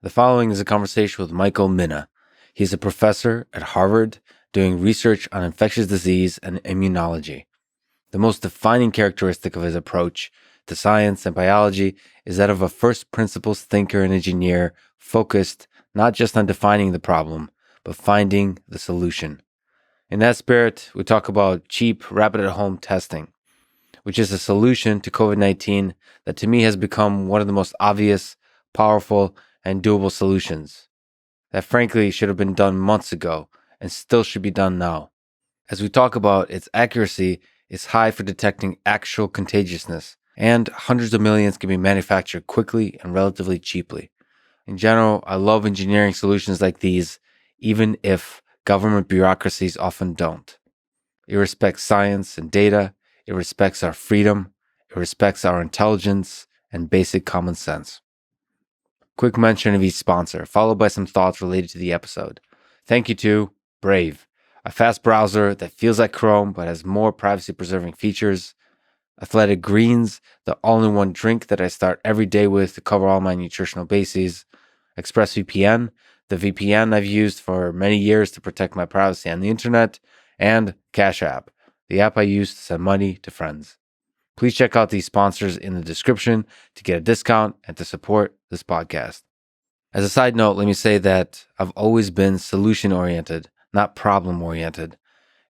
The following is a conversation with Mina. He's a professor at Harvard doing research on infectious disease and immunology. The most defining characteristic of his approach to science and biology is that of a first principles thinker and engineer focused not just on defining the problem, but finding the solution. In that spirit, we talk about cheap, rapid-at-home testing, which is a solution to COVID-19 that to me has become one of the most obvious, powerful, and doable solutions that frankly should have been done months ago and still should be done now. As we talk about, its accuracy is high for detecting actual contagiousness, and hundreds of millions can be manufactured quickly and relatively cheaply. In general, I love engineering solutions like these, even if government bureaucracies often don't. It respects science and data, it respects our freedom, it respects our intelligence and basic common sense. Quick mention of each sponsor, followed by some thoughts related to the episode. Thank you to Brave, a fast browser that feels like Chrome but has more privacy-preserving features. Athletic Greens, the all-in-one drink that I start every day with to cover all my nutritional bases. ExpressVPN, the VPN I've used for many years to protect my privacy on the internet. And Cash App, the app I use to send money to friends. Please check out these sponsors in the description to get a discount and to support this podcast. As a side note, let me say that I've always been solution-oriented, not problem-oriented.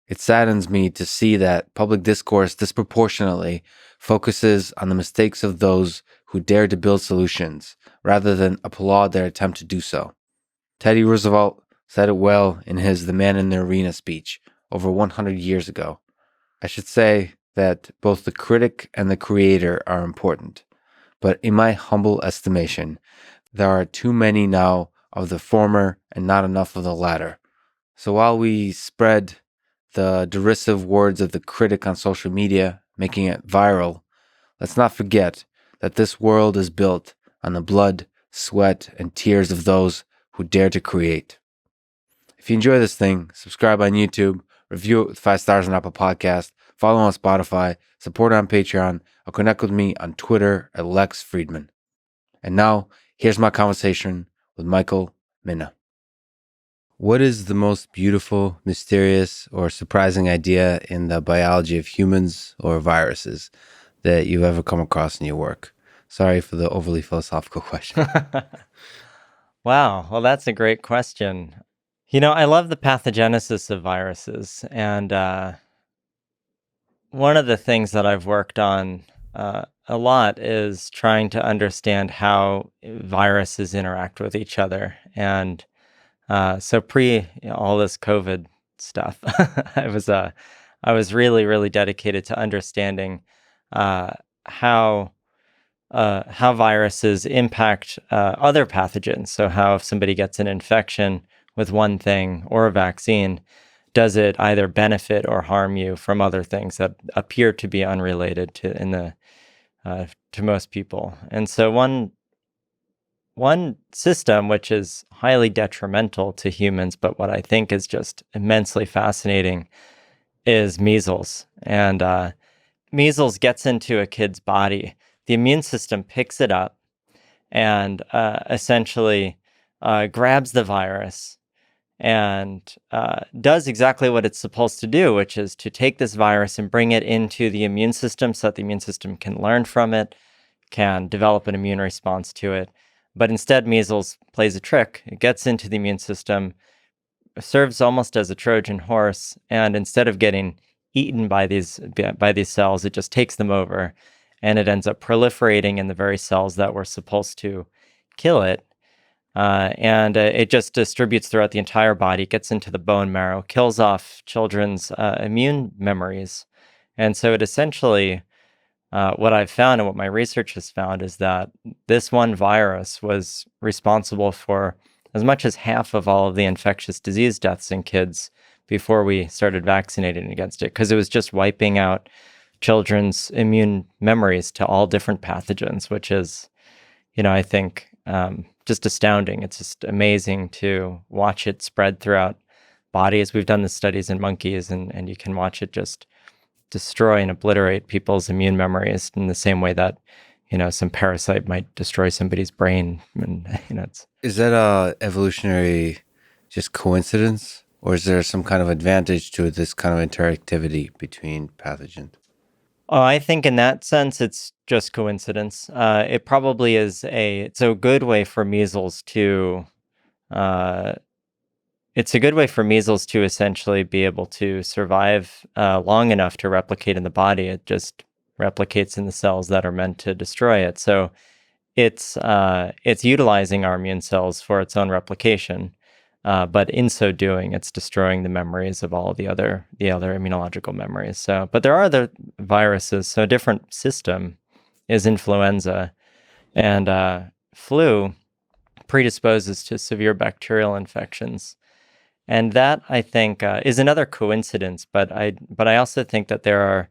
It saddens me to see that public discourse disproportionately focuses on the mistakes of those who dare to build solutions, rather than applaud their attempt to do so. Teddy Roosevelt said it well in his The Man in the Arena speech over 100 years ago. I should say that both the critic and the creator are important, but in my humble estimation, there are too many now of the former and not enough of the latter. So while we spread the derisive words of the critic on social media, making it viral, let's not forget that this world is built on the blood, sweat, and tears of those who dare to create. If you enjoy this thing, subscribe on YouTube, review it with 5 stars on Apple Podcast, follow on Spotify, support on Patreon, or connect with me on Twitter at Lex Fridman. And now, here's my conversation with Mina. What is the most beautiful, mysterious, or surprising idea in the biology of humans or viruses that you've ever come across in your work? Sorry for the overly philosophical question. Wow. Well, that's a great question. You know, I love the pathogenesis of viruses. And one of the things that I've worked on a lot is trying to understand how viruses interact with each other. And so all this COVID stuff, I was really, really dedicated to understanding how viruses impact other pathogens. So how if somebody gets an infection with one thing or a vaccine, does it either benefit or harm you from other things that appear to be unrelated to most people? And so one system which is highly detrimental to humans, but what I think is just immensely fascinating, is measles. And measles gets into a kid's body. The immune system picks it up and essentially grabs the virus and does exactly what it's supposed to do, which is to take this virus and bring it into the immune system so that the immune system can learn from it, can develop an immune response to it. But instead, measles plays a trick. It gets into the immune system, serves almost as a Trojan horse, and instead of getting eaten by these cells, it just takes them over, and it ends up proliferating in the very cells that were supposed to kill it. And it just distributes throughout the entire body, gets into the bone marrow, kills off children's immune memories. And so it essentially, what I've found and what my research has found is that this one virus was responsible for as much as half of all of the infectious disease deaths in kids before we started vaccinating against it, because it was just wiping out children's immune memories to all different pathogens, which is, I think, just astounding. It's just amazing to watch it spread throughout bodies. We've done the studies in monkeys, and you can watch it just destroy and obliterate people's immune memories in the same way that, some parasite might destroy somebody's brain. And, Is that a evolutionary just coincidence, or is there some kind of advantage to this kind of interactivity between pathogens? Oh, I think in that sense, it's just coincidence. It probably is it's a good way for measles to, uh, it's a good way for measles to essentially be able to survive long enough to replicate in the body. It just replicates in the cells that are meant to destroy it. So it's utilizing our immune cells for its own replication, but in so doing, it's destroying the memories of all the other immunological memories. So, but there are other viruses. So, a different system is influenza, and flu predisposes to severe bacterial infections. And that, I think, is another coincidence. But I also think that there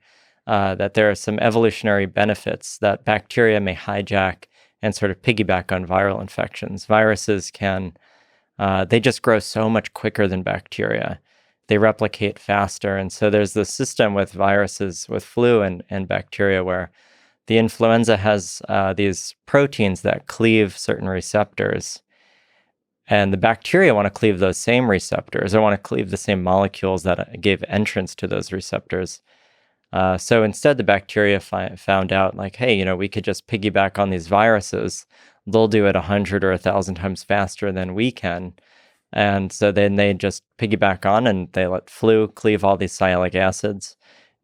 are some evolutionary benefits that bacteria may hijack and sort of piggyback on viral infections. Viruses they just grow so much quicker than bacteria. They replicate faster. And so there's this system with viruses, with flu and bacteria, where the influenza has these proteins that cleave certain receptors. And the bacteria want to cleave those same receptors, or want to cleave the same molecules that gave entrance to those receptors. So instead, the bacteria found out, like, hey, we could just piggyback on these viruses. They'll do it 100 or 1,000 times faster than we can. And so then they just piggyback on, and they let flu cleave all these sialic acids.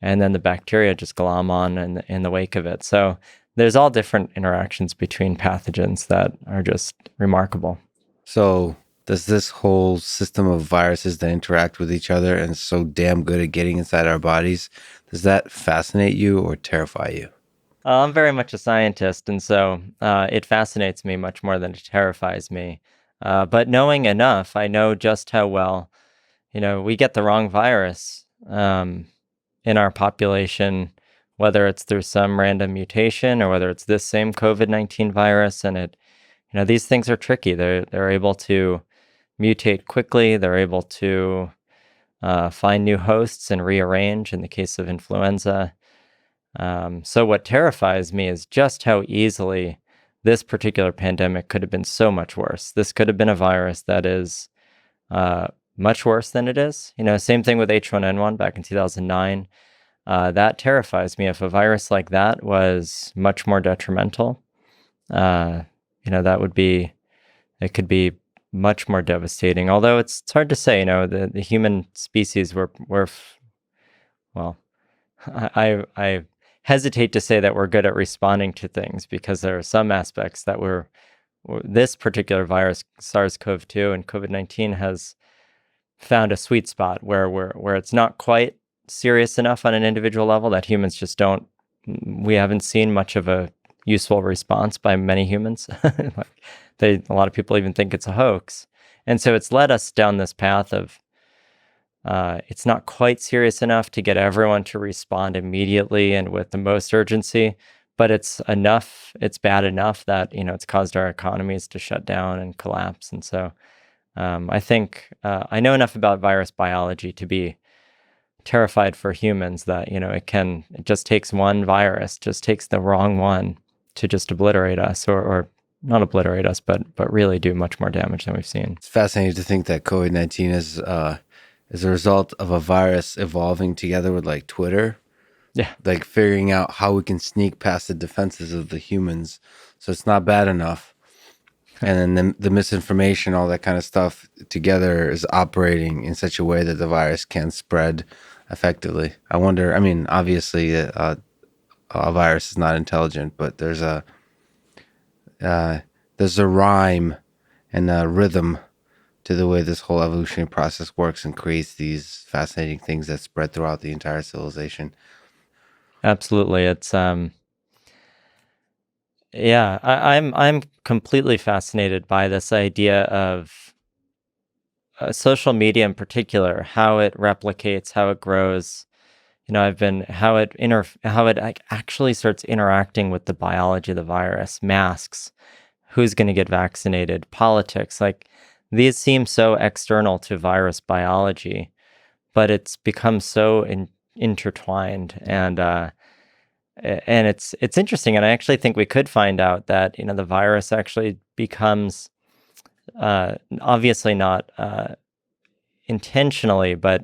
And then the bacteria just glom on in the wake of it. So there's all different interactions between pathogens that are just remarkable. So does this whole system of viruses that interact with each other and so damn good at getting inside our bodies, does that fascinate you or terrify you? I'm very much a scientist, and so it fascinates me much more than it terrifies me. But knowing enough, I know just how well, we get the wrong virus in our population, whether it's through some random mutation or whether it's this same COVID-19 virus. And these things are tricky. They're able to mutate quickly. They're able to find new hosts and rearrange in the case of influenza. So what terrifies me is just how easily this particular pandemic could have been so much worse. This could have been a virus that is much worse than it is. Same thing with H1N1 back in 2009. That terrifies me. If a virus like that was much more detrimental, it could be much more devastating. Although it's hard to say, the human species well, I hesitate to say that we're good at responding to things, because there are some aspects that this particular virus, SARS-CoV-2 and COVID-19, has found a sweet spot where it's not quite serious enough on an individual level that humans just we haven't seen much of a useful response by many humans. A lot of people even think it's a hoax. And so it's led us down this path of it's not quite serious enough to get everyone to respond immediately and with the most urgency, but it's bad enough that, it's caused our economies to shut down and collapse. And so I think I know enough about virus biology to be terrified for humans that, it just takes one virus, just takes the wrong one to just obliterate us, or not obliterate us, but really do much more damage than we've seen. It's fascinating to think that COVID-19 is a result of a virus evolving together with like Twitter. Yeah. Like figuring out how we can sneak past the defenses of the humans. So it's not bad enough. And then the misinformation, all that kind of stuff together is operating in such a way that the virus can spread effectively. I wonder, obviously a virus is not intelligent, but there's a rhyme and a rhythm to the way this whole evolutionary process works and creates these fascinating things that spread throughout the entire civilization. Absolutely. It's I'm completely fascinated by this idea of social media in particular, how it replicates, how it grows. How it actually starts interacting with the biology of the virus, masks, who's going to get vaccinated, politics. Like, these seem so external to virus biology, but it's become so intertwined. And And it's interesting, and I actually think we could find out that the virus actually becomes obviously not intentionally, but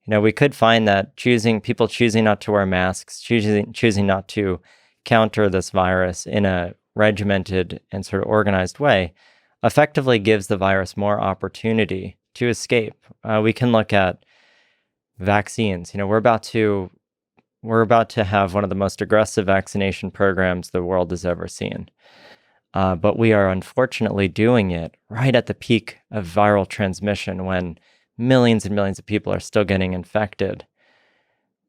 we could find that people choosing not to wear masks, choosing not to counter this virus in a regimented and sort of organized way, effectively gives the virus more opportunity to escape. We can look at vaccines. We're about to have one of the most aggressive vaccination programs the world has ever seen. But we are unfortunately doing it right at the peak of viral transmission when millions and millions of people are still getting infected.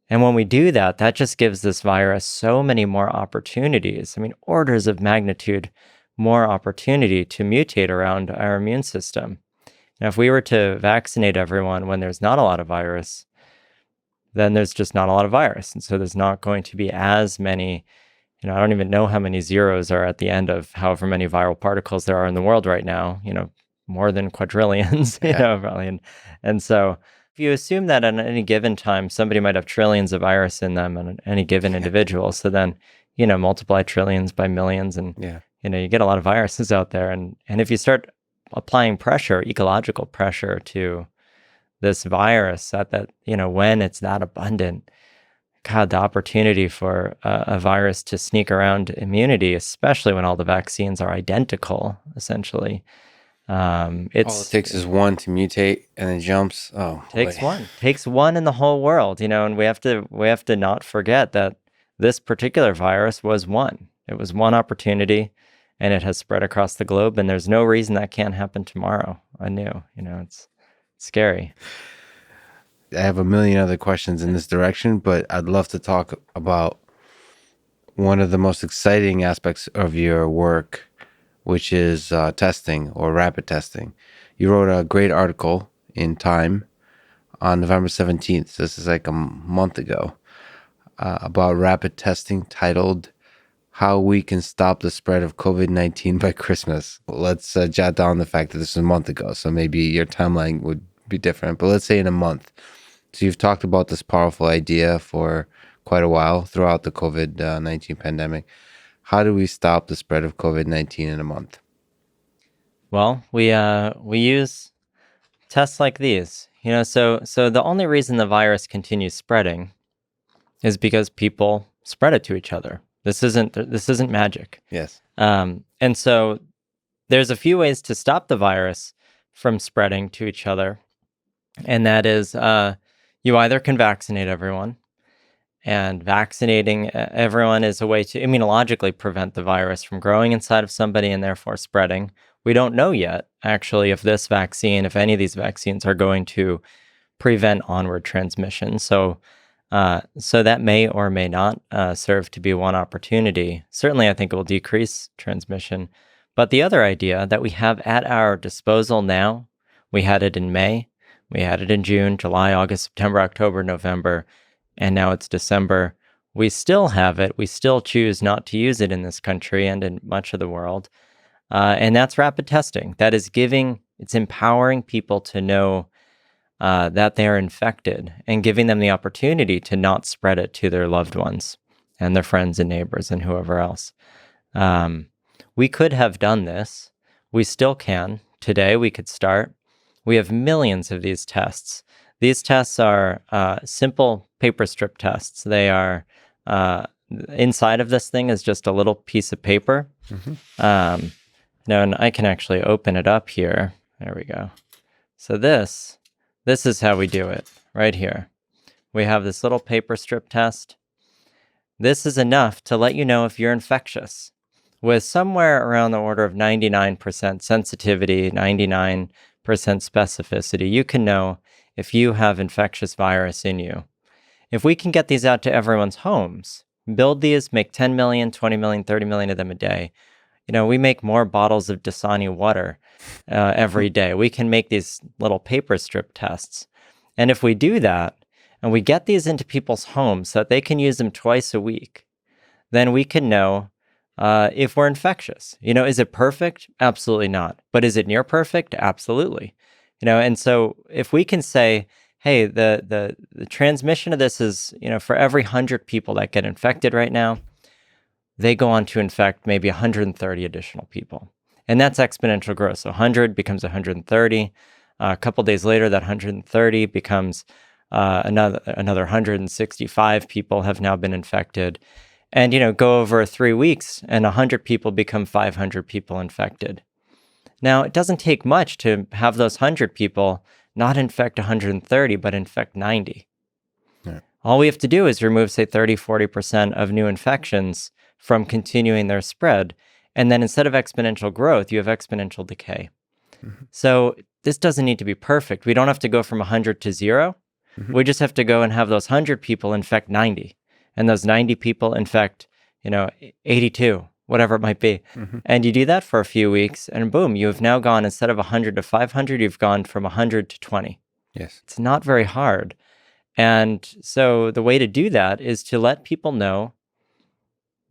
And when we do that, that just gives this virus so many more opportunities. I mean, orders of magnitude more opportunity to mutate around our immune system. Now, if we were to vaccinate everyone when there's not a lot of virus, then there's just not a lot of virus. And so there's not going to be as many, I don't even know how many zeros are at the end of however many viral particles there are in the world right now, more than quadrillions, probably. And so if you assume that at any given time, somebody might have trillions of virus in them on any given individual. So then, multiply trillions by millions and, you get a lot of viruses out there. And if you start applying pressure, ecological pressure to this virus when it's that abundant, God, the opportunity for a virus to sneak around immunity, especially when all the vaccines are identical, essentially. All it takes is one to mutate and it jumps. Takes one in the whole world, and we have to not forget that this particular virus was one. It was one opportunity, and it has spread across the globe, and there's no reason that can't happen tomorrow. It's scary. I have a million other questions in this direction, but I'd love to talk about one of the most exciting aspects of your work, which is testing or rapid testing. You wrote a great article in Time on November 17th. This is like a month ago, about rapid testing titled How We Can Stop the Spread of COVID-19 by Christmas. Let's jot down the fact that this was a month ago, so maybe your timeline would be different, but let's say in a month. So you've talked about this powerful idea for quite a while throughout the COVID-19 pandemic. How do we stop the spread of COVID-19 in a month? Well, we use tests like these. So the only reason the virus continues spreading is because people spread it to each other. This isn't magic. Yes. And so there's a few ways to stop the virus from spreading to each other. And that is, you either can vaccinate everyone, and vaccinating everyone is a way to immunologically prevent the virus from growing inside of somebody and therefore spreading. We don't know yet, actually, if any of these vaccines are going to prevent onward transmission. So that may or may not serve to be one opportunity. Certainly, I think it will decrease transmission. But the other idea that we have at our disposal now, we had it in May, we had it in June, July, August, September, October, November, and now it's December. We still have it. We still choose not to use it in this country and in much of the world. And that's rapid testing. It's empowering people to know that they are infected and giving them the opportunity to not spread it to their loved ones and their friends and neighbors and whoever else. We could have done this. We still can. Today, we could start. We have millions of these tests. These tests are simple paper strip tests. They are, inside of this thing is just a little piece of paper. Mm-hmm. And I can actually open it up here. There we go. So this is how we do it right here. We have this little paper strip test. This is enough to let you know if you're infectious. With somewhere around the order of 99% sensitivity, 99% specificity, you can know if you have infectious virus in you. If we can get these out to everyone's homes, build these, make 10 million, 20 million, 30 million of them a day, we make more bottles of Dasani water every day. We can make these little paper strip tests. And if we do that, and we get these into people's homes so that they can use them twice a week, then we can know if we're infectious. Is it perfect? Absolutely not. But is it near perfect? Absolutely. And so if we can say, hey, the transmission of this is, for every 100 people that get infected right now, they go on to infect maybe 130 additional people. And that's exponential growth. So 100 becomes 130. A couple days later, that 130 becomes another 165 people have now been infected. And, go over 3 weeks and 100 people become 500 people infected. Now, it doesn't take much to have those 100 people not infect 130, but infect 90. Yeah. All we have to do is remove, say, 30, 40% of new infections from continuing their spread. And then instead of exponential growth, you have exponential decay. Mm-hmm. So this doesn't need to be perfect. We don't have to go from 100 to 0. Mm-hmm. We just have to go and have those 100 people infect 90. And those 90 people infect, 82, whatever it might be. Mm-hmm. And you do that for a few weeks, and boom, you have now gone, instead of 100 to 500, you've gone from 100 to 20. Yes. It's not very hard. And so the way to do that is to let people know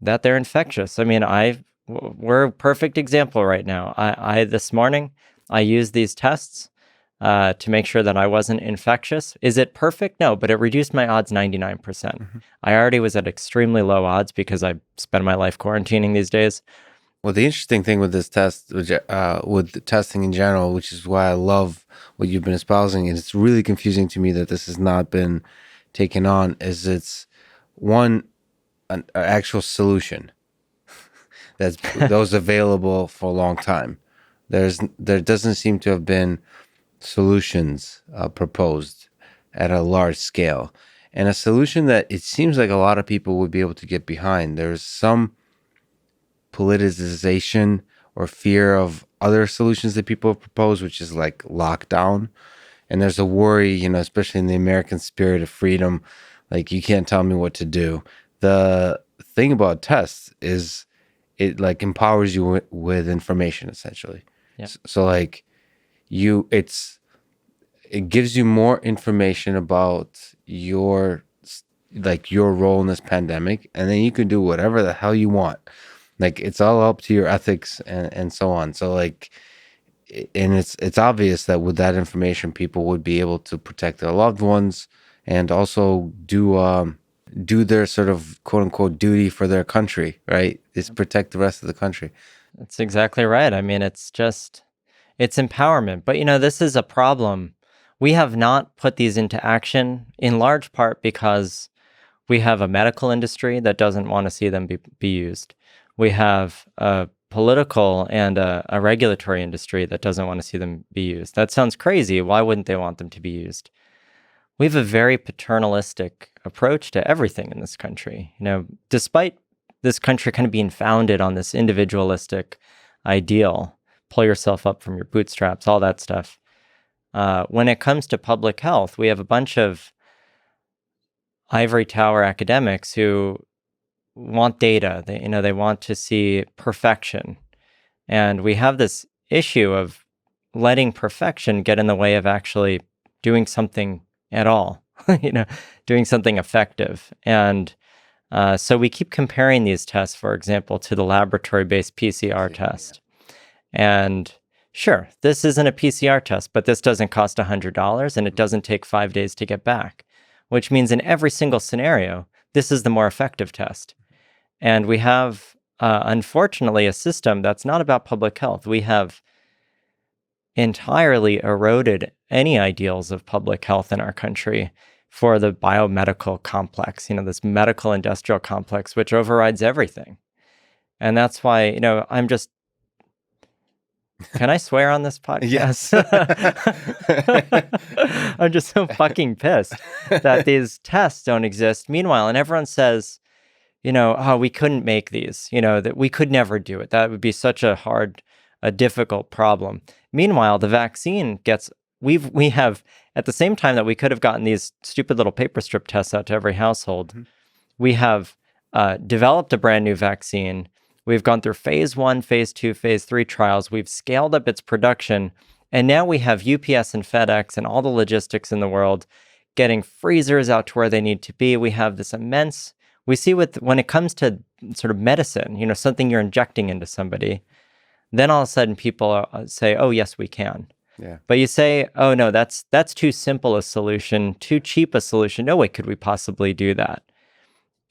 that they're infectious. I mean, we're a perfect example right now. I this morning, I used these tests to make sure that I wasn't infectious. Is it perfect? No, but it reduced my odds 99%. Mm-hmm. I already was at extremely low odds because I spend my life quarantining these days. Well, the interesting thing with this test, with testing in general, which is why I love what you've been espousing, and it's really confusing to me that this has not been taken on, is it's an actual solution that was available for a long time. There doesn't seem to have been solutions proposed at a large scale, and a solution that it seems like a lot of people would be able to get behind. There's some politicization or fear of other solutions that people have proposed, which is like lockdown. And there's a worry, especially in the American spirit of freedom, like you can't tell me what to do. The thing about tests is it like empowers you with information, essentially. Yeah. So like it gives you more information about your role in this pandemic, and then you can do whatever the hell you want. Like it's all up to your ethics and so on. So like, and it's obvious that with that information, people would be able to protect their loved ones and also do their sort of quote unquote duty for their country, right? Is protect the rest of the country. That's exactly right. I mean, it's empowerment. But, this is a problem. We have not put these into action in large part because we have a medical industry that doesn't want to see them be used. We have a political and a regulatory industry that doesn't want to see them be used. That sounds crazy. Why wouldn't they want them to be used? We have a very paternalistic approach to everything in this country. Despite this country kind of being founded on this individualistic ideal, pull yourself up from your bootstraps, all that stuff. When it comes to public health, we have a bunch of ivory tower academics who want data. They want to see perfection. And we have this issue of letting perfection get in the way of actually doing something at all, doing something effective. And so we keep comparing these tests, for example, to the laboratory-based PCR test. And sure, this isn't a PCR test, but this doesn't cost $100 and it doesn't take 5 days to get back, which means in every single scenario, this is the more effective test. And we have, unfortunately, a system that's not about public health. We have entirely eroded any ideals of public health in our country for the biomedical complex, this medical industrial complex, which overrides everything. And that's why, I'm just, can I swear on this podcast? Yes. I'm just so fucking pissed that these tests don't exist. Meanwhile, and everyone says, we couldn't make these, that we could never do it. That would be such a difficult problem. Meanwhile, the vaccine we have, at the same time that we could have gotten these stupid little paper strip tests out to every household, mm-hmm. we have developed a brand new vaccine. We've gone through phase 1, phase 2, phase 3 trials. We've scaled up its production. And now we have UPS and FedEx and all the logistics in the world getting freezers out to where they need to be. We have this immense, we see when it comes to sort of medicine, something you're injecting into somebody, then all of a sudden people say, oh, yes, we can. Yeah. But you say, oh no, that's too simple a solution, too cheap a solution. No way could we possibly do that.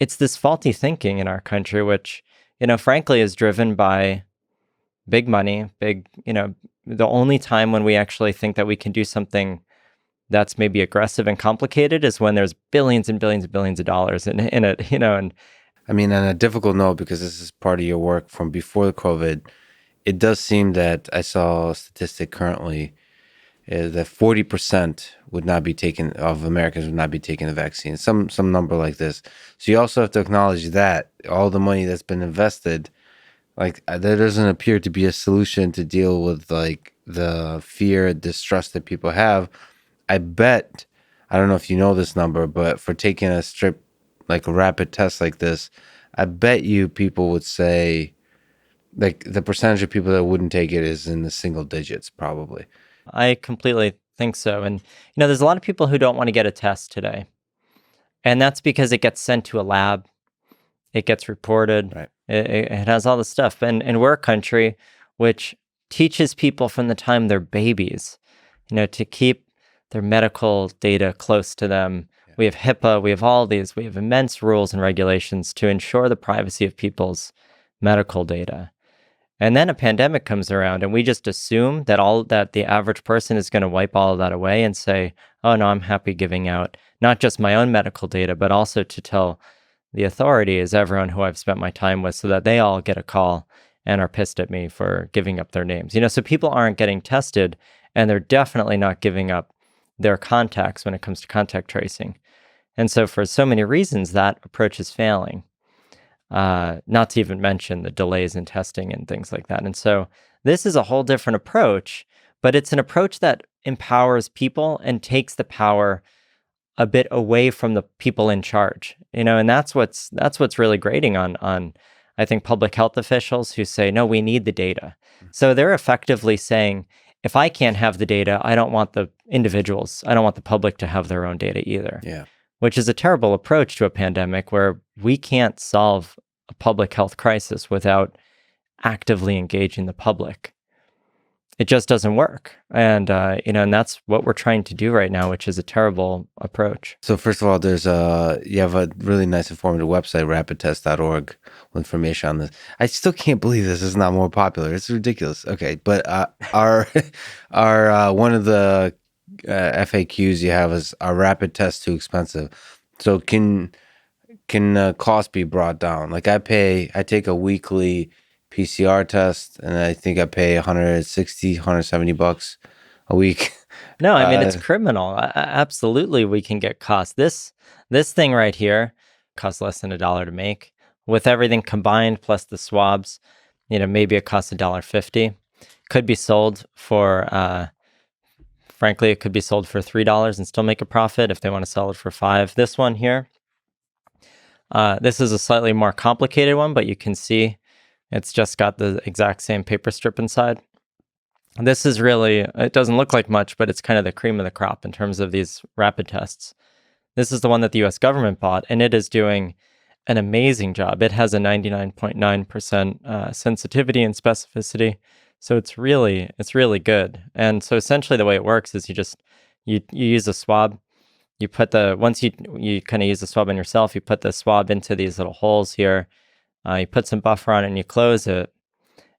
It's this faulty thinking in our country, which, frankly, is driven by big money, the only time when we actually think that we can do something that's maybe aggressive and complicated is when there's billions and billions and billions of dollars in it, and I mean, on a difficult note, because this is part of your work from before the COVID, it does seem that I saw a statistic currently that 40% would not be taken of Americans would not be taking the vaccine. Some number like this. So you also have to acknowledge that all the money that's been invested, like there doesn't appear to be a solution to deal with like the fear, distrust that people have. I bet, I don't know if you know this number, but for taking a strip, like a rapid test like this, I bet you people would say, like the percentage of people that wouldn't take it is in the single digits, probably. I completely think so. And, there's a lot of people who don't want to get a test today. And that's because it gets sent to a lab, it gets reported, Right. it has all this stuff. And we're a country which teaches people from the time they're babies, to keep their medical data close to them. Yeah. We have HIPAA, we have immense rules and regulations to ensure the privacy of people's medical data. And then a pandemic comes around and we just assume that the average person is going to wipe all of that away and say, oh no, I'm happy giving out not just my own medical data, but also to tell the authorities, everyone who I've spent my time with, so that they all get a call and are pissed at me for giving up their names. So people aren't getting tested, and they're definitely not giving up their contacts when it comes to contact tracing. And so for so many reasons, that approach is failing. Not to even mention the delays in testing and things like that. And so this is a whole different approach, but it's an approach that empowers people and takes the power a bit away from the people in charge. And that's what's really grating on I think public health officials who say, no, we need the data. So they're effectively saying, if I can't have the data, I don't want the individuals, I don't want the public to have their own data either. Yeah. Which is a terrible approach to a pandemic where we can't solve a public health crisis without actively engaging the public. It just doesn't work. And, and that's what we're trying to do right now, which is a terrible approach. So first of all, you have a really nice informative website, rapidtest.org, with information on this. I still can't believe this is not more popular. It's ridiculous. Okay. But our one of the FAQs you have is, are rapid tests too expensive? So can cost be brought down? Like I take a weekly PCR test, and I think I pay $170 a week. No, I mean, it's criminal. Absolutely, we can get costs. This thing right here costs less than $1 to make. With everything combined, plus the swabs, maybe it costs $1.50. Could be sold for, frankly, it could be sold for $3 and still make a profit if they want to sell it for $5. This one here, this is a slightly more complicated one, but you can see it's just got the exact same paper strip inside. This is really, it doesn't look like much, but it's kind of the cream of the crop in terms of these rapid tests. This is the one that the US government bought, and it is doing an amazing job. It has a 99.9% sensitivity and specificity. So it's really good. And so essentially the way it works is you use a swab. You put once you kind of use the swab on yourself, you put the swab into these little holes here. You put some buffer on it and you close it,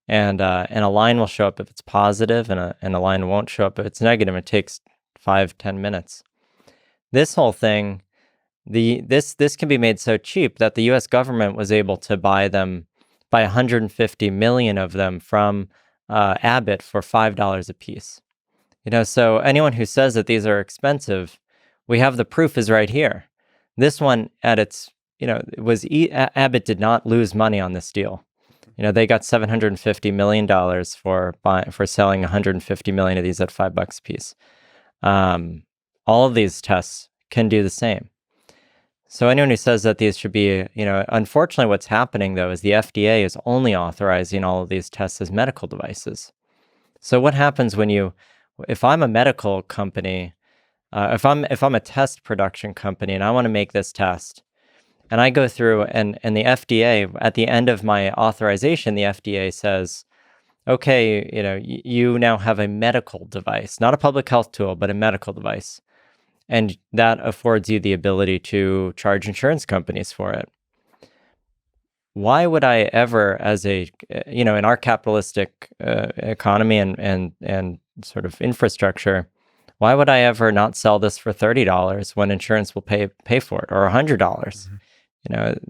and a line will show up if it's positive, and a line won't show up if it's negative. It takes 5-10 minutes. This whole thing, this can be made so cheap that the U.S. government was able to buy 150 million of them from Abbott for $5 a piece. So anyone who says that these are expensive, we have the proof is right here. This one at its Abbott did not lose money on this deal. They got $750 million for selling 150 million of these at $5 a piece. All of these tests can do the same. So anyone who says that these should be, unfortunately what's happening though is the FDA is only authorizing all of these tests as medical devices. So what happens if I'm a medical company, if I'm a test production company and I want to make this test, and I go through and the FDA, at the end of my authorization, the FDA says, okay, you now have a medical device, not a public health tool, but a medical device. And that affords you the ability to charge insurance companies for it. Why would I ever, as in our capitalistic economy and sort of infrastructure, why would I ever not sell this for $30 when insurance will pay for it, or $100? It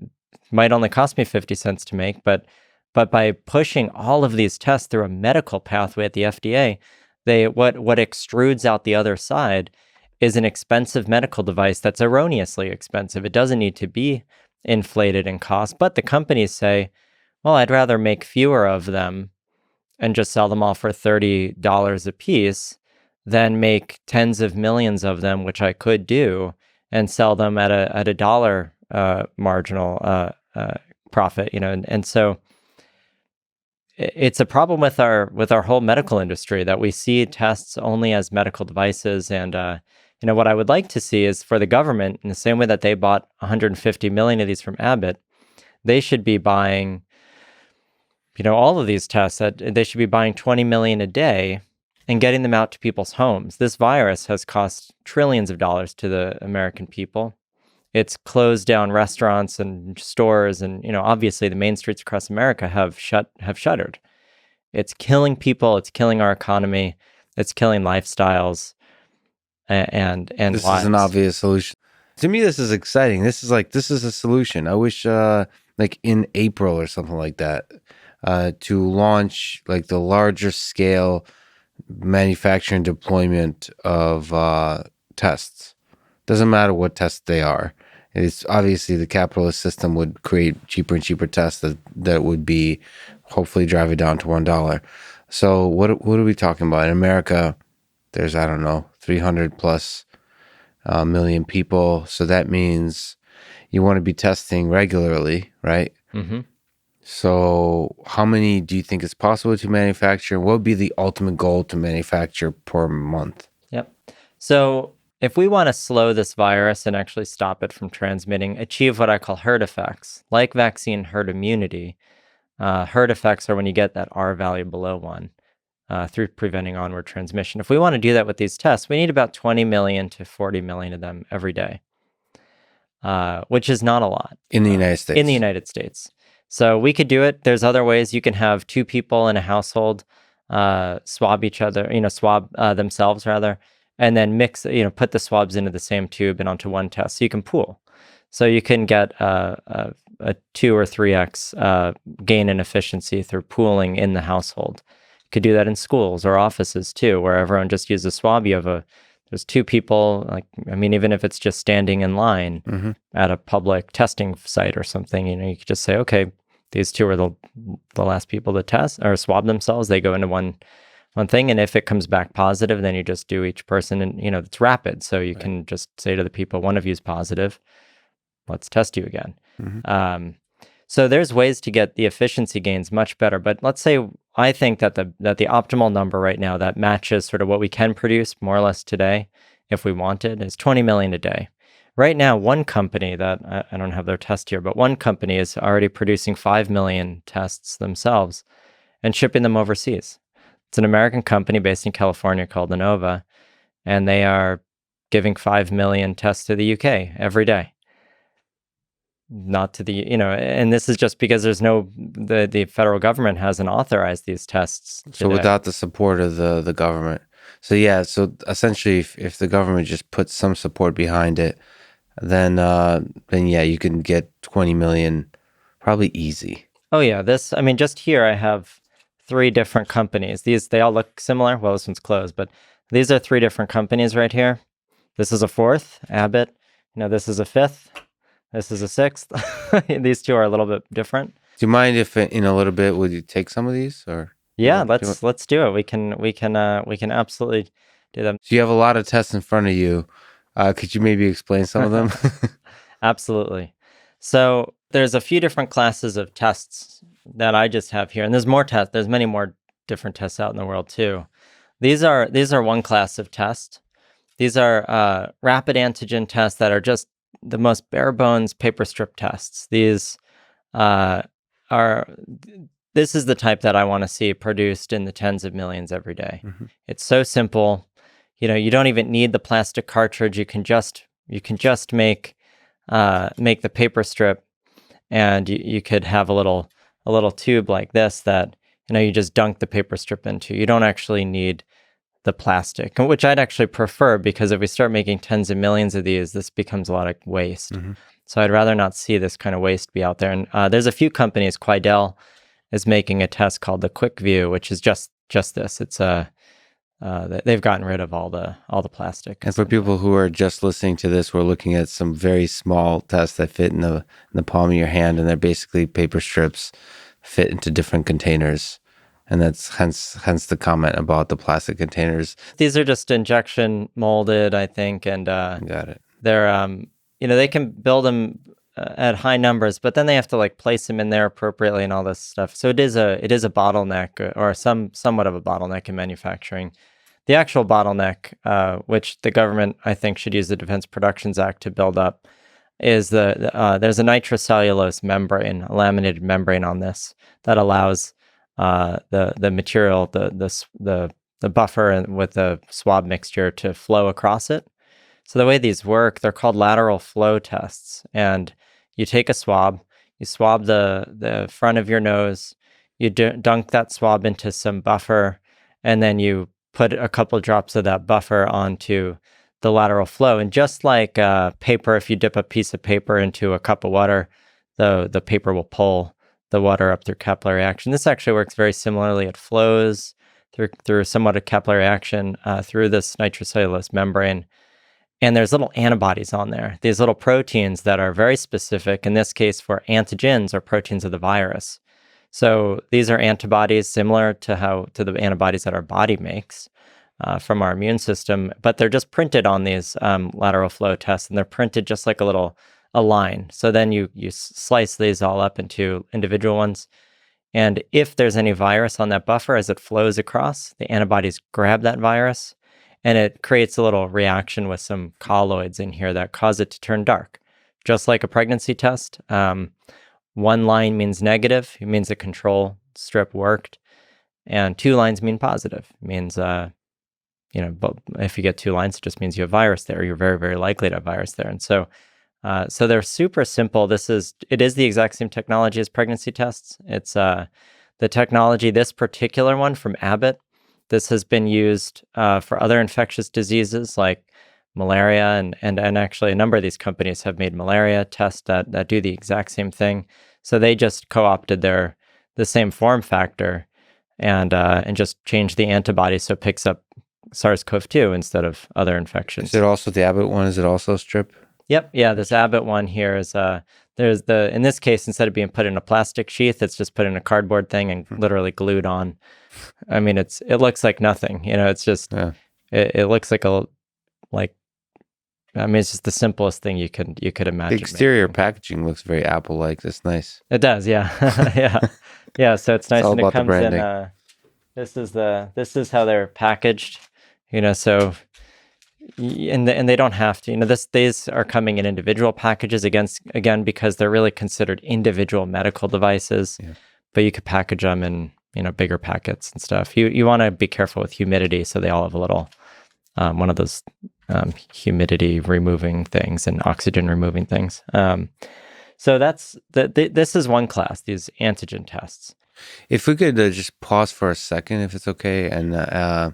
might only cost me 50 cents to make, but by pushing all of these tests through a medical pathway at the FDA, what extrudes out the other side is an expensive medical device that's erroneously expensive. It doesn't need to be inflated in cost, but the companies say, well, I'd rather make fewer of them and just sell them all for $30 a piece than make tens of millions of them, which I could do, and sell them at a dollar marginal profit. And so it's a problem with our whole medical industry that we see tests only as medical devices. And what I would like to see is for the government, in the same way that they bought 150 million of these from Abbott, they should be buying, all of these tests. That they should be buying 20 million a day and getting them out to people's homes. This virus has cost trillions of dollars to the American people. It's closed down restaurants and stores, and obviously the main streets across America have shuttered. It's killing people. It's killing our economy. It's killing lifestyles and This lives. is an obvious solution. To me, this is exciting. This is a solution. I wish, like in April or something like that, to launch like the larger scale manufacturing deployment of tests. Doesn't matter what tests they are. It's obviously the capitalist system would create cheaper and cheaper tests that would be hopefully drive it down to $1. So what are we talking about? In America, there's, I don't know, 300 plus million people. So that means you want to be testing regularly, right? Mm-hmm. So how many do you think is possible to manufacture? What would be the ultimate goal to manufacture per month? Yep. So if we want to slow this virus and actually stop it from transmitting, achieve what I call herd effects, like vaccine herd immunity. Herd effects are when you get that R value below 1 through preventing onward transmission. If we want to do that with these tests, we need about 20 million to 40 million of them every day, which is not a lot. In the United States. In the United States. So we could do it. There's other ways. You can have 2 people in a household swab each other, swab themselves rather, and then mix, put the swabs into the same tube and onto one test. So you can pool. So you can get a 2 or 3x gain in efficiency through pooling in the household. You could do that in schools or offices too, where everyone just uses a swab. There's 2 people, even if it's just standing in line at a public testing site or something, you could just say, okay, these 2 are the last people to test or swab themselves. They go into one thing, and if it comes back positive, then you just do each person, and it's rapid. So you can just say to the people, one of you is positive, let's test you again. So there's ways to get the efficiency gains much better. But let's say I think that the optimal number right now that matches sort of what we can produce more or less today, if we wanted, is 20 million a day. Right now, one company that I don't have their test here, but one company is already producing 5 million tests themselves and shipping them overseas. It's an American company based in California called Innova, and they are giving 5 million tests to the UK every day. Not to the, and this is just because there's the federal government hasn't authorized these tests today. So without the support of the government. So yeah, so essentially if the government just puts some support behind it, then yeah, you can get 20 million probably easy. Oh yeah, just here I have 3 different companies. They all look similar. Well, this one's closed, but these are 3 different companies right here. This is a 4th, Abbott. This is a 5th. This is a 6th. These 2 are a little bit different. Do you mind if in a little bit would you take some of these or? Yeah, let's do it. We can absolutely do them. So you have a lot of tests in front of you. Could you maybe explain some of them? Absolutely. So there's a few different classes of tests that I just have here, and there's more tests. There's many more different tests out in the world too. These are one class of test. These are rapid antigen tests that are just the most bare bones paper strip tests. These are this is the type that I want to see produced in the tens of millions every day. Mm-hmm. It's so simple. You don't even need the plastic cartridge. You can just make the paper strip, and you could have a little tube like this that you just dunk the paper strip into. You don't actually need the plastic, which I'd actually prefer, because if we start making tens of millions of these, this becomes a lot of waste. Mm-hmm. So I'd rather not see this kind of waste be out there. And there's a few companies. Quidel is making a test called the Quick View, which is just this. It's they've gotten rid of all the plastic. And for people who are just listening to this, we're looking at some very small tests that fit in the palm of your hand, and they're basically paper strips fit into different containers. And that's hence the comment about the plastic containers. These are just injection molded, I think, and Got it. they're they can build them at high numbers, but then they have to like place them in there appropriately and all this stuff. So it is a bottleneck, or somewhat of a bottleneck in manufacturing. The actual bottleneck, which the government I think should use the Defense Productions Act to build up, is there's a nitrocellulose membrane, a laminated membrane on this that allows the material, the buffer and with the swab mixture to flow across it. So the way these work, they're called lateral flow tests. And you take a swab, you swab the front of your nose, you dunk that swab into some buffer, and then you put a couple drops of that buffer onto the lateral flow. And just like paper, if you dip a piece of paper into a cup of water, the paper will pull the water up through capillary action. This actually works very similarly. It flows through somewhat of capillary action through this nitrocellulose membrane. And there's little antibodies on there, these little proteins that are very specific, in this case for antigens, or proteins of the virus. So these are antibodies similar to the antibodies that our body makes from our immune system, but they're just printed on these lateral flow tests, and they're printed just like a line. So then you slice these all up into individual ones. And if there's any virus on that buffer as it flows across, the antibodies grab that virus, and it creates a little reaction with some colloids in here that cause it to turn dark. Just like a pregnancy test, one line means negative, it means the control strip worked, and two lines mean positive. It means, but if you get two lines, it just means you have virus there. You're very, very likely to have virus there. And so they're super simple. It is the exact same technology as pregnancy tests. It's the technology, this particular one from Abbott. This has been used for other infectious diseases like malaria, and actually a number of these companies have made malaria tests that do the exact same thing. So they just co-opted the same form factor and just changed the antibody so it picks up SARS-CoV-2 instead of other infections. Is it also the Abbott one? Is it also strip? Yep. Yeah. This Abbott one here is in this case, instead of being put in a plastic sheath, it's just put in a cardboard thing and literally glued on. I mean, it looks like nothing, it's just, it looks like it's just the simplest thing you could imagine. The exterior packaging looks very Apple-like. That's nice. It does. Yeah. Yeah. So it's nice. All and about it comes the branding. in, this is how they're packaged, so, and they don't have to, these are coming in individual packages again, because they're really considered individual medical devices, but you could package them in, bigger packets and stuff. You want to be careful with humidity. So they all have a little, one of those humidity removing things and oxygen removing things. So this is one class, these antigen tests. If we could just pause for a second, if it's okay, and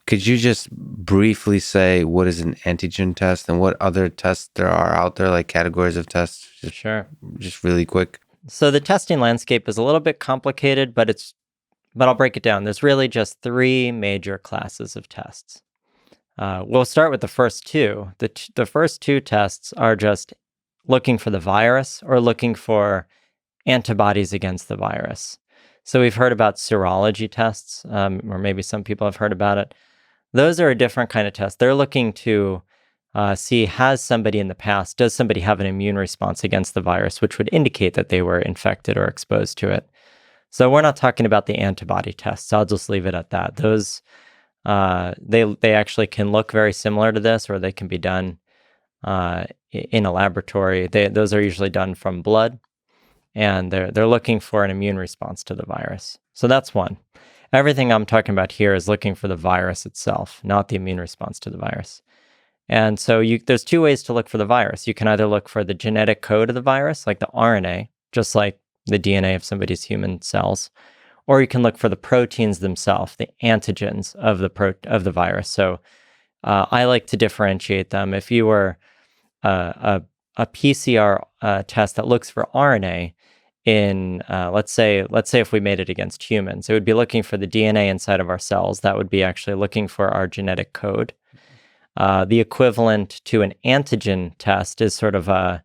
could you just briefly say what is an antigen test and what other tests there are out there, like categories of tests? Sure. Just really quick. So the testing landscape is a little bit complicated, but I'll break it down. There's really just three major classes of tests. We'll start with the first two. The first two tests are just looking for the virus or looking for antibodies against the virus. So we've heard about serology tests, or maybe some people have heard about it. Those are a different kind of test. They're looking to see, has somebody in the past, does somebody have an immune response against the virus, which would indicate that they were infected or exposed to it. So we're not talking about the antibody tests. I'll just leave it at that. Those, they actually can look very similar to this, or they can be done in a laboratory. Those are usually done from blood. and they're looking for an immune response to the virus. So that's one. Everything I'm talking about here is looking for the virus itself, not the immune response to the virus. And so there's two ways to look for the virus. You can either look for the genetic code of the virus, like the RNA, just like the DNA of somebody's human cells, or you can look for the proteins themselves, the antigens of the virus. So I like to differentiate them. If you were a PCR test that looks for RNA in, let's say if we made it against humans, it would be looking for the DNA inside of our cells. That would be actually looking for our genetic code. The equivalent to an antigen test is sort of a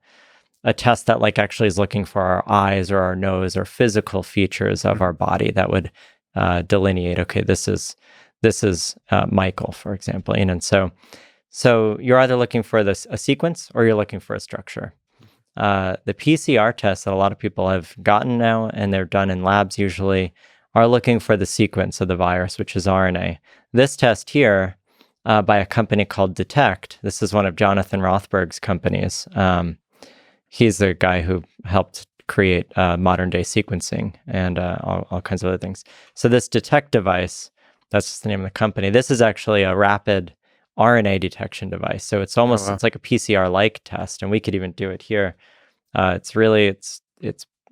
test that like actually is looking for our eyes or our nose or physical features of our body that would delineate, okay, this is Michael, for example. And so you're either looking for a sequence or you're looking for a structure. The PCR tests that a lot of people have gotten now, and they're done in labs usually, are looking for the sequence of the virus, which is RNA. This test here, by a company called Detect, this is one of Jonathan Rothberg's companies. He's the guy who helped create modern day sequencing and all kinds of other things. So this Detect device, that's just the name of the company. This is actually a rapid RNA detection device. So it's almost, it's like a PCR-like test, and we could even do it here. It's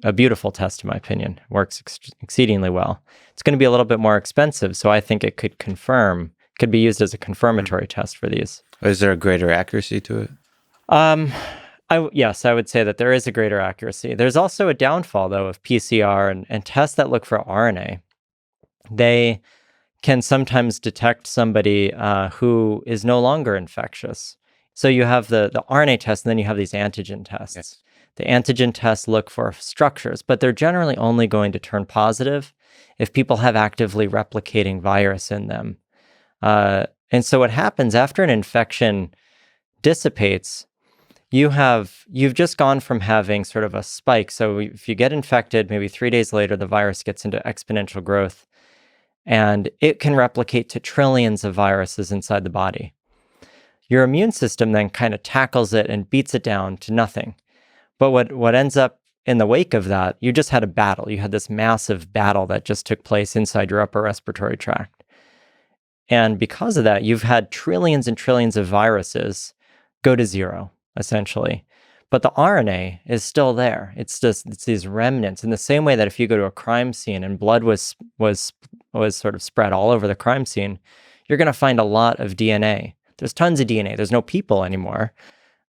a beautiful test, in my opinion. It works exceedingly well. It's going to be a little bit more expensive, so I think it could be used as a confirmatory test for these. Is there a greater accuracy to it? Yes, I would say that there is a greater accuracy. There's also a downfall, though, of PCR and tests that look for RNA. They can sometimes detect somebody who is no longer infectious. So you have the RNA test, and then you have these antigen tests. Yes. The antigen tests look for structures, but they're generally only going to turn positive if people have actively replicating virus in them. And so what happens after an infection dissipates, you've just gone from having sort of a spike. So if you get infected, maybe 3 days later, the virus gets into exponential growth, and it can replicate to trillions of viruses inside the body. Your immune system then kind of tackles it and beats it down to nothing. But what ends up in the wake of that, you just had a battle. You had this massive battle that just took place inside your upper respiratory tract. And because of that, you've had trillions and trillions of viruses go to zero, essentially. But the RNA is still there. It's these remnants. In the same way that if you go to a crime scene and blood was sort of spread all over the crime scene, you're going to find a lot of DNA. There's tons of DNA. There's no people anymore,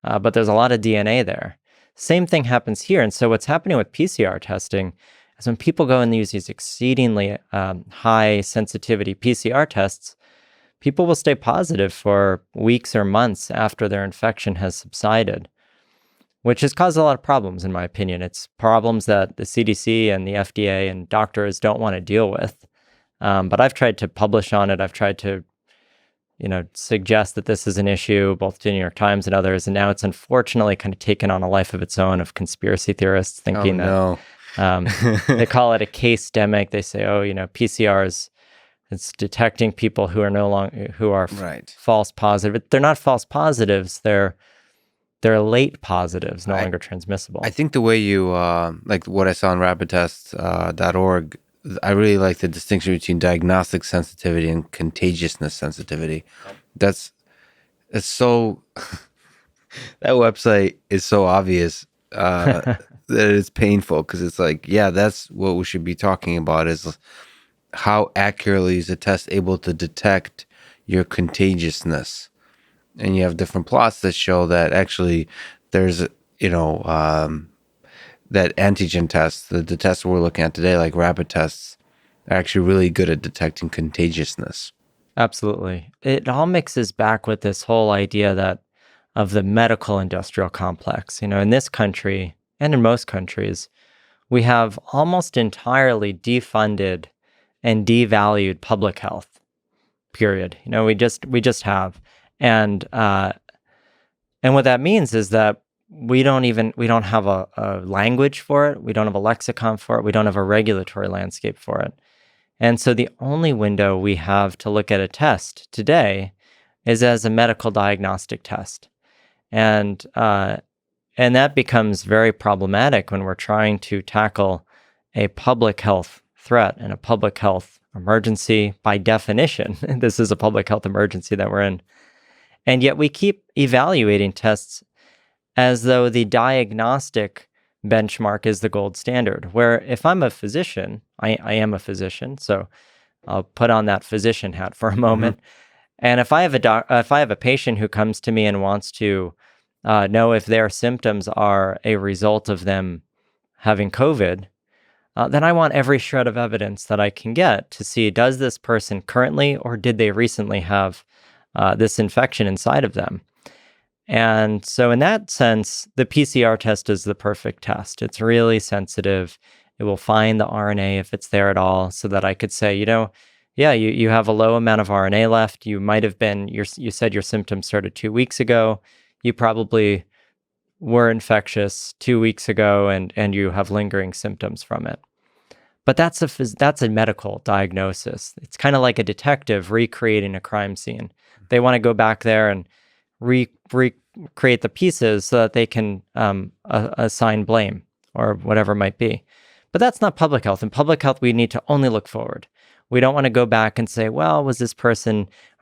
but there's a lot of DNA there. Same thing happens here. And so what's happening with PCR testing is when people go and use these exceedingly high sensitivity PCR tests, people will stay positive for weeks or months after their infection has subsided, which has caused a lot of problems, in my opinion. It's problems that the CDC and the FDA and doctors don't want to deal with. But I've tried to publish on it. I've tried to, suggest that this is an issue, both to the New York Times and others. And now it's unfortunately kind of taken on a life of its own of conspiracy theorists thinking that they call it a case-demic. They say, PCR it's detecting people who are false positive. But they're not false positives. They're late positives, no longer transmissible. I think the way you, like what I saw on rapidtest.org, I really like the distinction between diagnostic sensitivity and contagiousness sensitivity. It's so, that website is so obvious that it's painful, because it's like, yeah, that's what we should be talking about, is how accurately is a test able to detect your contagiousness. And you have different plots that show that actually there's, that antigen tests, the tests we're looking at today, like rapid tests, are actually really good at detecting contagiousness. Absolutely. It all mixes back with this whole idea of the medical industrial complex. In this country and in most countries, we have almost entirely defunded and devalued public health, period. We just have. And what that means is that we don't have a language for it. We don't have a lexicon for it. We don't have a regulatory landscape for it. And so the only window we have to look at a test today is as a medical diagnostic test. And And that becomes very problematic when we're trying to tackle a public health threat and a public health emergency. By definition, this is a public health emergency that we're in. And yet we keep evaluating tests as though the diagnostic benchmark is the gold standard, where if I'm a physician, I am a physician, so I'll put on that physician hat for a moment. And if I have a patient who comes to me and wants to know if their symptoms are a result of them having COVID, then I want every shred of evidence that I can get to see, does this person currently or did they recently have this infection inside of them? And so in that sense, the PCR test is the perfect test. It's really sensitive. It will find the RNA if it's there at all, so that I could say, you have a low amount of RNA left. You might have been, you said your symptoms started 2 weeks ago. You probably were infectious 2 weeks ago and you have lingering symptoms from it. But that's a medical diagnosis. It's kind of like a detective recreating a crime scene. They want to go back there and recreate the pieces so that they can assign blame or whatever it might be. But that's not public health. In public health, we need to only look forward. We don't want to go back and say, well, are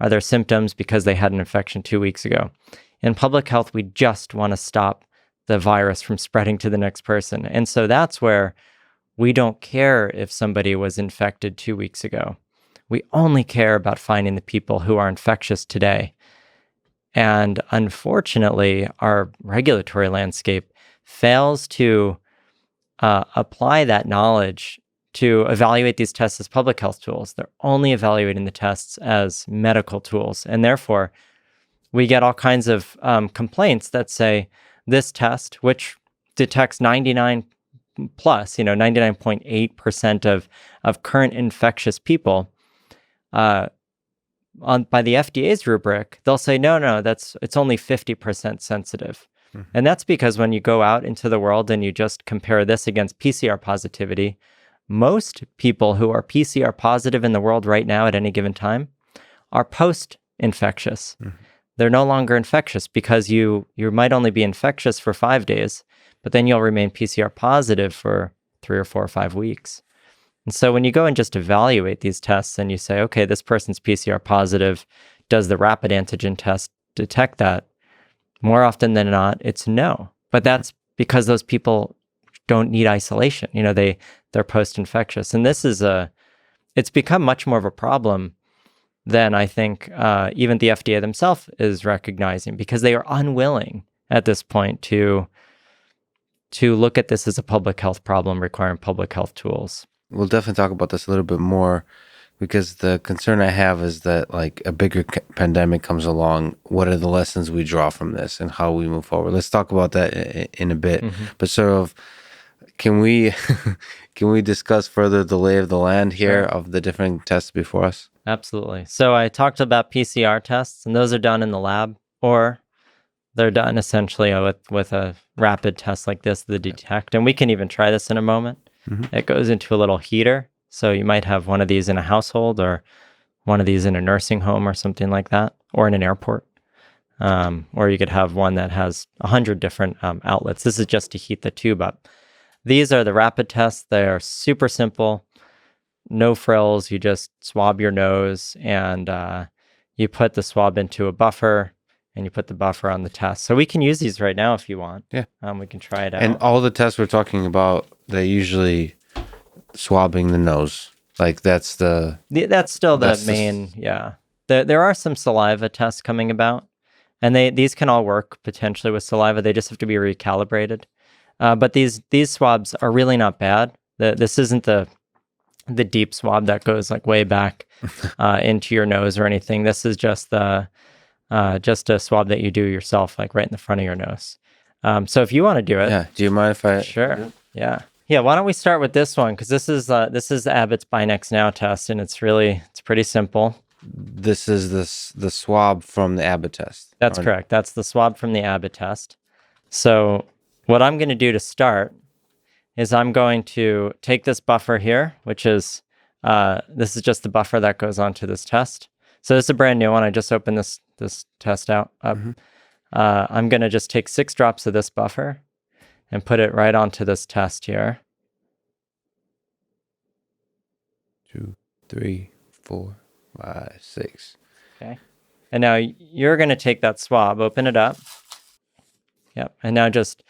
there symptoms because they had an infection 2 weeks ago? In public health, we just want to stop the virus from spreading to the next person. And so that's where we don't care if somebody was infected 2 weeks ago. We only care about finding the people who are infectious today. And unfortunately, our regulatory landscape fails to apply that knowledge to evaluate these tests as public health tools. They're only evaluating the tests as medical tools. And therefore, we get all kinds of complaints that say this test, which detects 99.8% of current infectious people, by the FDA's rubric, they'll say, no, it's only 50% sensitive. And that's because when you go out into the world and you just compare this against PCR positivity, most people who are PCR positive in the world right now at any given time are post-infectious. They're no longer infectious because you might only be infectious for 5 days, but then you'll remain PCR positive for 3 or 4 or 5 weeks. And so when you go and just evaluate these tests and you say, okay, this person's PCR positive, does the rapid antigen test detect that? More often than not, it's no. But that's because those people don't need isolation. They're post-infectious. And it's become much more of a problem than I think even the FDA themselves is recognizing, because they are unwilling at this point to look at this as a public health problem requiring public health tools. We'll definitely talk about this a little bit more, because the concern I have is that like a bigger pandemic comes along. What are the lessons we draw from this and how we move forward? Let's talk about that in a bit. But sort of, can we discuss further the lay of the land here of the different tests before us? Absolutely. So I talked about PCR tests, and those are done in the lab, or they're done essentially with a rapid test like this, the detect. And we can even try this in a moment. It goes into a little heater. So you might have one of these in a household, or one of these in a nursing home or something like that, or in an airport. Or you could have one that has 100 different outlets. This is just to heat the tube up. These are the rapid tests. They are super simple, no frills. You just swab your nose and you put the swab into a buffer and you put the buffer on the test. So we can use these right now if you want. Yeah. We can try it out. And all the tests we're talking about, they usually swabbing the nose. Like that's still the main, yeah. There are some saliva tests coming about, and these can all work potentially with saliva. They just have to be recalibrated. But these swabs are really not bad. This isn't the deep swab that goes like way back into your nose or anything. This is just a swab that you do yourself, like right in the front of your nose. So if you want to do it, do you mind if I? Sure. Yeah. Why don't we start with this one, because this is Abbott's Binax Now test, and it's pretty simple. This is the swab from the Abbott test. That's correct. That's the swab from the Abbott test. So what I'm going to do to start is I'm going to take this buffer here, which is this is just the buffer that goes onto this test. So this is a brand new one. I just opened this test out up. I'm going to just take 6 drops of this buffer, and put it right onto this test here. 2, 3, 4, 5, 6. Okay. And now you're going to take that swab, open it up. Yep. And now just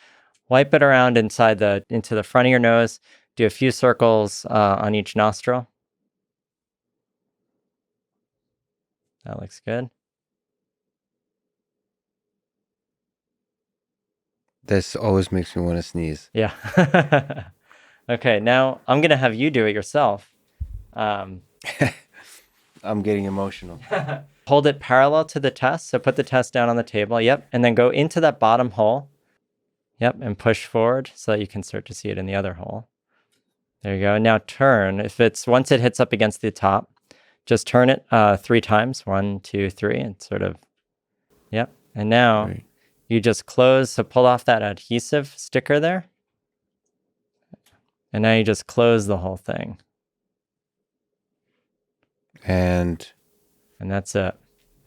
wipe it around into the front of your nose. Do a few circles on each nostril. That looks good. This always makes me want to sneeze. Yeah. Okay, now I'm going to have you do it yourself. I'm getting emotional. Hold it parallel to the test. So put the test down on the table. Yep. And then go into that bottom hole. Yep. And push forward so that you can start to see it in the other hole. There you go. Now turn. Once it hits up against the top, just turn it 3 times. 1, 2, 3, and sort of, yep. And now you just close. So pull off that adhesive sticker there. And now you just close the whole thing. And that's it.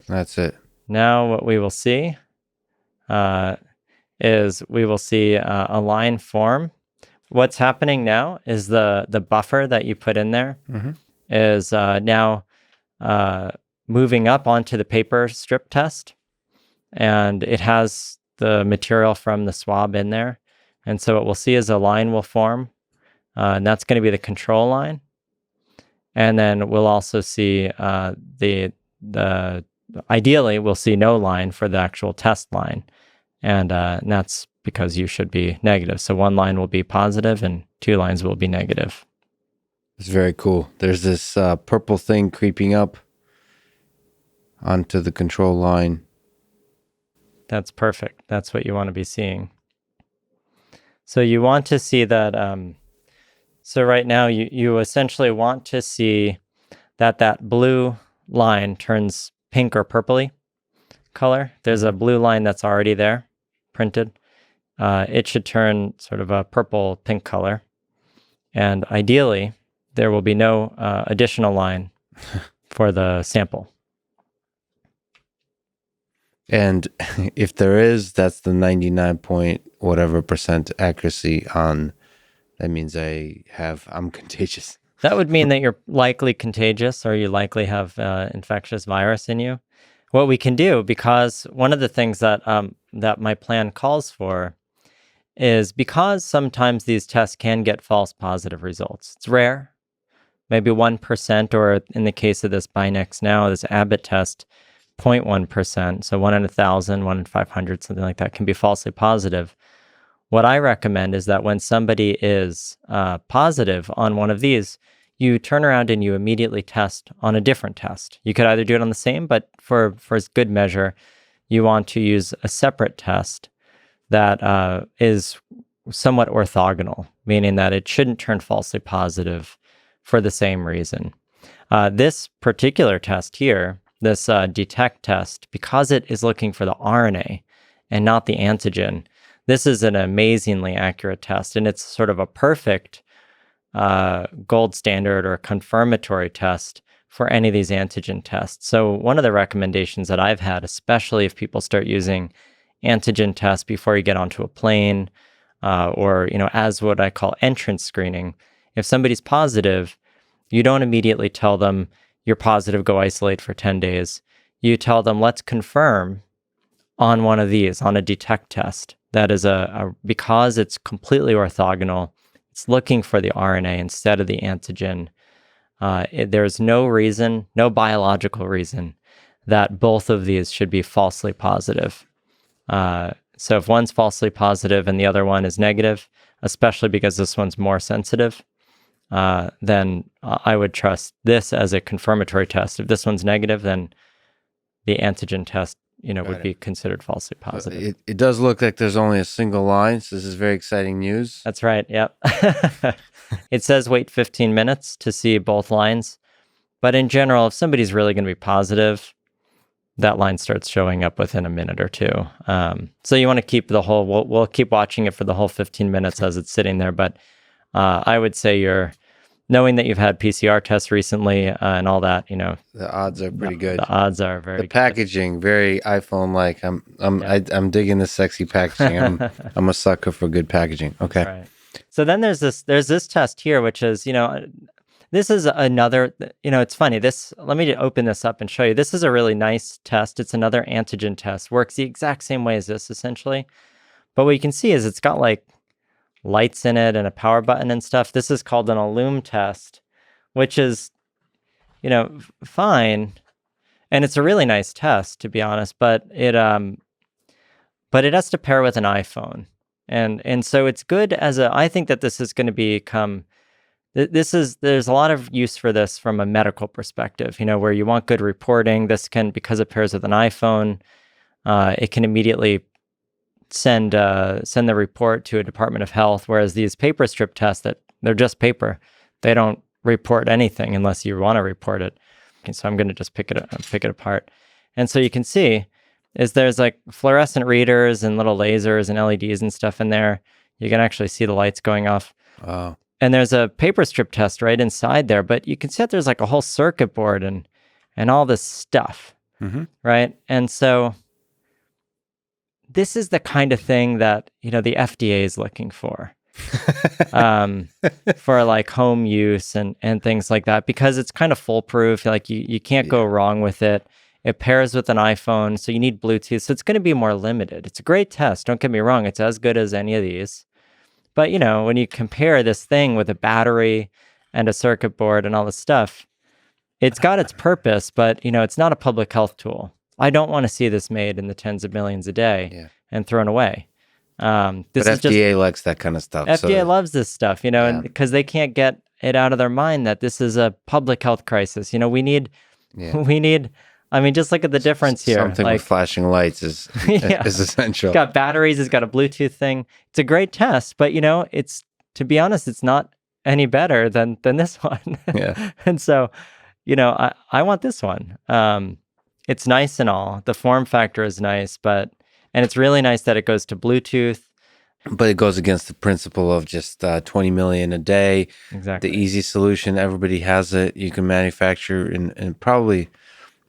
That's it. Now what we will see is we will see a line form. What's happening now is the buffer that you put in there is now moving up onto the paper strip test. And it has the material from the swab in there. And so what we'll see is a line will form. And that's going to be the control line. And then we'll also see ideally we'll see no line for the actual test line. And that's because you should be negative. So 1 line will be positive and 2 lines will be negative. It's very cool. There's this purple thing creeping up onto the control line. That's perfect. That's what you want to be seeing. So you want to see that. So right now you essentially want to see that blue line turns pink or purpley color. There's a blue line that's already there, printed. It should turn sort of a purple pink color. And ideally, there will be no additional line for the sample. And if there is, that's the 99 point whatever % accuracy on, that means I'm contagious. That would mean that you're likely contagious or you likely have infectious virus in you. What we can do, because one of the things that my plan calls for is because sometimes these tests can get false positive results. It's rare, maybe 1%, or in the case of this Binex now, this Abbott test, 0.1%. So 1 in 1,000, 1 in 500, something like that can be falsely positive. What I recommend is that when somebody is positive on one of these, you turn around and you immediately test on a different test. You could either do it on the same, but for good measure, you want to use a separate test that is somewhat orthogonal, meaning that it shouldn't turn falsely positive for the same reason. This particular test here, this detect test, because it is looking for the RNA and not the antigen, this is an amazingly accurate test, and it's sort of a perfect gold standard or confirmatory test for any of these antigen tests. So one of the recommendations that I've had, especially if people start using antigen tests before you get onto a plane, or as what I call entrance screening, if somebody's positive, you don't immediately tell them you're positive, go isolate for 10 days. You tell them, let's confirm on one of these, on a detect test. That is because it's completely orthogonal, it's looking for the RNA instead of the antigen. There's no reason, no biological reason that both of these should be falsely positive. So if one's falsely positive and the other one is negative, especially because this one's more sensitive, then I would trust this as a confirmatory test. If this one's negative, then the antigen test, would be considered falsely positive. It does look like there's only a single line, so this is very exciting news. That's right, yep. It says wait 15 minutes to see both lines. But in general, if somebody's really going to be positive, that line starts showing up within a minute or two. So you want to keep the whole, we'll keep watching it for the whole 15 minutes as it's sitting there. But I would say you're knowing that you've had PCR tests recently and all that, The odds are pretty good. The odds are very The packaging, very iPhone-like. I'm digging the sexy packaging. good. I'm a sucker for good packaging. Okay. Right. So then there's this test here, which is, this is another, it's funny. Let me open this up and show you. This is a really nice test. It's another antigen test. Works the exact same way as this, essentially. But what you can see is it's got like lights in it and a power button and stuff. This is called an Illum test, which is, fine. And it's a really nice test, to be honest, but it has to pair with an iPhone. And so it's good I think that this is going to become, there's a lot of use for this from a medical perspective, where you want good reporting. This can, because it pairs with an iPhone, it can immediately send the report to a Department of Health, whereas these paper strip tests, they're just paper. They don't report anything unless you want to report it. Okay, so I'm going to just pick it apart. And so you can see is there's like fluorescent readers and little lasers and LEDs and stuff in there. You can actually see the lights going off. Wow. And there's a paper strip test right inside there, but you can see that there's like a whole circuit board and all this stuff, right? And so this is the kind of thing that, the FDA is looking for, for like home use and things like that, because it's kind of foolproof. Like you can't go wrong with it. It pairs with an iPhone, so you need Bluetooth. So it's going to be more limited. It's a great test. Don't get me wrong. It's as good as any of these. But, when you compare this thing with a battery and a circuit board and all this stuff, it's got its purpose, but, it's not a public health tool. I don't want to see this made in the tens of millions a day and thrown away. But FDA likes that kind of stuff. FDA loves this stuff, and because they can't get it out of their mind that this is a public health crisis. We need, just look at the difference here. Something with flashing lights is essential. It's got batteries. It's got a Bluetooth thing. It's a great test, but it's, to be honest, it's not any better than this one. Yeah. And so, I want this one. It's nice and all. The form factor is nice, and it's really nice that it goes to Bluetooth. But it goes against the principle of just 20 million a day. Exactly. The easy solution. Everybody has it. You can manufacture and probably.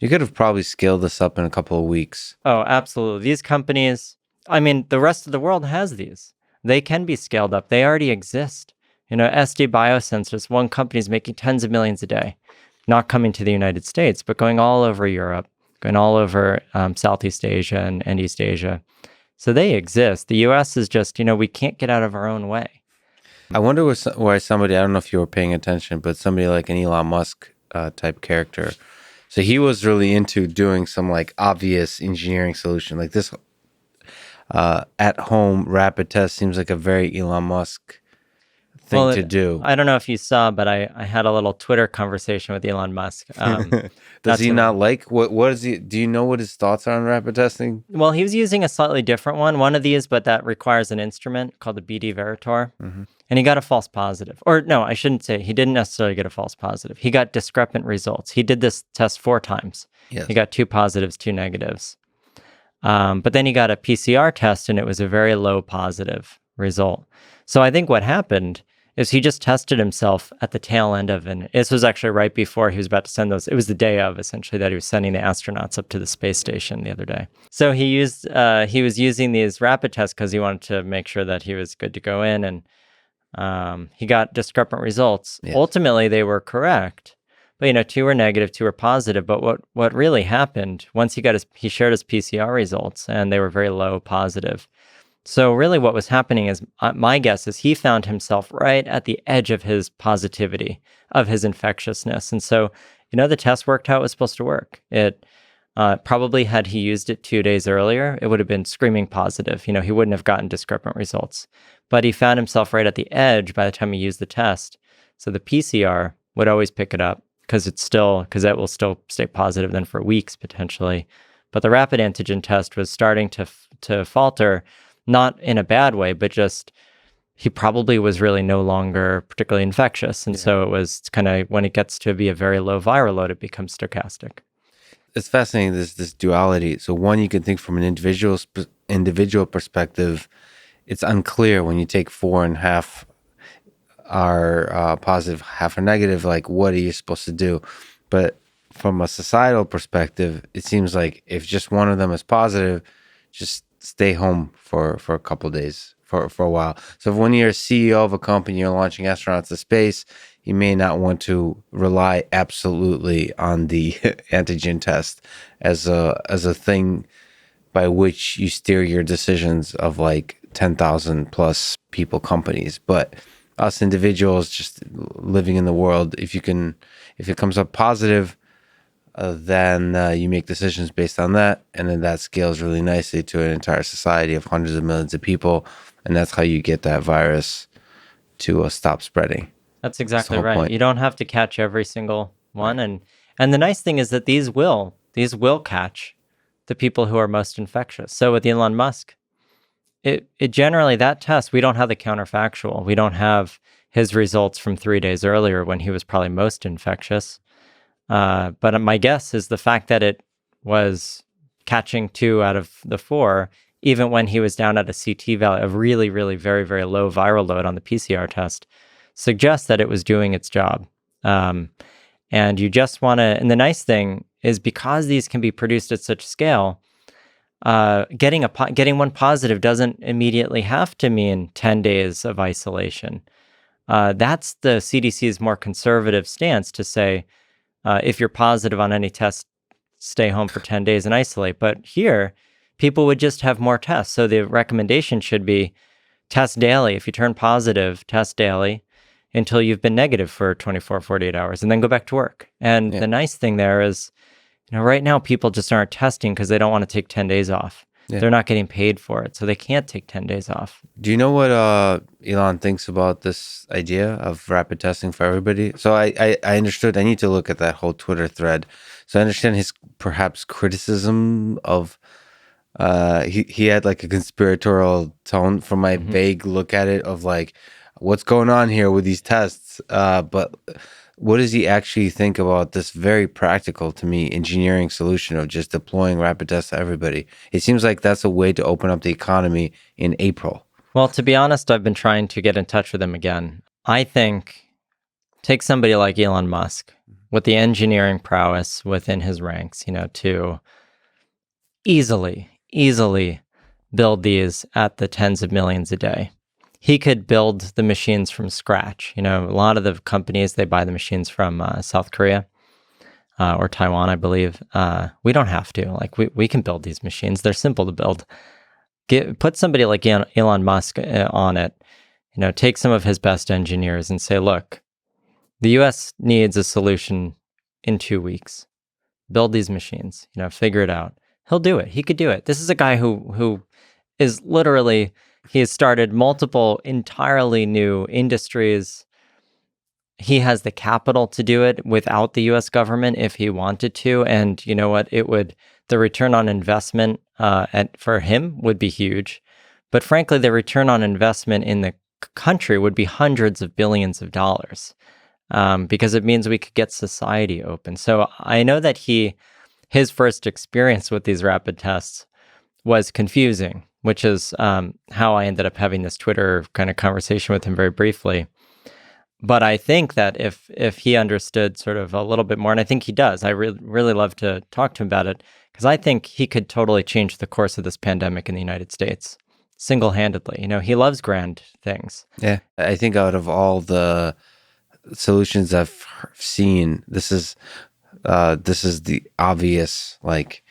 You could have probably scaled this up in a couple of weeks. Oh, absolutely. These companies, the rest of the world has these. They can be scaled up. They already exist. SD Biosensors, one company is making tens of millions a day, not coming to the United States, but going all over Europe, going all over Southeast Asia and East Asia. So they exist. The US is just, we can't get out of our own way. I wonder why somebody, I don't know if you were paying attention, but somebody like an Elon Musk type character. So he was really into doing some like obvious engineering solution. Like this at-home rapid test seems like a very Elon Musk thing to do. I don't know if you saw, but I had a little Twitter conversation with Elon Musk. Does he not like, what is he, do you know what his thoughts are on rapid testing? Well, he was using a slightly different one of these, but that requires an instrument called the BD Veritor. And he got a false positive. Or no, I shouldn't say he didn't necessarily get a false positive. He got discrepant results. He did this test 4 times. Yes. He got 2 positives, 2 negatives. But then he got a PCR test and it was a very low positive result. So I think what happened is he just tested himself at the tail end of, and this was actually right before he was about to send those. It was the day of, essentially, that he was sending the astronauts up to the space station the other day. So he was using these rapid tests because he wanted to make sure that he was good to go in, and he got discrepant results. Yes. Ultimately, they were correct, but 2 were negative, 2 were positive. But what really happened once he shared his PCR results, and they were very low positive. So really what was happening is, my guess is he found himself right at the edge of his positivity, of his infectiousness. And so, the test worked how it was supposed to work. It probably, had he used it 2 days earlier, it would have been screaming positive. He wouldn't have gotten discrepant results. But he found himself right at the edge by the time he used the test. So the PCR would always pick it up because it will still stay positive then for weeks potentially. But the rapid antigen test was starting to falter, not in a bad way, but just he probably was really no longer particularly infectious. And so it was kind of, when it gets to be a very low viral load, it becomes stochastic. It's fascinating, this duality. So one, you can think from an individual perspective, it's unclear when you take 4.5 are positive, half are negative. Like, what are you supposed to do? But from a societal perspective, it seems like if just one of them is positive, just stay home for a couple of days, for a while. So if when you're a CEO of a company, you're launching astronauts to space, you may not want to rely absolutely on the antigen test as a thing by which you steer your decisions of like 10,000 plus people companies. But us individuals just living in the world, if it comes up positive, then you make decisions based on that, and then that scales really nicely to an entire society of hundreds of millions of people, and that's how you get that virus to stop spreading. That's exactly whole right. point. You don't have to catch every single one, and the nice thing is that these will catch the people who are most infectious. So with Elon Musk, it generally, that test, we don't have the counterfactual. We don't have his results from 3 days earlier when he was probably most infectious. But my guess is the fact that it was catching 2 out of the 4, even when he was down at a CT value, a really, really very, very low viral load on the PCR test, suggests that it was doing its job. And you just want to, and the nice thing is because these can be produced at such scale, getting one positive doesn't immediately have to mean 10 days of isolation. That's the CDC's more conservative stance to say, if you're positive on any test, stay home for 10 days and isolate. But here, people would just have more tests. So the recommendation should be test daily. If you turn positive, test daily until you've been negative for 24, 48 hours, and then go back to work. And the nice thing there is, right now people just aren't testing because they don't want to take 10 days off. Yeah. They're not getting paid for it, so they can't take 10 days off. Do you know what Elon thinks about this idea of rapid testing for everybody? So I understood. I need to look at that whole Twitter thread. So I understand his perhaps criticism of he had like a conspiratorial tone from my vague look at it of like, what's going on here with these tests? But what does he actually think about this very practical, to me, engineering solution of just deploying rapid tests to everybody? It seems like that's a way to open up the economy in April. Well, to be honest, I've been trying to get in touch with him again. I think, take somebody like Elon Musk with the engineering prowess within his ranks, to easily build these at the tens of millions a day. He could build the machines from scratch. A lot of the companies, they buy the machines from South Korea or Taiwan, I believe. We don't have to. Like, we can build these machines. They're simple to build. Put somebody like Elon Musk on it. Take some of his best engineers and say, look, the U.S. needs a solution in 2 weeks. Build these machines. Figure it out. He'll do it. He could do it. This is a guy who is literally... He has started multiple entirely new industries. He has the capital to do it without the U.S. government if he wanted to. And you know what? The return on investment for him would be huge. But frankly, the return on investment in the country would be hundreds of billions of dollars because it means we could get society open. So I know that his first experience with these rapid tests was confusing, which is how I ended up having this Twitter kind of conversation with him very briefly. But I think that if he understood sort of a little bit more, and I think he does, I really love to talk to him about it, because I think he could totally change the course of this pandemic in the United States, single-handedly. He loves grand things. Yeah, I think out of all the solutions I've seen, this is the obvious, like,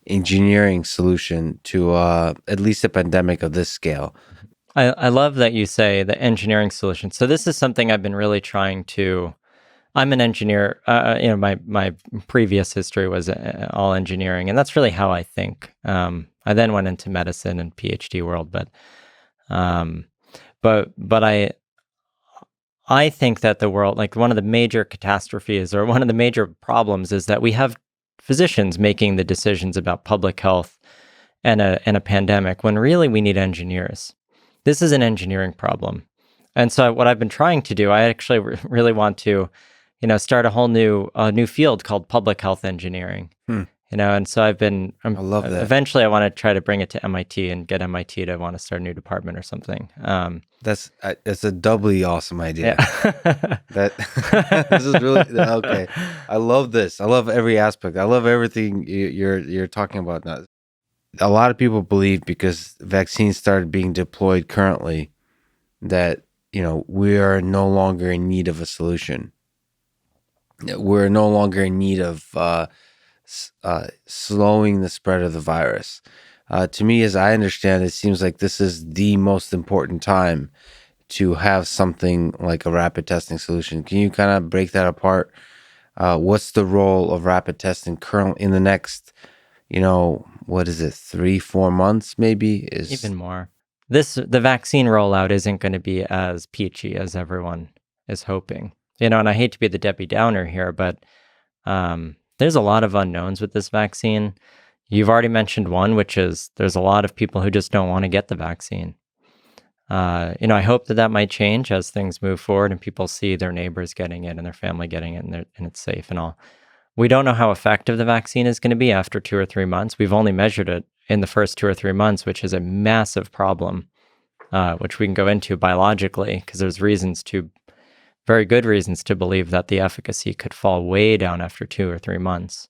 engineering solution to at least a pandemic of this scale. I love that you say the engineering solution. So this is something I've been really trying to. I'm an engineer. My previous history was all engineering, and that's really how I think. I then went into medicine and PhD world, but I think that the world, like, one of the major catastrophes or one of the major problems is that we have physicians making the decisions about public health and a pandemic when really we need engineers. This is an engineering problem. And so what I've been trying to do, I actually really want to, start a whole new field called public health engineering. And so I love that. eventually I want to try to bring it to MIT and get MIT to want to start a new department or something. That's a doubly awesome idea. Yeah. That this is really okay. I love this. I love every aspect. I love everything you're talking about now. A lot of people believe because vaccines started being deployed currently that we are no longer in need of a solution. We're no longer in need of slowing the spread of the virus. To me, as I understand, it seems like this is the most important time to have something like a rapid testing solution. Can you kind of break that apart? What's the role of rapid testing currently in the next, what is it, 3-4 months maybe? Even more. The vaccine rollout isn't going to be as peachy as everyone is hoping. And I hate to be the Debbie Downer here, but there's a lot of unknowns with this vaccine. You've already mentioned one, which is there's a lot of people who just don't want to get the vaccine. I hope that might change as things move forward and people see their neighbors getting it and their family getting it and it's safe and all. We don't know how effective the vaccine is going to be after 2 or 3 months. We've only measured it in the first 2 or 3 months, which is a massive problem, which we can go into biologically because there's very good reasons to believe that the efficacy could fall way down after 2 or 3 months.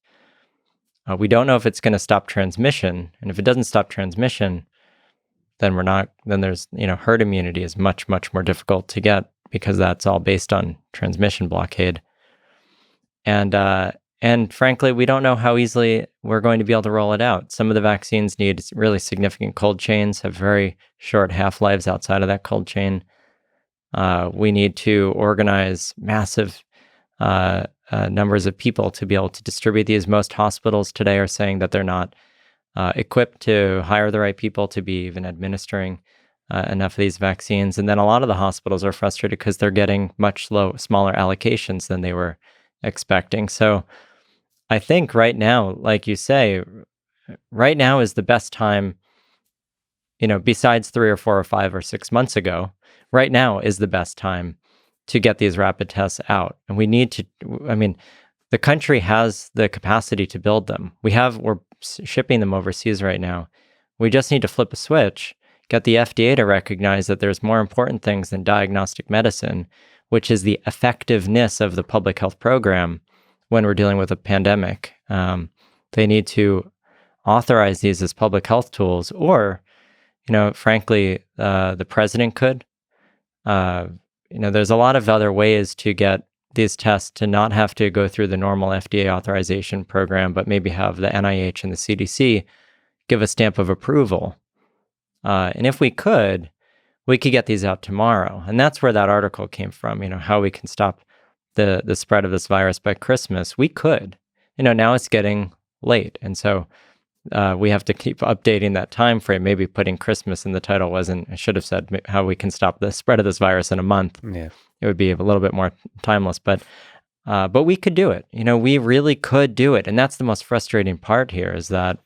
We don't know if it's going to stop transmission, and if it doesn't stop transmission, then there's, herd immunity is much, much more difficult to get because that's all based on transmission blockade. And frankly, we don't know how easily we're going to be able to roll it out. Some of the vaccines need really significant cold chains, have very short half-lives outside of that cold chain. We need to organize massive numbers of people to be able to distribute these. Most hospitals today are saying that they're not equipped to hire the right people to be even administering enough of these vaccines. And then a lot of the hospitals are frustrated because they're getting much smaller allocations than they were expecting. So I think right now, like you say, right now is the best time, besides 3 or 4 or 5 or 6 months ago, right now is the best time to get these rapid tests out. And we need to, the country has the capacity to build them. We're shipping them overseas right now. We just need to flip a switch, get the FDA to recognize that there's more important things than diagnostic medicine, which is the effectiveness of the public health program when we're dealing with a pandemic. They need to authorize these as public health tools, or, frankly, the president could. There's a lot of other ways to get these tests to not have to go through the normal FDA authorization program, but maybe have the NIH and the CDC give a stamp of approval. And if we could get these out tomorrow. And that's where that article came from, how we can stop the spread of this virus by Christmas. We could. Now it's getting late. And so we have to keep updating that time frame. Maybe putting Christmas in the title I should have said how we can stop the spread of this virus in a month. Yeah. It would be a little bit more timeless, but we could do it. We really could do it. And that's the most frustrating part here is that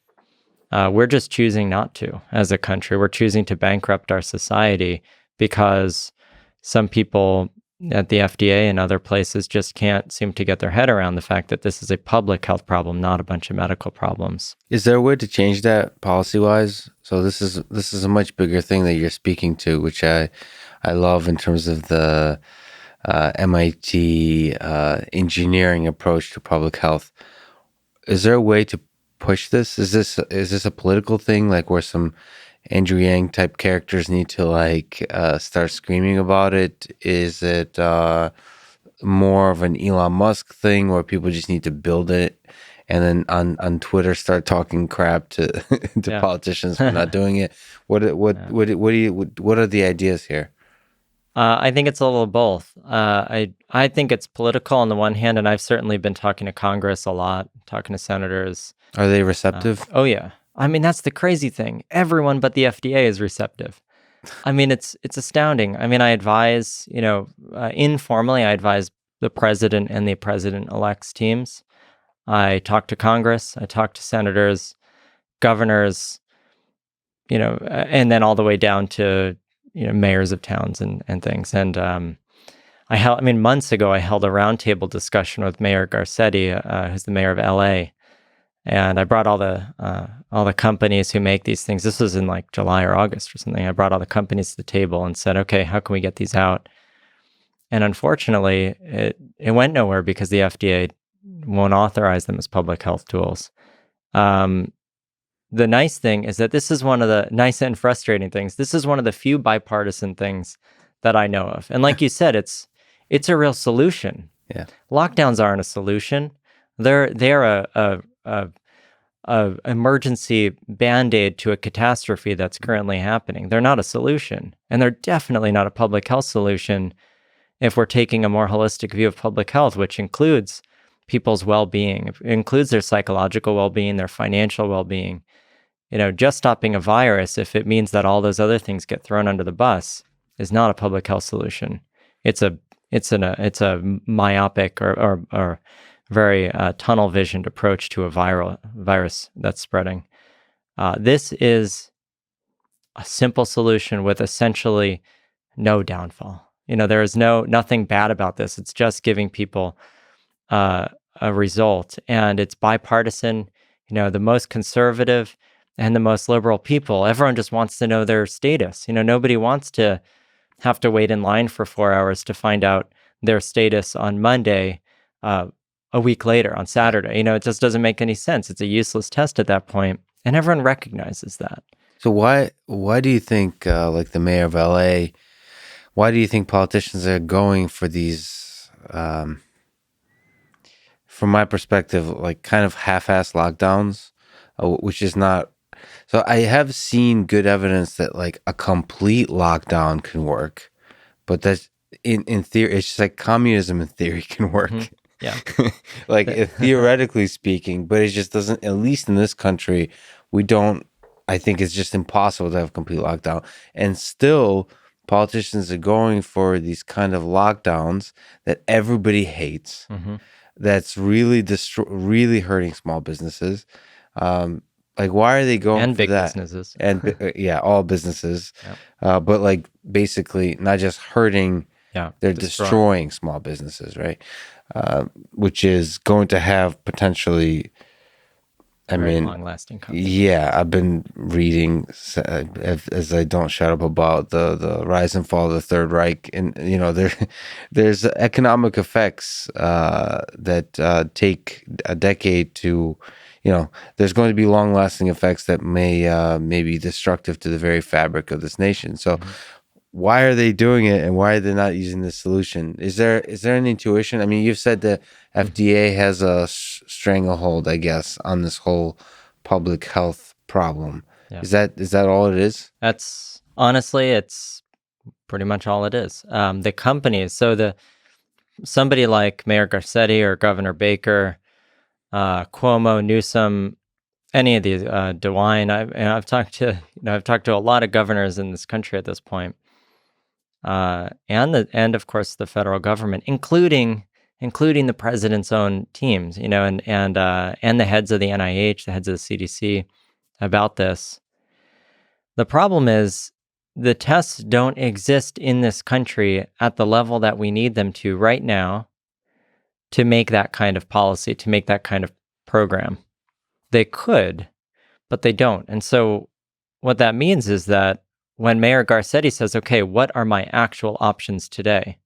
we're just choosing not to as a country. We're choosing to bankrupt our society because some people at the FDA and other places just can't seem to get their head around the fact that this is a public health problem, not a bunch of medical problems. Is there a way to change that policy-wise? So this is a much bigger thing that you're speaking to, which I love in terms of the MIT engineering approach to public health. Is there a way to push this? Is this a political thing, like where some Andrew Yang type characters need to start screaming about it? Is it more of an Elon Musk thing where people just need to build it and then on Twitter start talking crap to politicians for not doing it? What are the ideas here? I think it's a little of both. I think it's political on the one hand, and I've certainly been talking to Congress a lot, talking to senators. Are they receptive? Oh yeah. That's the crazy thing. Everyone but the FDA is receptive. It's astounding. I advise, informally, I advise the president and the president-elect's teams. I talk to Congress. I talk to senators, governors, and then all the way down to mayors of towns and things. And months ago, I held a roundtable discussion with Mayor Garcetti, who's the mayor of LA. And I brought all the companies who make these things. This was in like July or August or something. I brought all the companies to the table and said, okay, how can we get these out? And unfortunately, it went nowhere because the FDA won't authorize them as public health tools. The nice thing is that this is one of the nice and frustrating things. This is one of the few bipartisan things that I know of. And like you said, it's a real solution. Yeah. Lockdowns aren't a solution. They're a emergency band-aid to a catastrophe that's currently happening. They're not a solution. And they're definitely not a public health solution if we're taking a more holistic view of public health, which includes people's well-being. It includes their psychological well-being, their financial well-being. Just stopping a virus, if it means that all those other things get thrown under the bus, is not a public health solution. It's a myopic or very tunnel visioned approach to a virus that's spreading. This is a simple solution with essentially no downfall. There is nothing bad about this. It's just giving people a result, and it's bipartisan. The most conservative and the most liberal people, everyone just wants to know their status. Nobody wants to have to wait in line for 4 hours to find out their status on Monday, a week later on Saturday. It just doesn't make any sense. It's a useless test at that point, and everyone recognizes that. So why do you think, like the mayor of LA, why do you think politicians are going for these, from my perspective, like kind of half-ass lockdowns, which is not. So I have seen good evidence that like a complete lockdown can work, but that's in theory, it's just like communism in theory can work. Mm-hmm. Yeah. Like theoretically speaking, but it just doesn't, at least in this country, I think it's just impossible to have a complete lockdown. And still politicians are going for these kind of lockdowns that everybody hates. Mm-hmm. That's really really hurting small businesses. Like, why are they going and for big that? businesses? And yeah, all businesses. Yep. But like basically not just hurting, they're destroying small businesses, right? Which is going to have potentially, long-lasting consequences. Yeah, I've been reading as I don't shut up about the rise and fall of the Third Reich, and there's economic effects that take a decade to. There's going to be long-lasting effects that may be destructive to the very fabric of this nation. So, why are they doing it, and why are they not using this solution? Is there an intuition? I mean, you've said the FDA has a stranglehold, I guess, on this whole public health problem. Yeah. Is that all it is? That's honestly, it's pretty much all it is. The companies, so somebody like Mayor Garcetti or Governor Baker, Cuomo, Newsom, any of these, DeWine. I've talked to a lot of governors in this country at this point, and of course the federal government, including the president's own teams, and the heads of the NIH, the heads of the CDC, about this. The problem is the tests don't exist in this country at the level that we need them to right now to make that kind of policy, to make that kind of program. They could, but they don't. And so what that means is that when Mayor Garcetti says, okay, what are my actual options today?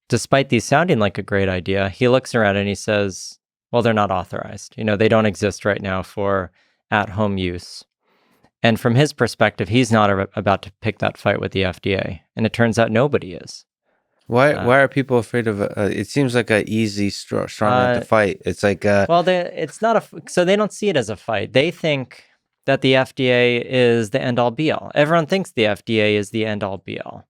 Despite these sounding like a great idea, he looks around and he says, well, they're not authorized. They don't exist right now for at-home use. And from his perspective, he's not about to pick that fight with the FDA. And it turns out nobody is. Why are people afraid of it? It seems like an easy, strong to fight. It's like it's not so they don't see it as a fight. They think that the FDA is the end-all be-all. Everyone thinks the FDA is the end-all be-all.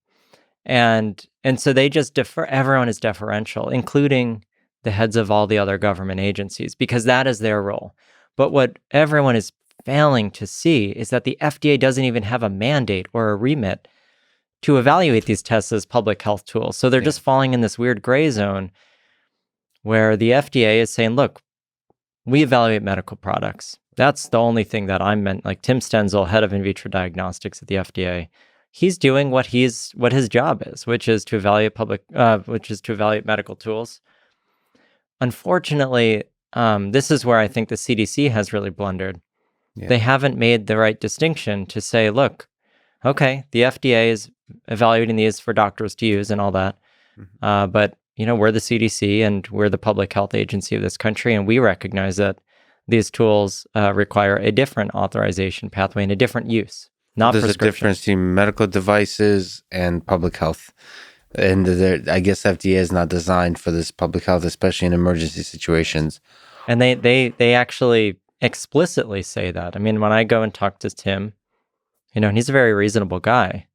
And so they just defer. Everyone is deferential, including the heads of all the other government agencies, because that is their role. But what everyone is failing to see is that the FDA doesn't even have a mandate or a remit to evaluate these tests as public health tools. So they're just falling in this weird gray zone where the FDA is saying, look, we evaluate medical products. That's the only thing that I'm meant. Like Tim Stenzel, head of in vitro diagnostics at the FDA, he's doing what his job is, which is to evaluate medical tools. Unfortunately, this is where I think the CDC has really blundered. Yeah. They haven't made the right distinction to say, look, okay, the FDA is evaluating these for doctors to use and all that. But, we're the CDC and we're the public health agency of this country. And we recognize that these tools require a different authorization pathway and a different use, not There's a prescription. difference between medical devices and public health. And I guess FDA is not designed for this public health, especially in emergency situations. And they actually explicitly say that. I mean, when I go and talk to Tim, and he's a very reasonable guy.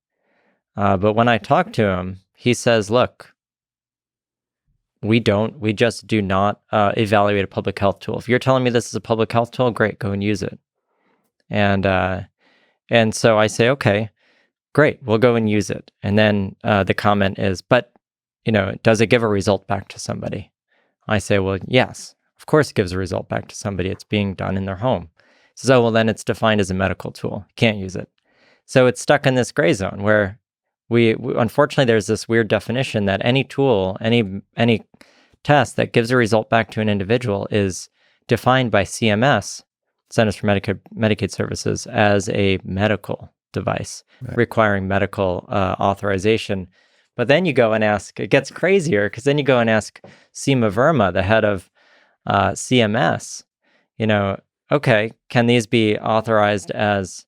But when I talk to him, he says, look, we just do not evaluate a public health tool. If you're telling me this is a public health tool, great, go and use it. And so I say, okay, great, we'll go and use it. And then the comment is, but, does it give a result back to somebody? I say, well, yes, of course it gives a result back to somebody. It's being done in their home. He says, oh, well, then it's defined as a medical tool. You can't use it. So it's stuck in this gray zone where we unfortunately, there's this weird definition that any tool, any test that gives a result back to an individual is defined by CMS, Centers for Medicaid Services, as a medical device requiring medical authorization. But then you go and ask, it gets crazier because then you go and ask Seema Verma, the head of CMS, okay, can these be authorized as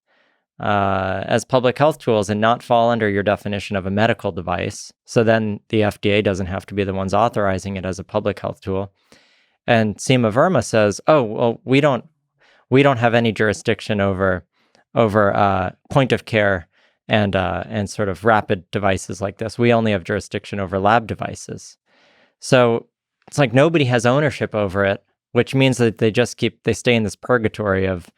public health tools and not fall under your definition of a medical device? So then the FDA doesn't have to be the ones authorizing it as a public health tool. And Seema Verma says, oh, well, we don't have any jurisdiction over point of care and sort of rapid devices like this. We only have jurisdiction over lab devices. So it's like nobody has ownership over it, which means that they stay in this purgatory of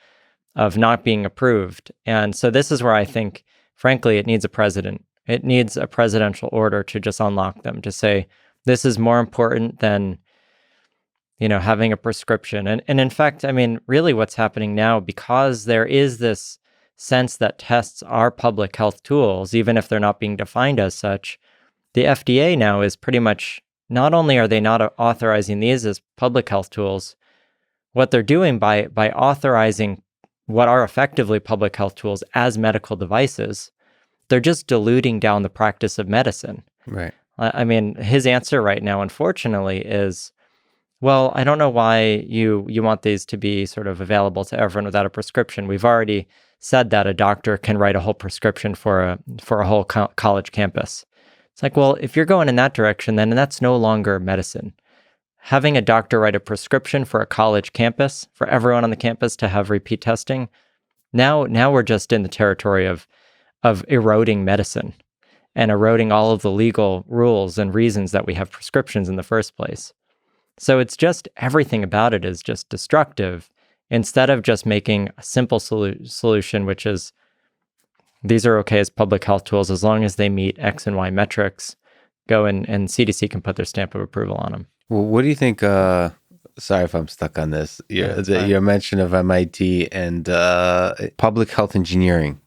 not being approved. And so this is where I think, frankly, it needs a president. It needs a presidential order to just unlock them, to say, this is more important than, having a prescription. And in fact, I mean, really what's happening now, because there is this sense that tests are public health tools, even if they're not being defined as such, the FDA now is pretty much, not only are they not authorizing these as public health tools, what they're doing by authorizing what are effectively public health tools as medical devices, they're just diluting down the practice of medicine. Right. I mean, his answer right now, unfortunately, is, well, I don't know why you want these to be sort of available to everyone without a prescription. We've already said that a doctor can write a whole prescription for a whole college campus. It's like, well, if you're going in that direction, then that's no longer medicine. Having a doctor write a prescription for a college campus, for everyone on the campus to have repeat testing, now we're just in the territory of eroding medicine and eroding all of the legal rules and reasons that we have prescriptions in the first place. So it's just, everything about it is just destructive, instead of just making a simple solution, which is, these are okay as public health tools as long as they meet X and Y metrics. Go and CDC can put their stamp of approval on them. Well, what do you think? Sorry if I'm stuck on this. Your mention of MIT and public health engineering,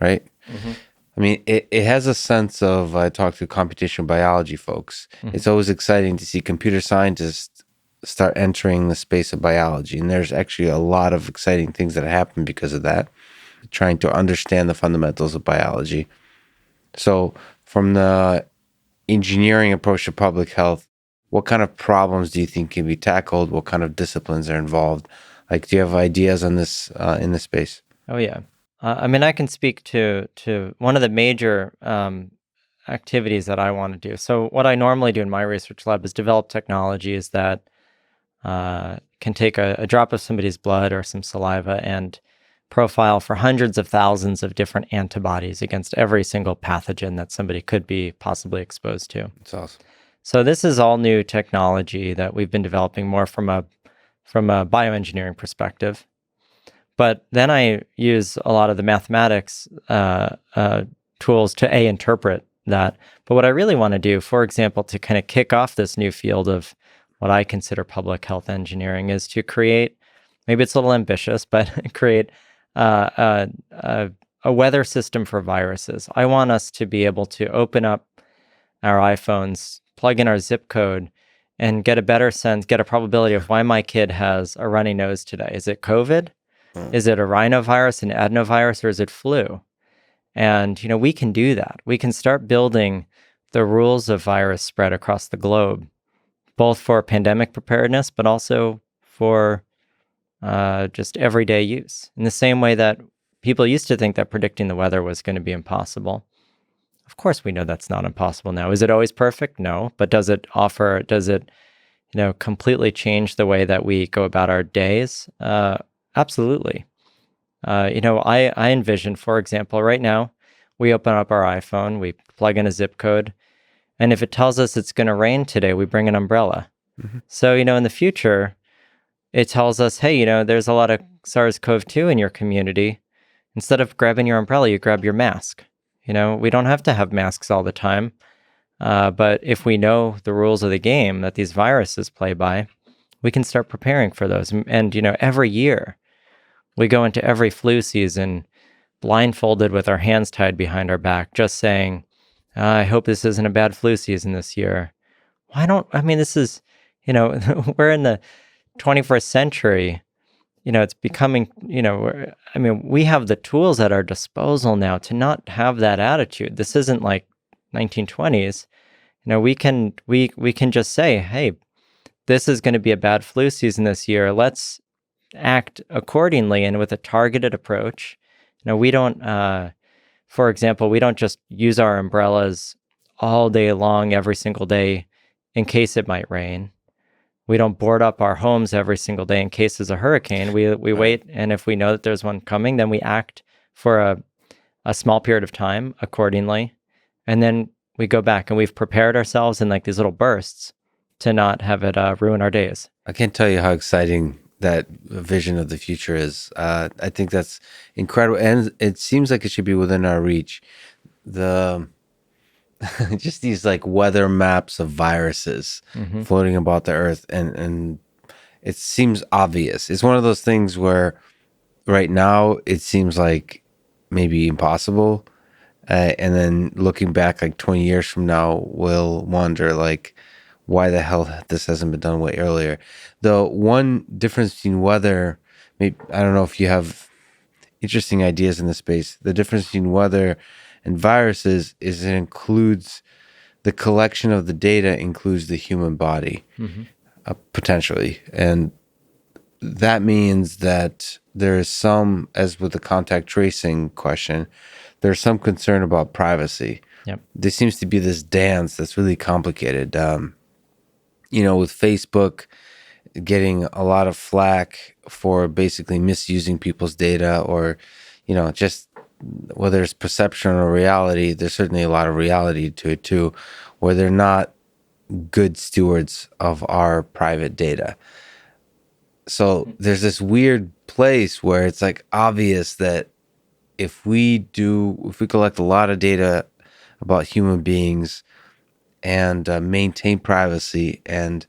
right? Mm-hmm. I mean, it has a sense of, I talk to computational biology folks. Mm-hmm. It's always exciting to see computer scientists start entering the space of biology. And there's actually a lot of exciting things that happen because of that, trying to understand the fundamentals of biology. So from the engineering approach to public health, what kind of problems do you think can be tackled? What kind of disciplines are involved? Like, do you have ideas on this in this space? Oh, yeah. I mean, I can speak to one of the major activities that I want to do. So what I normally do in my research lab is develop technologies that can take a drop of somebody's blood or some saliva and profile for hundreds of thousands of different antibodies against every single pathogen that somebody could be possibly exposed to. That's awesome. So this is all new technology that we've been developing more from a bioengineering perspective. But then I use a lot of the mathematics tools to interpret that. But what I really want to do, for example, to kind of kick off this new field of what I consider public health engineering, is to create, maybe it's a little ambitious, but create a weather system for viruses. I want us to be able to open up our iPhones, plug in our zip code, and get a better sense, get a probability of why my kid has a runny nose today. Is it COVID? Is it a rhinovirus, an adenovirus, or is it flu? And, we can do that. We can start building the rules of virus spread across the globe, both for pandemic preparedness, but also for just everyday use. In the same way that people used to think that predicting the weather was going to be impossible. Of course, we know that's not impossible now. Is it always perfect? No. But does it completely change the way that we go about our days? Absolutely. I envision, for example, right now, we open up our iPhone, we plug in a zip code, and if it tells us it's going to rain today, we bring an umbrella. Mm-hmm. So, in the future, it tells us, hey, there's a lot of SARS-CoV-2 in your community. Instead of grabbing your umbrella, you grab your mask. We don't have to have masks all the time. But if we know the rules of the game that these viruses play by, we can start preparing for those. And, every year, we go into every flu season blindfolded with our hands tied behind our back, just saying, I hope this isn't a bad flu season this year. This is, we're in the 21st century. It's becoming, we have the tools at our disposal now to not have that attitude. This isn't like 1920s. We can just say, hey, this is going to be a bad flu season this year. Let's act accordingly and with a targeted approach. We don't, for example, we don't just use our umbrellas all day long, every single day, in case it might rain. We don't board up our homes every single day in case there's a hurricane. We wait, and if we know that there's one coming, then we act for a small period of time accordingly, and then we go back and we've prepared ourselves in like these little bursts to not have it ruin our days. I can't tell you how exciting that vision of the future is. I think that's incredible, and it seems like it should be within our reach. Just these like weather maps of viruses floating about the earth, and it seems obvious. It's one of those things where right now it seems like maybe impossible, and then looking back like 20 years from now, we'll wonder like why the hell this hasn't been done way earlier. The one difference between weather, maybe, I don't know if you have interesting ideas in this space. The difference between weather and viruses is it includes the collection of the data includes the human body, potentially. And that means that there is some, as with the contact tracing question, there's some concern about privacy. Yep. There seems to be this dance that's really complicated. With Facebook getting a lot of flack for basically misusing people's data, or, just whether it's perception or reality, there's certainly a lot of reality to it too, where they're not good stewards of our private data. So there's this weird place where it's like obvious that if we collect a lot of data about human beings and maintain privacy and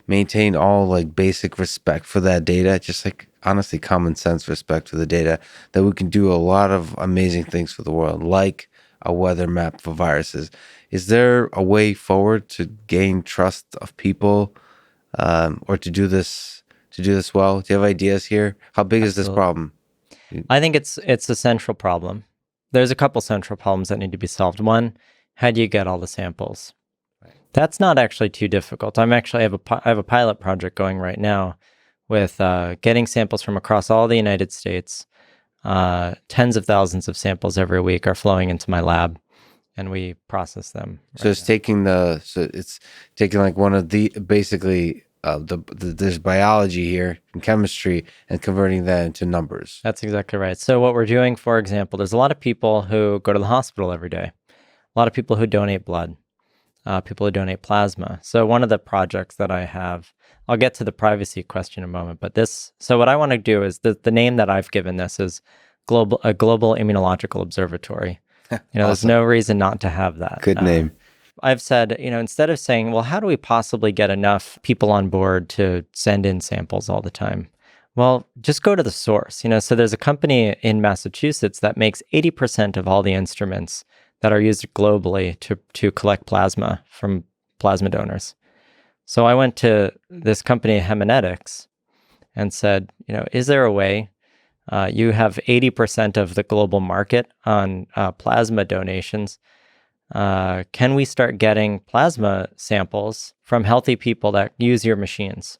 maintain all like basic respect for that data, just like honestly common sense respect for the data, that we can do a lot of amazing things for the world, like a weather map for viruses. Is there a way forward to gain trust of people, or to do this well? Do you have ideas here? How big is this problem? I think it's a central problem. There's a couple central problems that need to be solved. One, how do you get all the samples? That's not actually too difficult. I have a pilot project going right now with getting samples from across all the United States. Tens of thousands of samples every week are flowing into my lab, and we process them. So it's taking like one of the basically there's biology here and chemistry and converting that into numbers. That's exactly right. So what we're doing, for example, there's a lot of people who go to the hospital every day, a lot of people who donate blood. People who donate plasma. So one of the projects that I have, I'll get to the privacy question in a moment, but so what I want to do is the name that I've given this is a global immunological observatory. Awesome. There's no reason not to have that. Good name. I've said, instead of saying, well, how do we possibly get enough people on board to send in samples all the time? Well, just go to the source. So there's a company in Massachusetts that makes 80% of all the instruments that are used globally to collect plasma from plasma donors. So I went to this company, Hemonetics, and said, is there a way? You have 80% of the global market on plasma donations. Can we start getting plasma samples from healthy people that use your machines?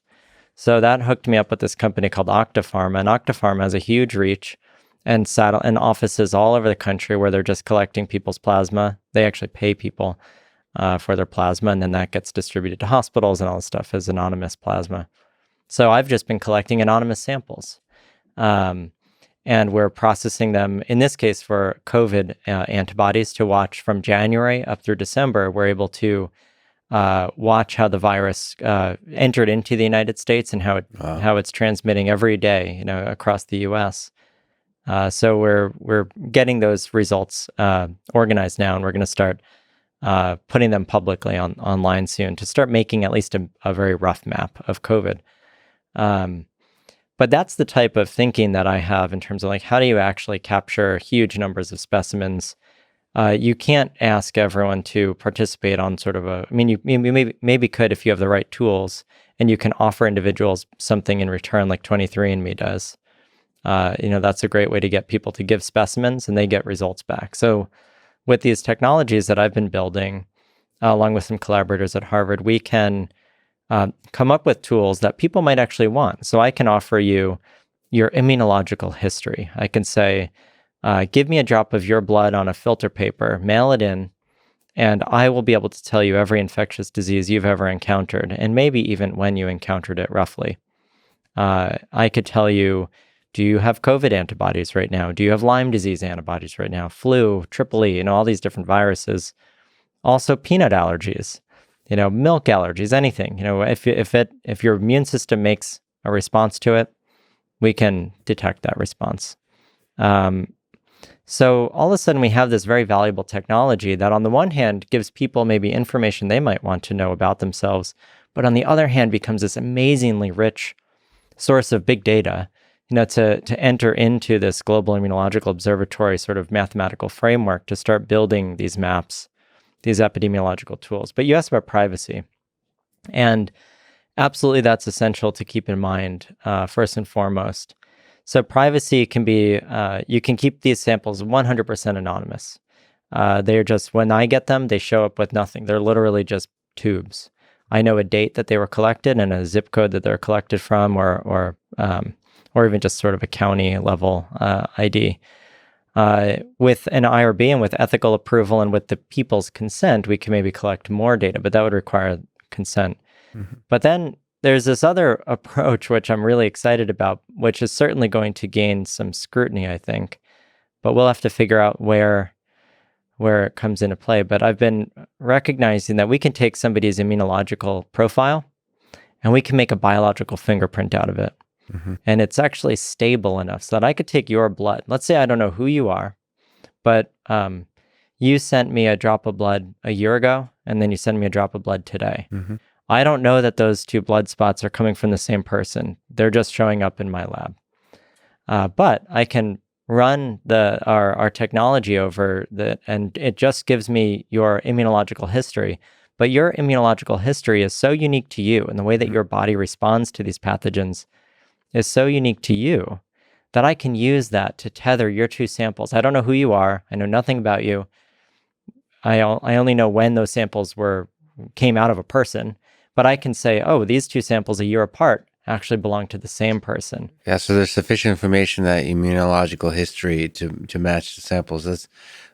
So that hooked me up with this company called Octapharma, and Octapharma has a huge reach and offices all over the country where they're just collecting people's plasma. They actually pay people for their plasma, and then that gets distributed to hospitals and all this stuff as anonymous plasma. So I've just been collecting anonymous samples. And we're processing them, in this case, for COVID antibodies to watch from January up through December. We're able to watch how the virus entered into the United States and how it's transmitting every day, across the U.S. So we're getting those results organized now, and we're going to start putting them publicly online soon to start making at least a very rough map of COVID. But that's the type of thinking that I have in terms of like, how do you actually capture huge numbers of specimens? You can't ask everyone to participate on sort of you maybe could if you have the right tools, and you can offer individuals something in return, like 23andMe does. That's a great way to get people to give specimens and they get results back. So with these technologies that I've been building, along with some collaborators at Harvard, we can come up with tools that people might actually want. So I can offer you your immunological history. I can say, give me a drop of your blood on a filter paper, mail it in, and I will be able to tell you every infectious disease you've ever encountered, and maybe even when you encountered it roughly. I could tell you, do you have COVID antibodies right now? Do you have Lyme disease antibodies right now? Flu, Triple E, all these different viruses. Also peanut allergies. Milk allergies, anything. If your immune system makes a response to it, we can detect that response. So all of a sudden we have this very valuable technology that on the one hand gives people maybe information they might want to know about themselves, but on the other hand becomes this amazingly rich source of big data, to enter into this global immunological observatory sort of mathematical framework to start building these maps, these epidemiological tools. But you asked about privacy. And absolutely that's essential to keep in mind, first and foremost. So privacy can be, you can keep these samples 100% anonymous. They're just, when I get them, they show up with nothing. They're literally just tubes. I know a date that they were collected and a zip code that they're collected from, or even just sort of a county level ID. With an IRB and with ethical approval and with the people's consent, we can maybe collect more data, but that would require consent. Mm-hmm. But then there's this other approach, which I'm really excited about, which is certainly going to gain some scrutiny, I think, but we'll have to figure out where it comes into play. But I've been recognizing that we can take somebody's immunological profile and we can make a biological fingerprint out of it. Mm-hmm. And it's actually stable enough so that I could take your blood. Let's say I don't know who you are, but you sent me a drop of blood a year ago, and then you send me a drop of blood today. Mm-hmm. I don't know that those two blood spots are coming from the same person. They're just showing up in my lab. But I can run our technology over and it just gives me your immunological history. But your immunological history is so unique to you, and the way that your body responds to these pathogens is so unique to you that I can use that to tether your two samples. I don't know who you are. I know nothing about you. I only know when those samples came out of a person, but I can say, oh, these two samples a year apart actually belong to the same person. Yeah, so there's sufficient information, that immunological history to match the samples.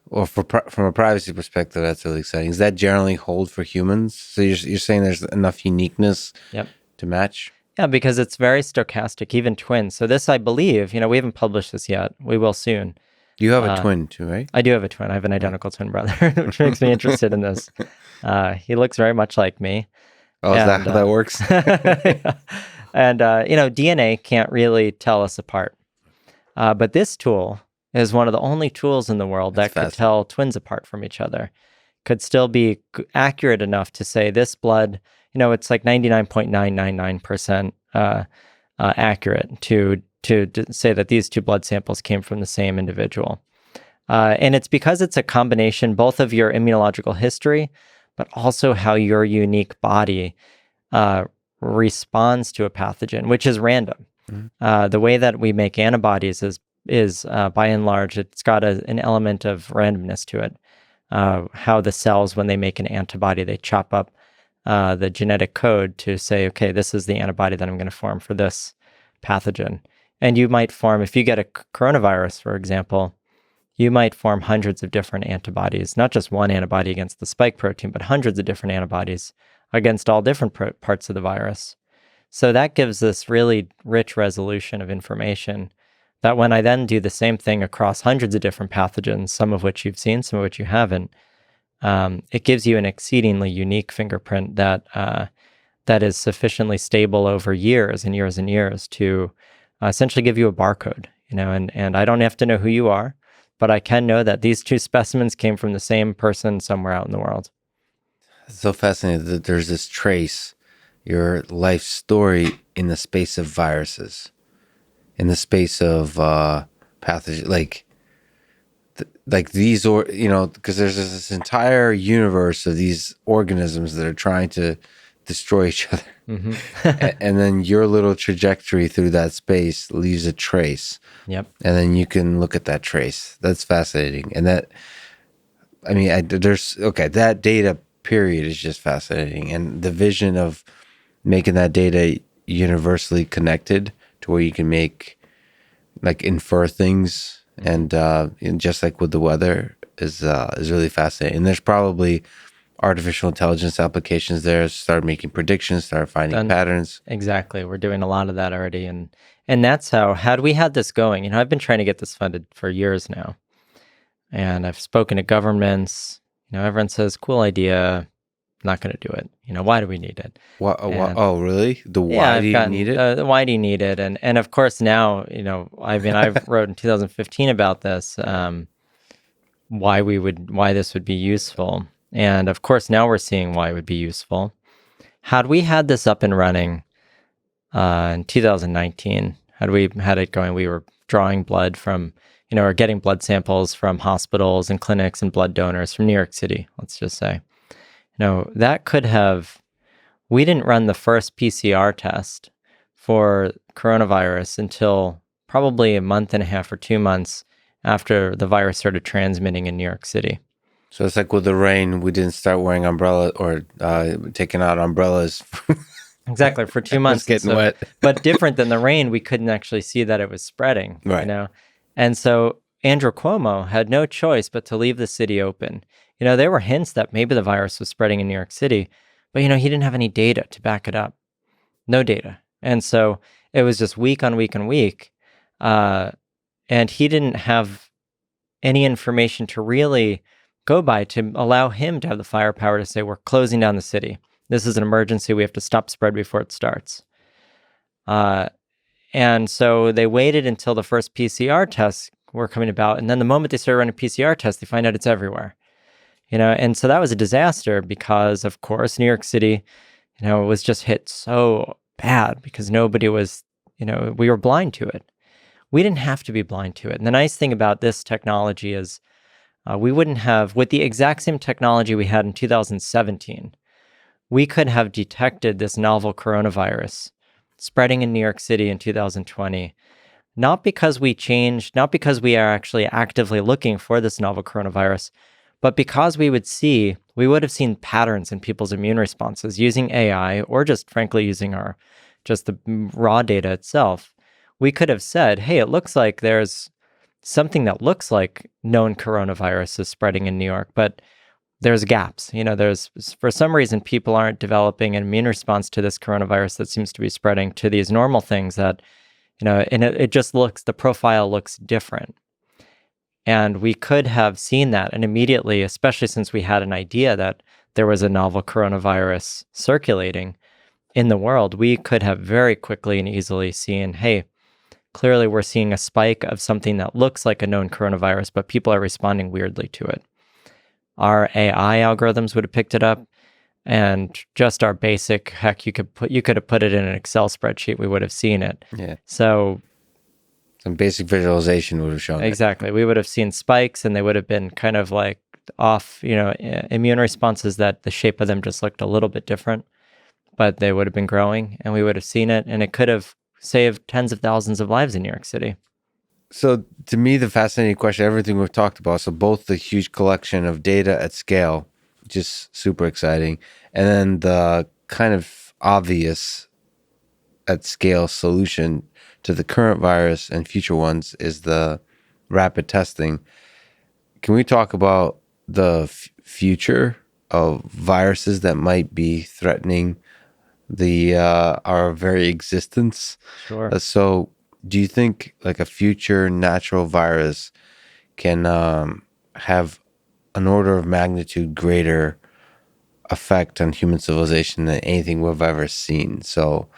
From a privacy perspective, that's really exciting. Does that generally hold for humans? So you're saying there's enough uniqueness to match? Yeah, because it's very stochastic, even twins. So this, I believe, we haven't published this yet. We will soon. You have a twin too, right? I do have a twin. I have an identical twin brother, which makes me interested in this. He looks very much like me. Oh, is that how that works? Yeah. And, DNA can't really tell us apart. But this tool is one of the only tools in the world that could tell twins apart from each other. Could still be accurate enough to say this blood, it's like 99.999% accurate to say that these two blood samples came from the same individual. And it's because it's a combination both of your immunological history, but also how your unique body responds to a pathogen, which is random. The way that we make antibodies is by and large, it's got an element of randomness to it. How the cells, when they make an antibody, they chop up the genetic code to say, okay, this is the antibody that I'm going to form for this pathogen. And you might form, if you get a coronavirus, for example, you might form hundreds of different antibodies, not just one antibody against the spike protein, but hundreds of different antibodies against all different parts of the virus. So that gives this really rich resolution of information that when I then do the same thing across hundreds of different pathogens, some of which you've seen, some of which you haven't, it gives you an exceedingly unique fingerprint that that is sufficiently stable over years and years and years to essentially give you a barcode, and I don't have to know who you are, but I can know that these two specimens came from the same person somewhere out in the world. It's so fascinating that there's this trace, your life story in the space of viruses, in the space of pathogens, like these, or because there's this entire universe of these organisms that are trying to destroy each other. Mm-hmm. And then your little trajectory through that space leaves a trace. Yep. And then you can look at that trace. That's fascinating. And that, I mean, that data period is just fascinating. And the vision of making that data universally connected to where you can infer things, and just like with the weather is really fascinating. And there's probably artificial intelligence applications there, start making predictions, start finding patterns. Exactly. We're doing a lot of that already. And that's how, had we had this going, I've been trying to get this funded for years now. And I've spoken to governments, everyone says, cool idea, not going to do it. Why do we need it? Oh, really? Why do you need it? Why do you need it? And of course now, I've wrote in 2015 about this, why this would be useful. And of course, now we're seeing why it would be useful. Had we had this up and running in 2019, had we had it going, we were drawing blood from, or getting blood samples from hospitals and clinics and blood donors from New York City, let's just say. That could have, we didn't run the first PCR test for coronavirus until probably a month and a half or 2 months after the virus started transmitting in New York City. So it's like with the rain, we didn't start wearing umbrellas or taking out umbrellas. Exactly, for 2 months. Getting wet. But different than the rain, we couldn't actually see that it was spreading, right. And so Andrew Cuomo had no choice but to leave the city open. There were hints that maybe the virus was spreading in New York City, but, he didn't have any data to back it up. No data. And so it was just week on week on week. And he didn't have any information to really go by to allow him to have the firepower to say, we're closing down the city. This is an emergency. We have to stop spread before it starts. And so they waited until the first PCR tests were coming about. And then the moment they started running PCR tests, they find out it's everywhere. And so that was a disaster because, of course, New York City, was just hit so bad because nobody was, we were blind to it. We didn't have to be blind to it. And the nice thing about this technology is we wouldn't have, with the exact same technology we had in 2017, we could have detected this novel coronavirus spreading in New York City in 2020, not because we changed, not because we are actually actively looking for this novel coronavirus, but because we would have seen patterns in people's immune responses using AI or just frankly using just the raw data itself. We could have said, hey, it looks like there's something that looks like known coronavirus is spreading in New York, but there's gaps. There's, for some reason, people aren't developing an immune response to this coronavirus that seems to be spreading to these normal things that, and it just the profile looks different. And we could have seen that, and immediately, especially since we had an idea that there was a novel coronavirus circulating in the world, we could have very quickly and easily seen, hey, clearly we're seeing a spike of something that looks like a known coronavirus, but people are responding weirdly to it. Our AI algorithms would have picked it up, and just our basic, heck, you could have put it in an Excel spreadsheet, we would have seen it. Yeah. So some basic visualization would have shown exactly. We would have seen spikes, and they would have been kind of off, immune responses that the shape of them just looked a little bit different. but they would have been growing and we would have seen it, and it could have saved tens of thousands of lives in New York City. So to me, the fascinating question, everything we've talked about, so both the huge collection of data at scale, just super exciting, and then the kind of obvious at scale solution to the current virus and future ones is the rapid testing. Can we talk about the future of viruses that might be threatening the our very existence? Sure. So do you think like a future natural virus can have an order of magnitude greater effect on human civilization than anything we've ever seen? So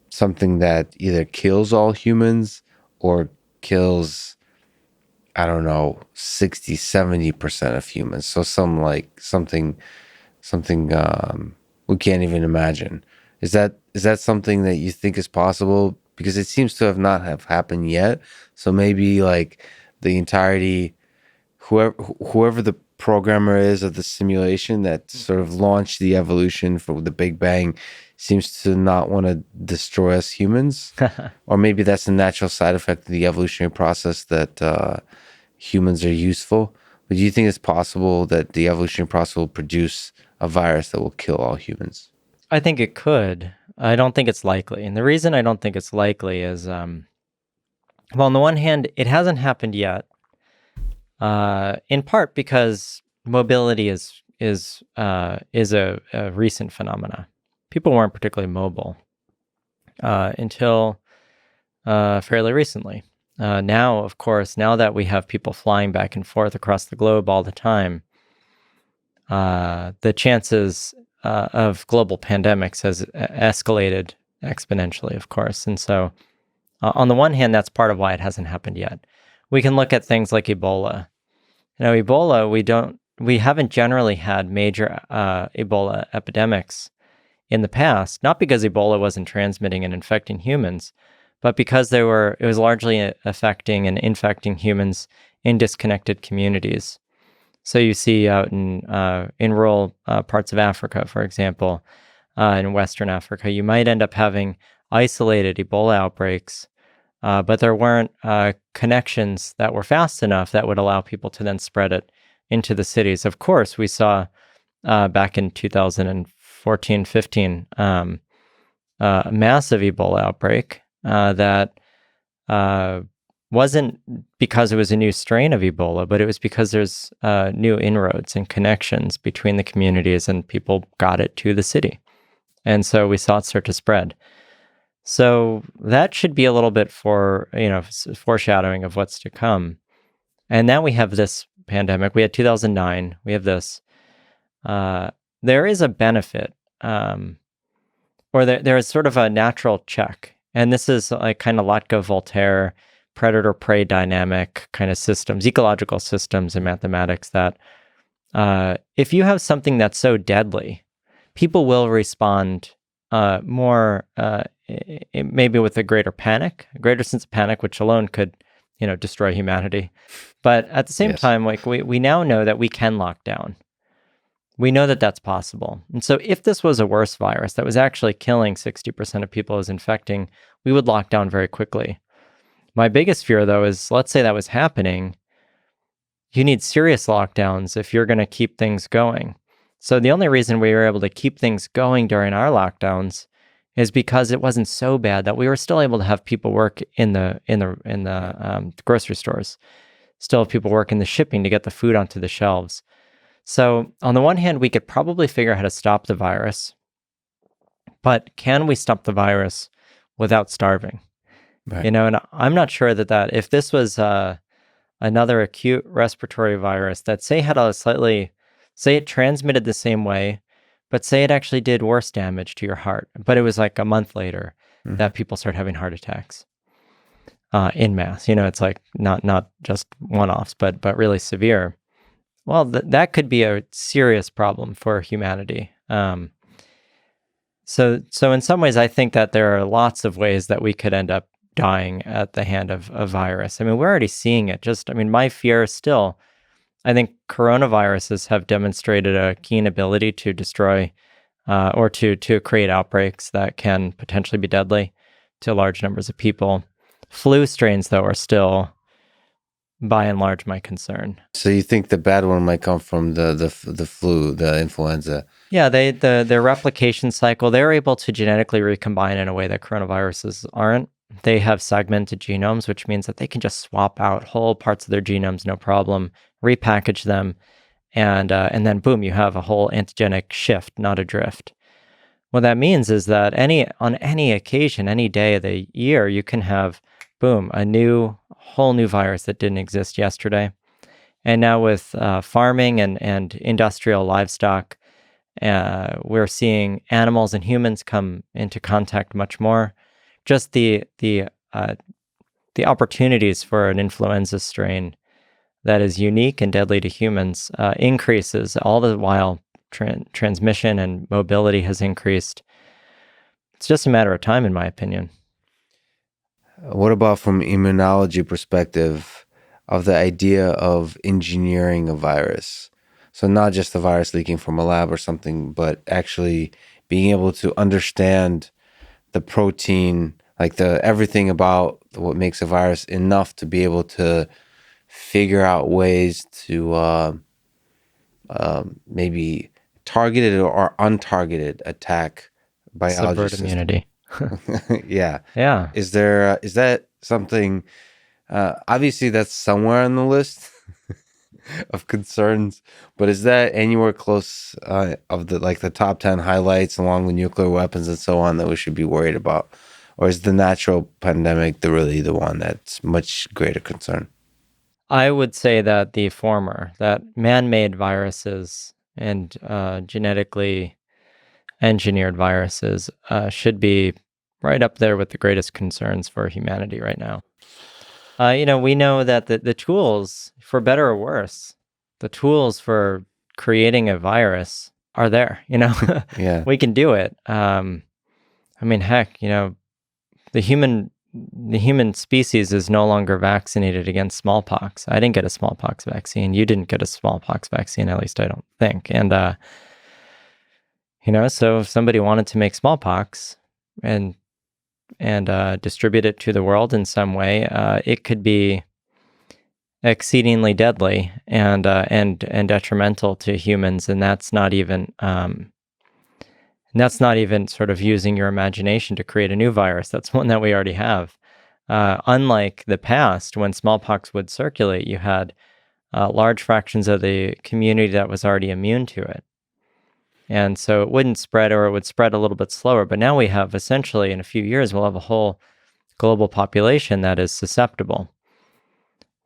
something that either kills all humans or kills, I don't know, 60, 70% of humans. So something we can't even imagine. Is that something that you think is possible? Because it seems to have happened yet. So maybe like the entirety, whoever the programmer is of the simulation that sort of launched the evolution for the Big Bang seems to not want to destroy us humans. Or maybe that's a natural side effect of the evolutionary process that humans are useful. But do you think it's possible that the evolutionary process will produce a virus that will kill all humans? I think it could. I don't think it's likely. And the reason I don't think it's likely is, well, on the one hand, it hasn't happened yet, in part because mobility is a recent phenomena. People weren't particularly mobile until fairly recently. Now, of course, now that we have people flying back and forth across the globe all the time, the chances of global pandemics has escalated exponentially, of course. And so, on the one hand, that's part of why it hasn't happened yet. We can look at things like Ebola. Ebola, we haven't generally had major Ebola epidemics in the past, not because Ebola wasn't transmitting and infecting humans, but because it was largely affecting and infecting humans in disconnected communities. So you see out in rural parts of Africa, for example, in Western Africa, you might end up having isolated Ebola outbreaks, but there weren't connections that were fast enough that would allow people to then spread it into the cities. Of course, we saw back in 2014, 15, a massive Ebola outbreak that wasn't because it was a new strain of Ebola, but it was because there's new inroads and connections between the communities and people got it to the city. And so we saw it start to spread. So that should be a little bit foreshadowing of what's to come. And now we have this pandemic. We had 2009. We have this. There is a benefit, or there is sort of a natural check. And this is like kind of Latka-Voltaire predator-prey dynamic kind of systems, ecological systems in mathematics that if you have something that's so deadly, people will respond more, maybe with a greater sense of panic, which alone could, destroy humanity. But at the same time, like we now know that we can lock down. We know that that's possible. And so if this was a worse virus that was actually killing 60% of people, as infecting, we would lock down very quickly. My biggest fear, though, is let's say that was happening. You need serious lockdowns if you're going to keep things going. So the only reason we were able to keep things going during our lockdowns is because it wasn't so bad that we were still able to have people work in the grocery stores, still have people work in the shipping to get the food onto the shelves. So on the one hand, we could probably figure out how to stop the virus, but can we stop the virus without starving? Right. And I'm not sure that if this was another acute respiratory virus that say it transmitted the same way, but say it actually did worse damage to your heart, but it was like a month later that people start having heart attacks en masse. It's like not just one-offs, but really severe. Well, that could be a serious problem for humanity. So in some ways, I think that there are lots of ways that we could end up dying at the hand of a virus. I mean, we're already seeing it. My fear is still, I think coronaviruses have demonstrated a keen ability to destroy or to create outbreaks that can potentially be deadly to large numbers of people. Flu strains, though, are still, by and large, my concern. So you think the bad one might come from the flu, the influenza? Yeah, their replication cycle, they're able to genetically recombine in a way that coronaviruses aren't. They have segmented genomes, which means that they can just swap out whole parts of their genomes, no problem, repackage them, and then boom, you have a whole antigenic shift, not a drift. What that means is that on any occasion, any day of the year, you can have, boom, whole new virus that didn't exist yesterday. And now with farming and industrial livestock, we're seeing animals and humans come into contact much more. Just the opportunities for an influenza strain that is unique and deadly to humans increases, all the while transmission and mobility has increased. It's just a matter of time, in my opinion. What about from immunology perspective of the idea of engineering a virus? So not just the virus leaking from a lab or something, but actually being able to understand the protein, like everything about what makes a virus enough to be able to figure out ways to maybe targeted or untargeted attack biology Subvert system. immunity. Yeah. Yeah. Is that something, obviously that's somewhere on the list of concerns, but is that anywhere close of the top 10 highlights along with nuclear weapons and so on that we should be worried about? Or is the natural pandemic really the one that's much greater concern? I would say that the former, that man-made viruses and genetically engineered viruses should be right up there with the greatest concerns for humanity right now. We know that the tools, for better or worse, the tools for creating a virus are there. Yeah. We can do it. Heck, the human species is no longer vaccinated against smallpox. I didn't get a smallpox vaccine. You didn't get a smallpox vaccine, at least I don't think. And, so if somebody wanted to make smallpox and distribute it to the world in some way, it could be exceedingly deadly and detrimental to humans. And that's not even sort of using your imagination to create a new virus. That's one that we already have. Unlike the past, when smallpox would circulate, you had large fractions of the community that was already immune to it. And so it wouldn't spread, or it would spread a little bit slower. But now we have, essentially, in a few years, we'll have a whole global population that is susceptible.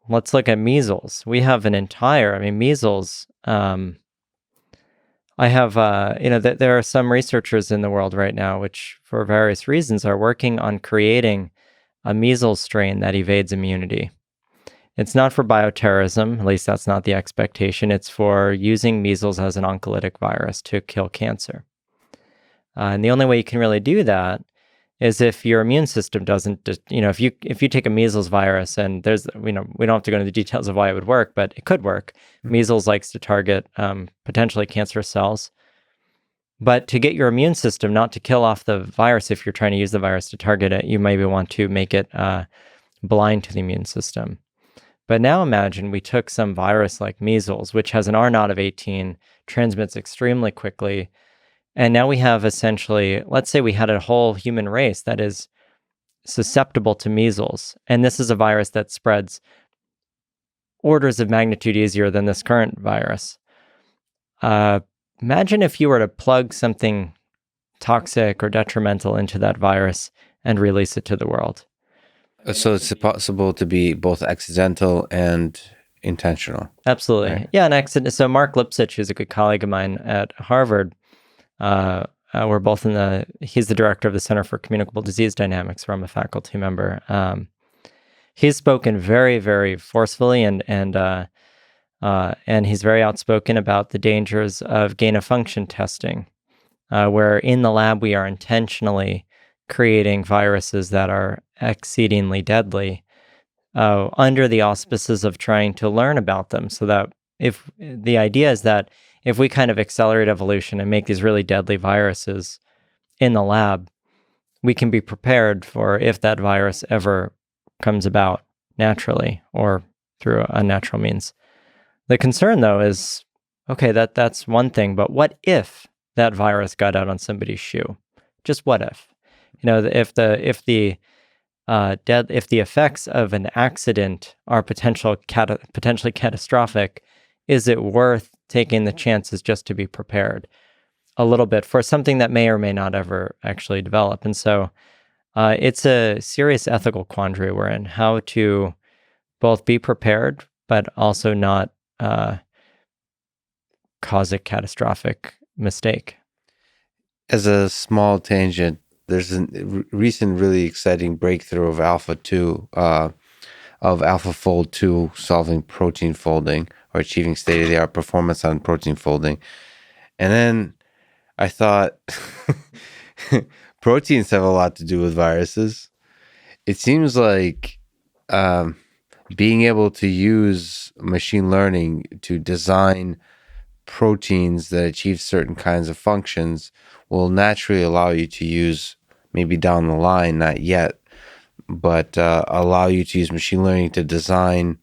Let's look at measles. We have measles. I have, there are some researchers in the world right now, which for various reasons are working on creating a measles strain that evades immunity. It's not for bioterrorism, at least that's not the expectation. It's for using measles as an oncolytic virus to kill cancer. And the only way you can really do that is if your immune system doesn't, if you take a measles virus, and there's, we don't have to go into the details of why it would work, but it could work. Measles likes to target potentially cancerous cells. But to get your immune system not to kill off the virus, if you're trying to use the virus to target it, you maybe want to make it blind to the immune system. But now imagine we took some virus like measles, which has an R0 of 18, transmits extremely quickly, and now we have essentially, let's say we had a whole human race that is susceptible to measles, and this is a virus that spreads orders of magnitude easier than this current virus. Imagine if you were to plug something toxic or detrimental into that virus and release it to the world. So it's possible to be both accidental and intentional. Absolutely. Right? Yeah, an accident. So Mark Lipsitch, who's a good colleague of mine at Harvard, we're both he's the director of the Center for Communicable Disease Dynamics, where I'm a faculty member. He's spoken very, very forcefully and he's very outspoken about the dangers of gain-of-function testing, where in the lab we are intentionally creating viruses that are exceedingly deadly under the auspices of trying to learn about them. So that the idea is that if we kind of accelerate evolution and make these really deadly viruses in the lab, we can be prepared for if that virus ever comes about naturally or through unnatural means. The concern, though, is, okay, that's one thing, but what if that virus got out on somebody's shoe? Just what if? If the effects of an accident are potentially catastrophic, is it worth taking the chances just to be prepared a little bit for something that may or may not ever actually develop? And so it's a serious ethical quandary we're in, how to both be prepared, but also not cause a catastrophic mistake. As a small tangent, there's a recent really exciting breakthrough of AlphaFold 2 solving protein folding or achieving state-of-the-art performance on protein folding. And then I thought proteins have a lot to do with viruses. It seems like being able to use machine learning to design proteins that achieve certain kinds of functions will naturally allow you to use, maybe down the line, not yet, but allow you to use machine learning to design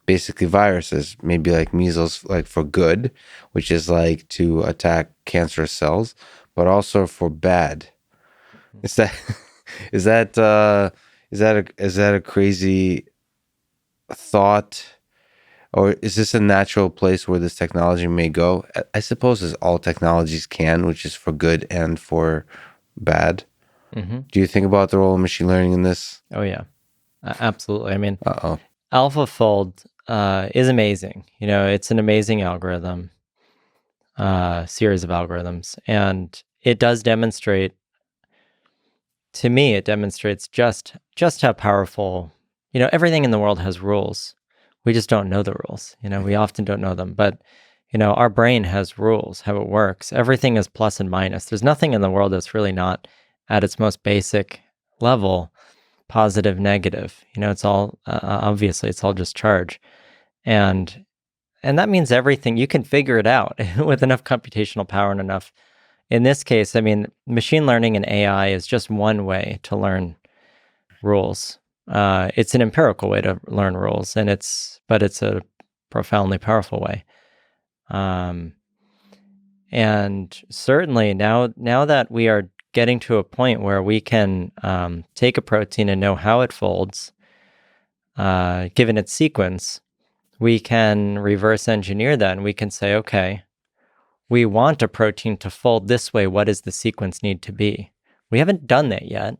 basically viruses, maybe like measles, like for good, which is like to attack cancerous cells, but also for bad. Is that is that a crazy thought? Or is this a natural place where this technology may go? I suppose as all technologies can, which is for good and for bad. Mm-hmm. Do you think about the role of machine learning in this? Oh, yeah. Absolutely. I mean, AlphaFold is amazing. It's an amazing algorithm, series of algorithms. And it does demonstrate, to me, it demonstrates just how powerful, everything in the world has rules. We just don't know the rules. We often don't know them. But, our brain has rules, how it works. Everything is plus and minus. There's nothing in the world that's really not, at its most basic level, positive, negative. It's all, obviously, it's all just charge. And that means everything, you can figure it out with enough computational power and enough. In this case, I mean, machine learning and AI is just one way to learn rules. It's an empirical way to learn rules, but it's a profoundly powerful way. And certainly now that we are getting to a point where we can take a protein and know how it folds, given its sequence, we can reverse engineer that, and we can say, okay, we want a protein to fold this way. What does the sequence need to be? We haven't done that yet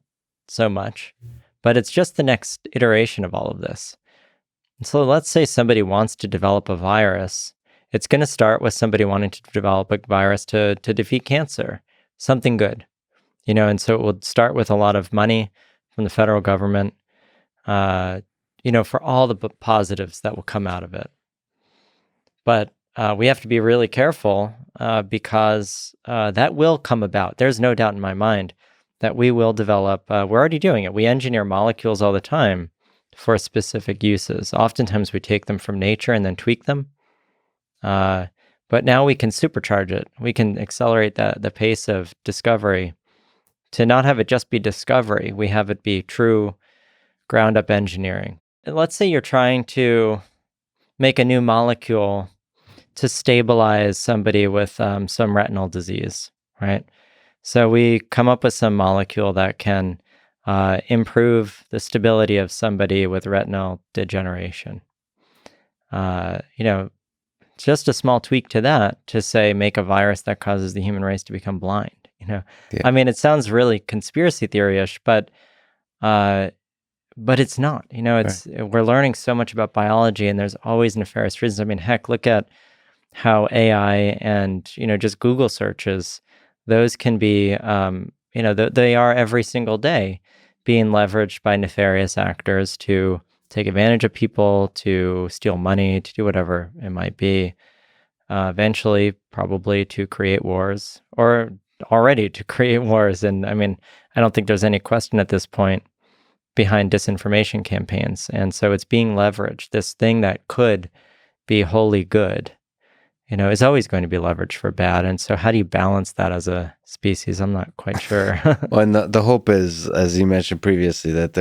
so much. But it's just the next iteration of all of this. And so let's say somebody wants to develop a virus. It's going to start with somebody wanting to develop a virus to defeat cancer, something good. And so it will start with a lot of money from the federal government, for all the positives that will come out of it. But we have to be really careful because that will come about. There's no doubt in my mind that we will develop. We're already doing it. We engineer molecules all the time for specific uses. Oftentimes we take them from nature and then tweak them. But now we can supercharge it. We can accelerate the pace of discovery to not have it just be discovery. We have it be true ground-up engineering. And let's say you're trying to make a new molecule to stabilize somebody with some retinal disease, right? So we come up with some molecule that can improve the stability of somebody with retinal degeneration. Just a small tweak to that to say, make a virus that causes the human race to become blind. Yeah. I mean, it sounds really conspiracy theory-ish, but it's not. We're learning so much about biology, and there's always nefarious reasons. I mean, heck, look at how AI and just Google searches. Those can be, they are every single day being leveraged by nefarious actors to take advantage of people, to steal money, to do whatever it might be. Eventually, probably to create wars, or already to create wars. And I mean, I don't think there's any question at this point behind disinformation campaigns. And so it's being leveraged. This thing that could be wholly good is always going to be leveraged for bad. And so how do you balance that as a species? I'm not quite sure. Well, and the hope is, as you mentioned previously, that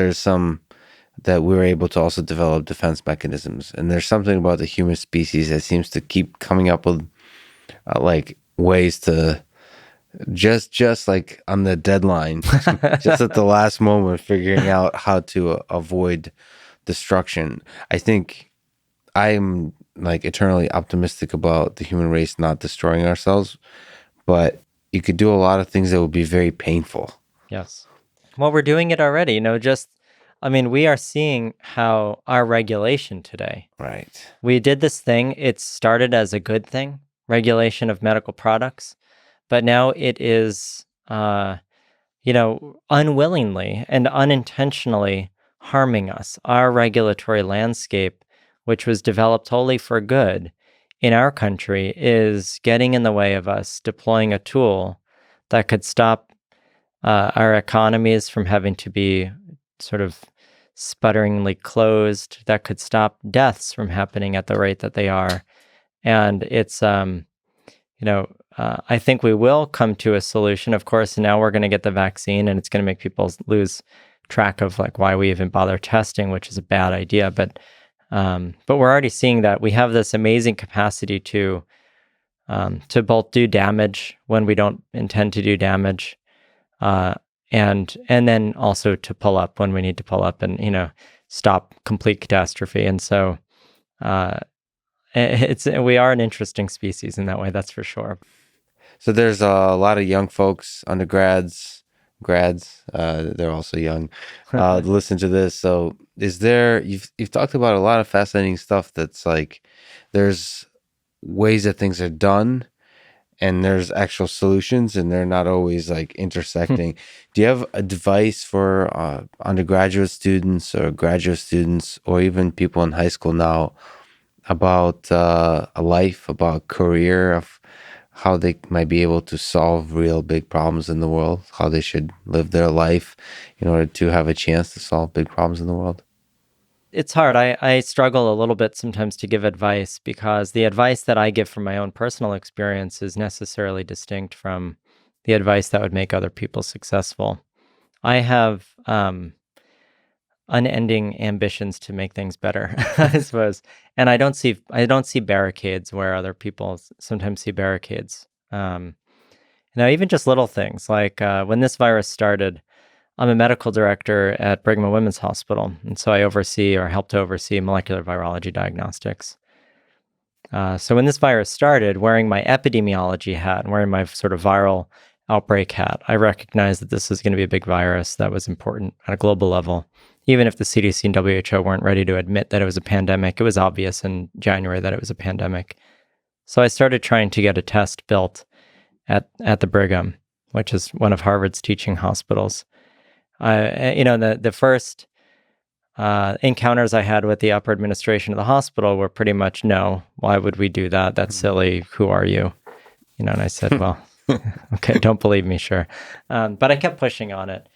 that we're able to also develop defense mechanisms. And there's something about the human species that seems to keep coming up with like ways to just like on the deadline, just at the last moment, figuring out how to avoid destruction. I think I'm like eternally optimistic about the human race not destroying ourselves, but you could do a lot of things that would be very painful. Yes. Well, we're doing it already. We are seeing how our regulation today, Right. we did this thing. It started as a good thing, regulation of medical products, but now it is, unwillingly and unintentionally harming us. Our regulatory landscape, which was developed wholly for good in our country, is getting in the way of us deploying a tool that could stop our economies from having to be sort of sputteringly closed, that could stop deaths from happening at the rate that they are. And it's, I think we will come to a solution. Of course, now we're going to get the vaccine, and it's going to make people lose track of like why we even bother testing, which is a bad idea. But we're already seeing that we have this amazing capacity to both do damage when we don't intend to do damage, and then also to pull up when we need to pull up, and stop complete catastrophe. And so we are an interesting species in that way, that's for sure. So there's a lot of young folks, undergrads, grads, they're also young, listen to this. So you've talked about a lot of fascinating stuff that's like, there's ways that things are done and there's actual solutions, and they're not always like intersecting. Do you have advice for undergraduate students or graduate students, or even people in high school now, about a life, about career, of how they might be able to solve real big problems in the world, how they should live their life in order to have a chance to solve big problems in the world? It's hard. I struggle a little bit sometimes to give advice, because the advice that I give from my own personal experience is necessarily distinct from the advice that would make other people successful. I have unending ambitions to make things better, I suppose. And I don't see barricades where other people sometimes see barricades. Now, even just little things like when this virus started, I'm a medical director at Brigham and Women's Hospital, and so I help to oversee molecular virology diagnostics. So when this virus started, wearing my epidemiology hat and wearing my sort of viral outbreak hat, I recognized that this was going to be a big virus that was important at a global level. Even if the CDC and WHO weren't ready to admit that it was a pandemic, it was obvious in January that it was a pandemic. So I started trying to get a test built at the Brigham, which is one of Harvard's teaching hospitals. The first encounters I had with the upper administration of the hospital were pretty much, no, why would we do that? That's silly. Who are you? And I said, well, okay, don't believe me, sure. But I kept pushing on it.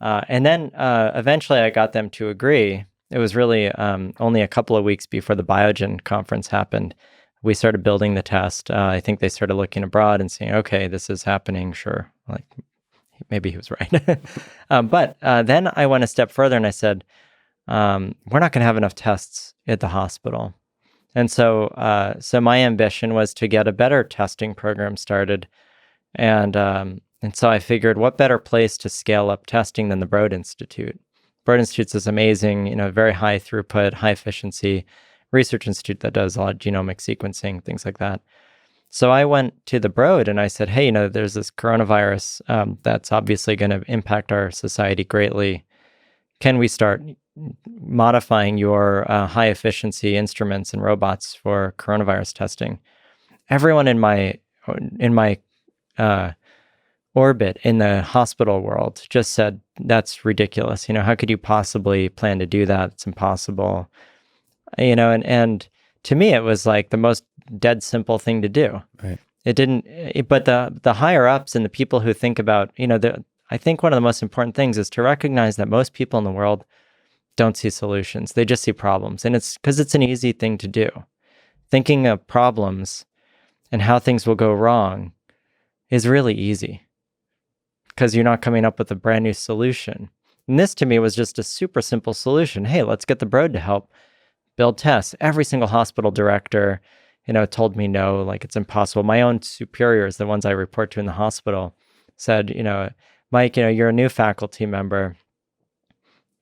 And then eventually I got them to agree. It was really only a couple of weeks before the Biogen conference happened. We started building the test. I think they started looking abroad and saying, okay, this is happening, sure. Like, maybe he was right. But then I went a step further and I said, we're not going to have enough tests at the hospital. And so my ambition was to get a better testing program started. And so I figured, what better place to scale up testing than the Broad Institute? Broad Institute's this amazing, very high throughput, high efficiency research institute that does a lot of genomic sequencing, things like that. So I went to the Broad and I said, hey, there's this coronavirus that's obviously going to impact our society greatly. Can we start modifying your high efficiency instruments and robots for coronavirus testing? Everyone in my orbit in the hospital world just said, that's ridiculous. How could you possibly plan to do that? It's impossible. And to me, it was like the most dead simple thing to do. Right. But the higher ups and the people who think about, I think one of the most important things is to recognize that most people in the world don't see solutions. They just see problems. And it's because it's an easy thing to do. Thinking of problems and how things will go wrong is really easy because you're not coming up with a brand new solution. And this to me was just a super simple solution. Hey, let's get the Broad to help build tests. Every single hospital director, told me no, like it's impossible. My own superiors, the ones I report to in the hospital, said, Mike, you're a new faculty member.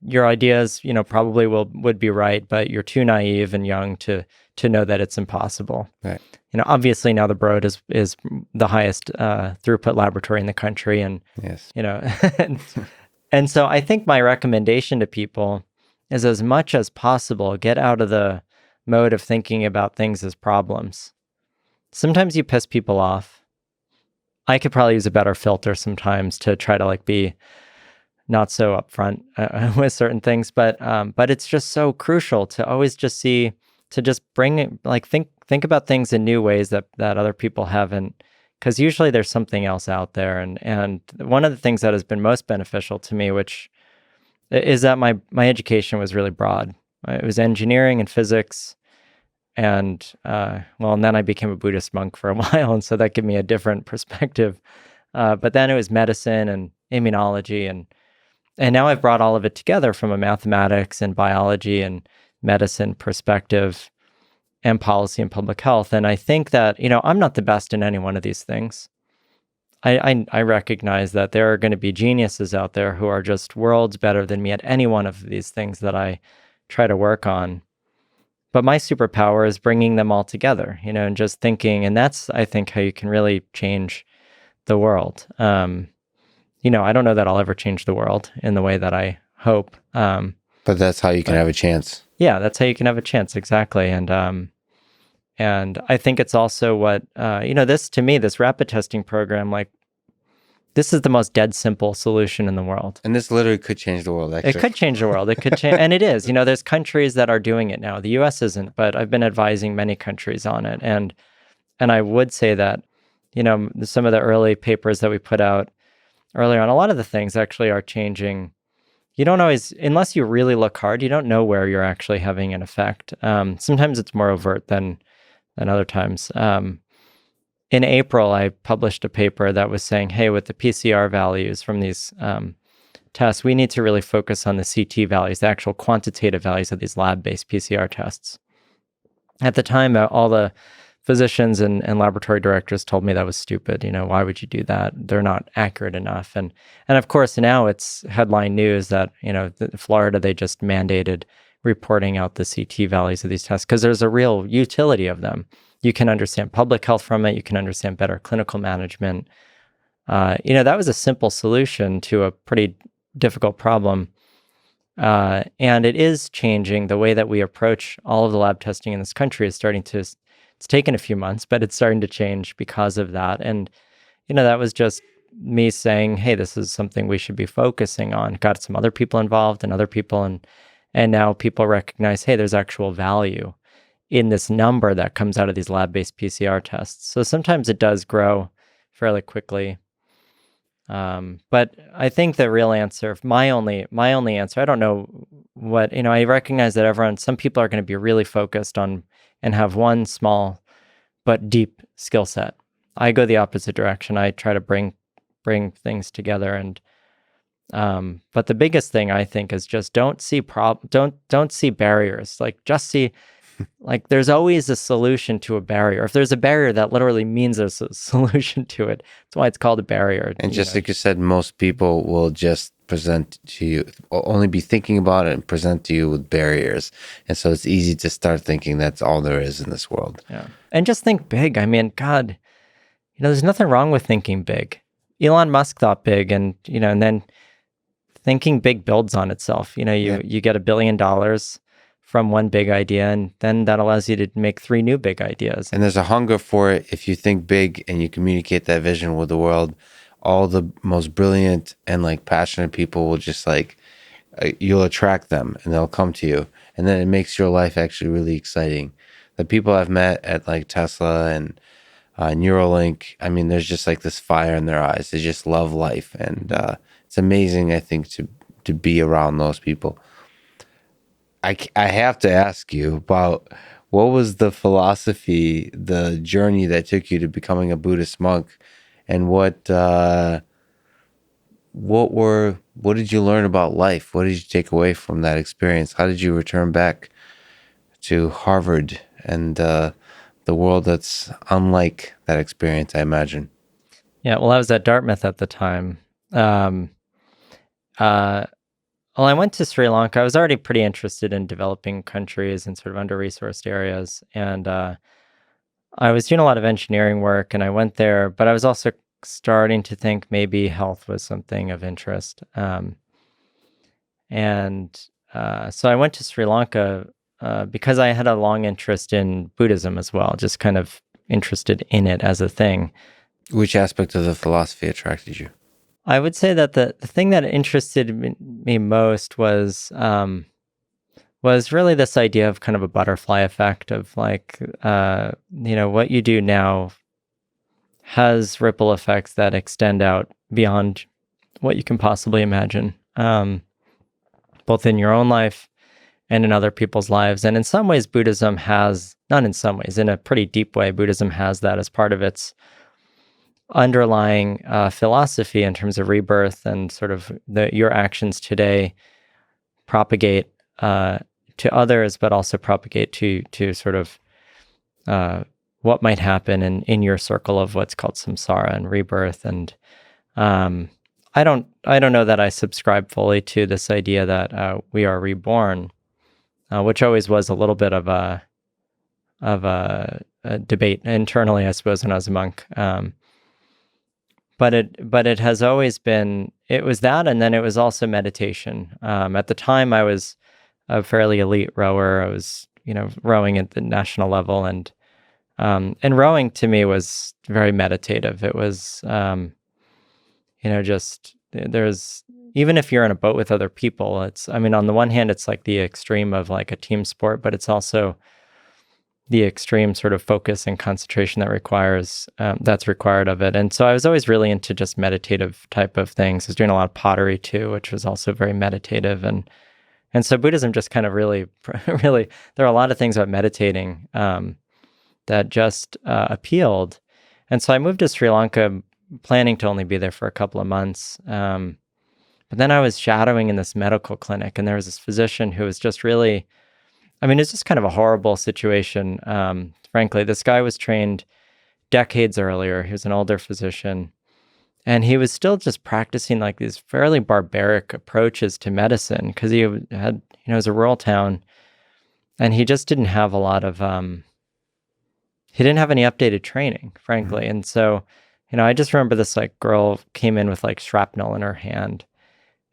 Your ideas, probably would be right, but you're too naive and young to know that it's impossible. Right. Obviously now the Broad is the highest throughput laboratory in the country, and Yes. and so I think my recommendation to people is, as much as possible, get out of the mode of thinking about things as problems. Sometimes you piss people off. I could probably use a better filter sometimes to try to be not so upfront with certain things, but it's just so crucial to always just bring it, think about things in new ways that other people haven't, because usually there's something else out there. And one of the things that has been most beneficial to me, which is that my education was really broad. It was engineering and physics, and then I became a Buddhist monk for a while, and so that gave me a different perspective. But then it was medicine and immunology, and now I've brought all of it together from a mathematics and biology and medicine perspective, and policy and public health. And I think that, I'm not the best in any one of these things. I recognize that there are going to be geniuses out there who are just worlds better than me at any one of these things that I try to work on. But my superpower is bringing them all together, and just thinking. And that's, I think, how you can really change the world. I don't know that I'll ever change the world in the way that I hope. But that's how you can have a chance. Yeah, that's how you can have a chance. Exactly. And I think it's also what, this, to me, this rapid testing program, this is the most dead simple solution in the world. And this literally could change the world, actually. It could change the world. It could change, and it is. There's countries that are doing it now. The U.S. isn't, but I've been advising many countries on it. And I would say that, some of the early papers that we put out earlier on, a lot of the things actually are changing. You don't always, unless you really look hard, you don't know where you're actually having an effect. Sometimes it's more overt than other times. In April, I published a paper that was saying, hey, with the PCR values from these tests, we need to really focus on the CT values, the actual quantitative values of these lab-based PCR tests. At the time, all the physicians and laboratory directors told me that was stupid. Why would you do that? They're not accurate enough. And of course, now it's headline news that, Florida, they just mandated reporting out the CT values of these tests because there's a real utility of them. You can understand public health from it. You can understand better clinical management. That was a simple solution to a pretty difficult problem. And it is changing the way that we approach all of the lab testing in this country. It's taken a few months, but it's starting to change because of that. And, that was just me saying, hey, this is something we should be focusing on. Got some other people involved and other people. And now people recognize, hey, there's actual value in this number that comes out of these lab-based PCR tests. So sometimes it does grow fairly quickly. But I think the real answer, my only answer, I don't know what, I recognize that some people are going to be really focused on and have one small but deep skill set. I go the opposite direction. I try to bring things together. And but the biggest thing I think is just don't see barriers. Just see there's always a solution to a barrier. If there's a barrier, that literally means there's a solution to it. That's why it's called a barrier. And just like you said, most people will just present to you, only be thinking about it and present to you with barriers. And so it's easy to start thinking that's all there is in this world. Yeah. And just think big. I mean, God, there's nothing wrong with thinking big. Elon Musk thought big, and then thinking big builds on itself. You get $1 billion from one big idea, and then that allows you to make 3 new big ideas. And there's a hunger for it. If you think big and you communicate that vision with the world, all the most brilliant and passionate people will just you'll attract them and they'll come to you. And then it makes your life actually really exciting. The people I've met at Tesla and Neuralink, I mean, there's just this fire in their eyes. They just love life. And it's amazing, I think, to be around those people. I have to ask you about What was the philosophy, the journey that took you to becoming a Buddhist monk, and what did you learn about life? What did you take away from that experience? How did you return back to Harvard and the world that's unlike that experience, I imagine? Yeah, well, I was at Dartmouth at the time. Um, uh, well, I went to Sri Lanka. I was already pretty interested in developing countries and sort of under-resourced areas, and I was doing a lot of engineering work, and I went there, but I was also starting to think maybe health was something of interest. So I went to Sri Lanka because I had a long interest in Buddhism as well, just kind of interested in it as a thing. Which aspect of the philosophy attracted you? I would say that the thing that interested me most was really this idea of kind of a butterfly effect of like, what you do now has ripple effects that extend out beyond what you can possibly imagine, both in your own life and in other people's lives. And in some ways, Buddhism has, not in some ways, in a pretty deep way, Buddhism has that as part of its underlying philosophy in terms of rebirth and sort of your actions today propagate to others, but also propagate to sort of what might happen in your circle of what's called samsara and rebirth. And I don't know that I subscribe fully to this idea that we are reborn, which always was a little bit of a debate internally, I suppose, when I was a monk. But it has always been, it was that, and then it was also meditation. At the time, I was a fairly elite rower. I was, rowing at the national level, and rowing to me was very meditative. It was, just there's, even if you're in a boat with other people, it's, I mean, on the one hand, it's like the extreme of like a team sport, but it's also the extreme sort of focus and concentration that's required of it. And so I was always really into just meditative type of things. I was doing a lot of pottery too, which was also very meditative. And so Buddhism just kind of really, really, there are a lot of things about meditating that just appealed. And so I moved to Sri Lanka planning to only be there for a couple of months. But then I was shadowing in this medical clinic, and there was this physician who was just really, I mean, it's just kind of a horrible situation. Frankly, this guy was trained decades earlier. He was an older physician, and he was still just practicing like these fairly barbaric approaches to medicine because he had, it was a rural town, and he just didn't have a lot of, he didn't have any updated training, frankly. And so, I just remember this like girl came in with like shrapnel in her hand,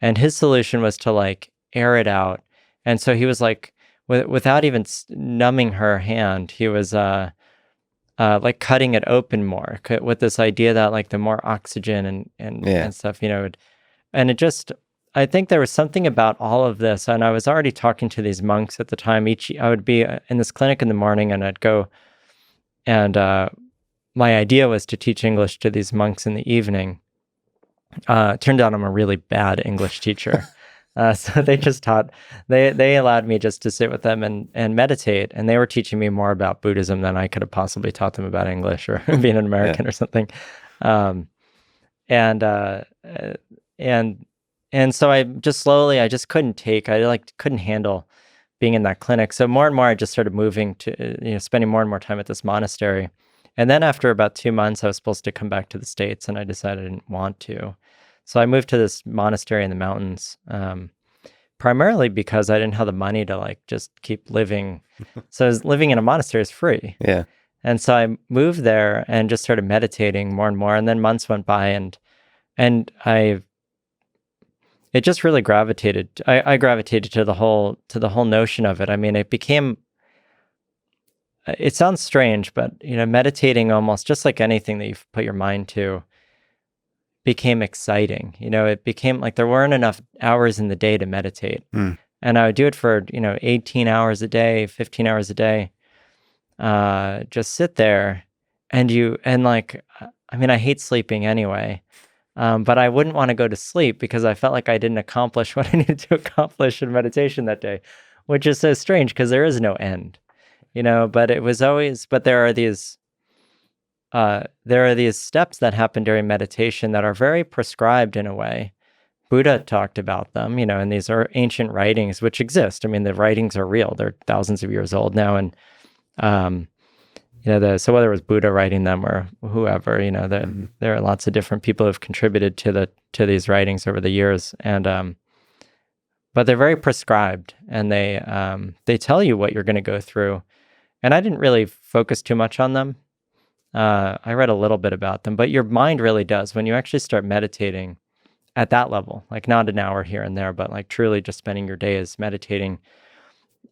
and his solution was to like air it out. And so he was like, without even numbing her hand, he was like cutting it open more with this idea that like the more oxygen and stuff, and it just, I think there was something about all of this. And I was already talking to these monks at the time. I would be in this clinic in the morning, and I'd go, and my idea was to teach English to these monks in the evening. Turned out I'm a really bad English teacher. So they just they allowed me just to sit with them and meditate. And they were teaching me more about Buddhism than I could have possibly taught them about English or being an American or something. And so I just slowly, I just couldn't handle being in that clinic. So more and more, I just started moving to, spending more and more time at this monastery. And then after about 2 months, I was supposed to come back to the States, and I decided I didn't want to. So I moved to this monastery in the mountains, primarily because I didn't have the money to like just keep living. So I was living in a monastery is free. Yeah. And so I moved there and just started meditating more and more. And then months went by, and it just really gravitated. I gravitated to the whole notion of it. I mean, it sounds strange, but meditating, almost just like anything that you put your mind to, became exciting. It became like there weren't enough hours in the day to meditate. And I would do it for 18 hours a day, 15 hours a day. Just sit there, and I hate sleeping anyway. But I wouldn't want to go to sleep because I felt like I didn't accomplish what I needed to accomplish in meditation that day, which is so strange because there is no end. but it was always, but there are these steps that happen during meditation that are very prescribed in a way. Buddha talked about them, and these are ancient writings which exist. I mean, the writings are real. They're thousands of years old now. And, so whether it was Buddha writing them or whoever, there are lots of different people who have contributed to these writings over the years. And, but they're very prescribed, and they tell you what you're going to go through. And I didn't really focus too much on them. I read a little bit about them, but your mind really does. When you actually start meditating at that level, like not an hour here and there, but like truly just spending your days meditating,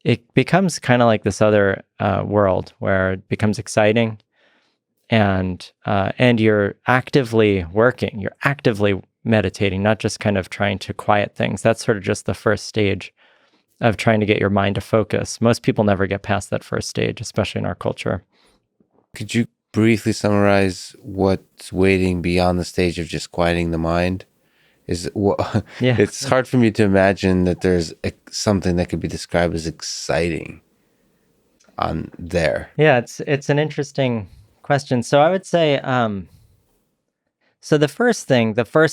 it becomes kind of like this other world where it becomes exciting, and you're actively working, you're actively meditating, not just kind of trying to quiet things. That's sort of just the first stage of trying to get your mind to focus. Most people never get past that first stage, especially in our culture. Could you briefly summarize what's waiting beyond the stage of just quieting the mind? Yeah. It's hard for me to imagine that there's something that could be described as exciting on there. Yeah, it's an interesting question. So I would say, so the first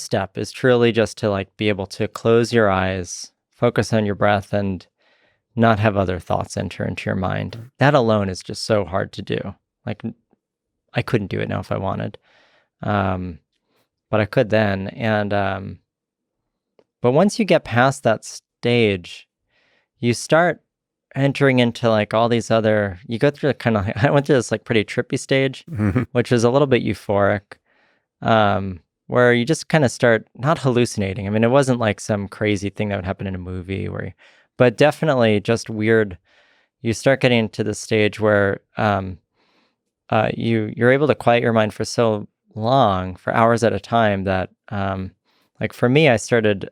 step is truly just to like be able to close your eyes, focus on your breath, and not have other thoughts enter into your mind. That alone is just so hard to do. Like, I couldn't do it now if I wanted. But I could then. And, but once you get past that stage, you start entering into like all these other, you go through I went through this like pretty trippy stage, which is a little bit euphoric, where you just kind of start not hallucinating. I mean, it wasn't like some crazy thing that would happen in a movie but definitely just weird. You start getting into the stage where, you're able to quiet your mind for so long, for hours at a time, that like for me, I started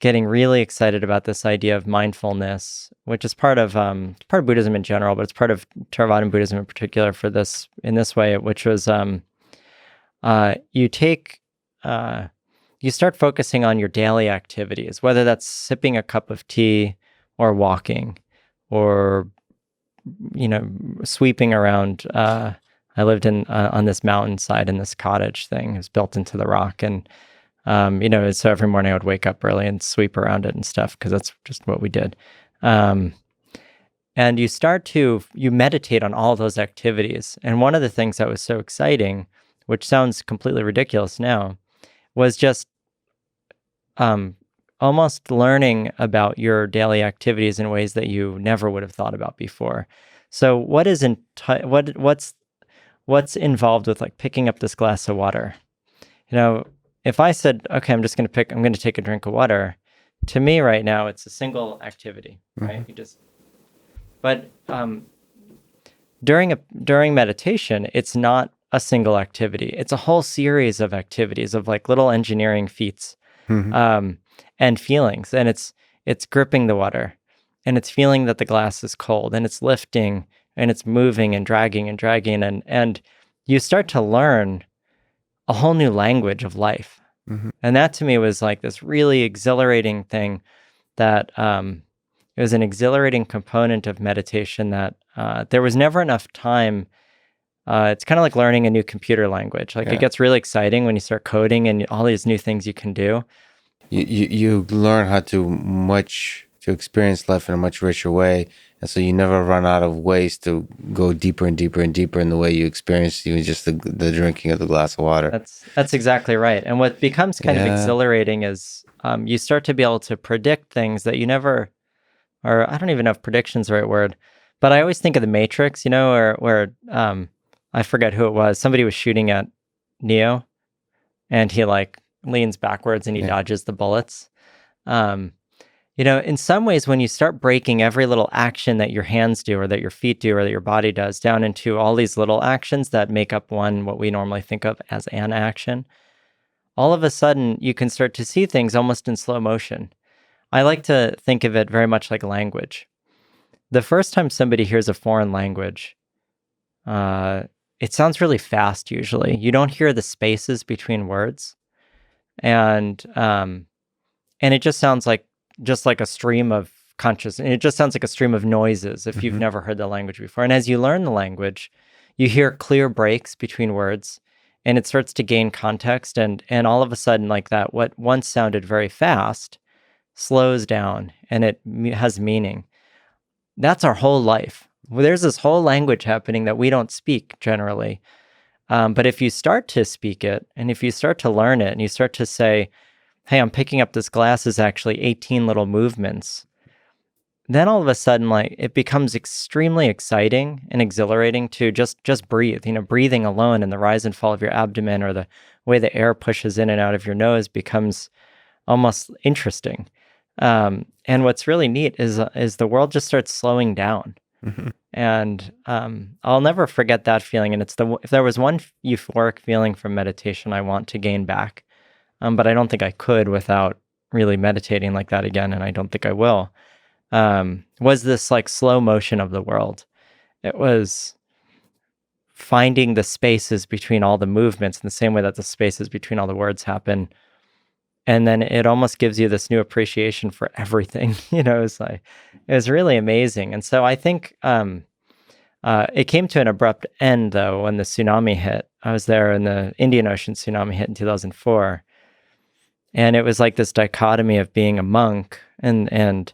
getting really excited about this idea of mindfulness, which is part of Buddhism in general, but it's part of Theravada Buddhism in particular in this way, which was you start focusing on your daily activities, whether that's sipping a cup of tea or walking or sweeping around. I lived on this mountainside in this cottage thing. It was built into the rock, and so every morning I would wake up early and sweep around it and stuff, because that's just what we did. And you meditate on all those activities. And one of the things that was so exciting, which sounds completely ridiculous now, was just almost learning about your daily activities in ways that you never would have thought about before. So what's involved with like picking up this glass of water? If I said, okay, I'm going to take a drink of water, to me right now, it's a single activity, right? But during meditation, it's not a single activity. It's a whole series of activities, of like little engineering feats, and feelings. And it's gripping the water, and it's feeling that the glass is cold, and it's lifting, and it's moving and dragging, and you start to learn a whole new language of life. And that to me was like this really exhilarating thing, that it was an exhilarating component of meditation that there was never enough time. It's kind of like learning a new computer language. Like, it gets really exciting when you start coding and all these new things you can do. You learn how to experience life in a much richer way, and so you never run out of ways to go deeper and deeper and deeper in the way you experience even just the drinking of the glass of water. That's exactly right. And what becomes kind of exhilarating is you start to be able to predict things that you never, or I don't even know if prediction's the right word, but I always think of The Matrix, where I forget who it was. Somebody was shooting at Neo, and he like leans backwards and he dodges the bullets. In some ways, when you start breaking every little action that your hands do, or that your feet do, or that your body does, down into all these little actions that make up what we normally think of as an action, all of a sudden you can start to see things almost in slow motion. I like to think of it very much like language. The first time somebody hears a foreign language, it sounds really fast usually. You don't hear the spaces between words. And it just sounds like a stream of consciousness. It just sounds like a stream of noises if you've never heard the language before. And as you learn the language, you hear clear breaks between words, and it starts to gain context. And all of a sudden, like that, what once sounded very fast slows down, and it has meaning. That's our whole life. Well, there's this whole language happening that we don't speak generally. But if you start to speak it, and if you start to learn it, and you start to say, hey, I'm picking up this glass is actually 18 little movements, then all of a sudden, like, it becomes extremely exciting and exhilarating to just breathe. Breathing alone and the rise and fall of your abdomen, or the way the air pushes in and out of your nose, becomes almost interesting. And what's really neat is the world just starts slowing down. And I'll never forget that feeling. And if there was one euphoric feeling from meditation I want to gain back, but I don't think I could without really meditating like that again, and I don't think I will, was this like slow motion of the world. It was finding the spaces between all the movements in the same way that the spaces between all the words happen. And then it almost gives you this new appreciation for everything. It was really amazing. And so I think it came to an abrupt end, though, when the tsunami hit. I was there, and the Indian Ocean tsunami hit in 2004. And it was like this dichotomy of being a monk and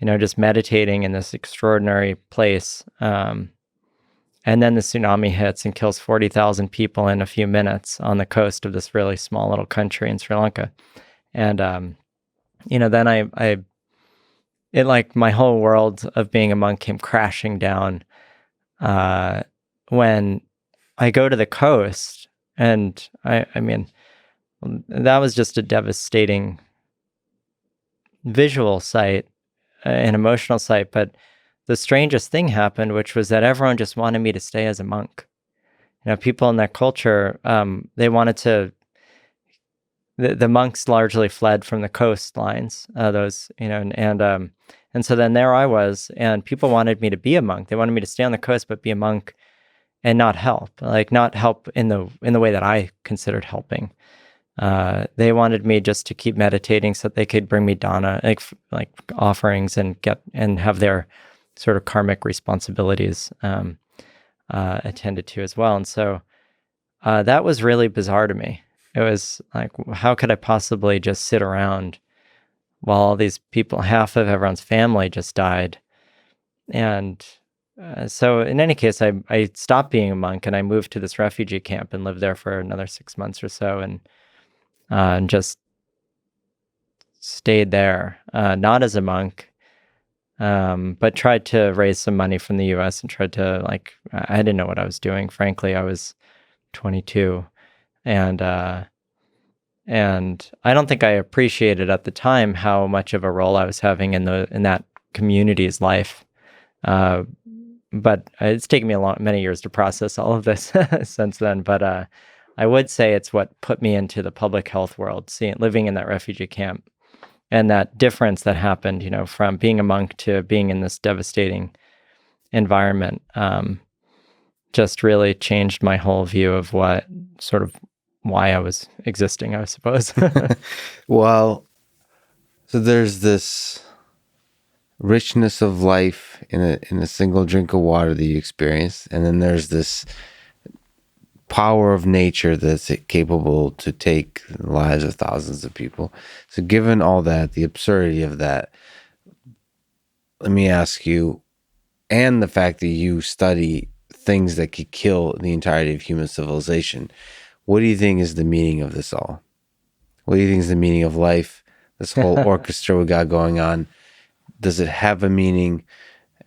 just meditating in this extraordinary place. And then the tsunami hits and kills 40,000 people in a few minutes on the coast of this really small little country in Sri Lanka. And, then it like my whole world of being a monk came crashing down when I go to the coast. And I mean, that was just a devastating visual sight, an emotional sight. But the strangest thing happened, which was that everyone just wanted me to stay as a monk. People in that culture, they wanted to. The monks largely fled from the coastlines. And so then there I was, and people wanted me to be a monk. They wanted me to stay on the coast, but be a monk, and not help in the way that I considered helping. They wanted me just to keep meditating so that they could bring me dana, like offerings, and have their sort of karmic responsibilities attended to as well. And so that was really bizarre to me. It was like, how could I possibly just sit around while all these people, half of everyone's family just died? And so in any case, I stopped being a monk, and I moved to this refugee camp and lived there for another 6 months or so, and just stayed there, not as a monk, but tried to raise some money from the US and tried to, I didn't know what I was doing. Frankly, I was 22. And I don't think I appreciated at the time how much of a role I was having in that community's life. But it's taken me many years to process all of this since then. But I would say it's what put me into the public health world, living in that refugee camp, and that difference that happened, from being a monk to being in this devastating environment, just really changed my whole view of why I was existing, I suppose. Well, so there's this richness of life in a single drink of water that you experience, and then there's this power of nature that's capable to take the lives of thousands of people. So given all that, the absurdity of that, let me ask you, and the fact that you study things that could kill the entirety of human civilization, what do you think is the meaning of this all? What do you think is the meaning of life? This whole orchestra we got going on, does it have a meaning?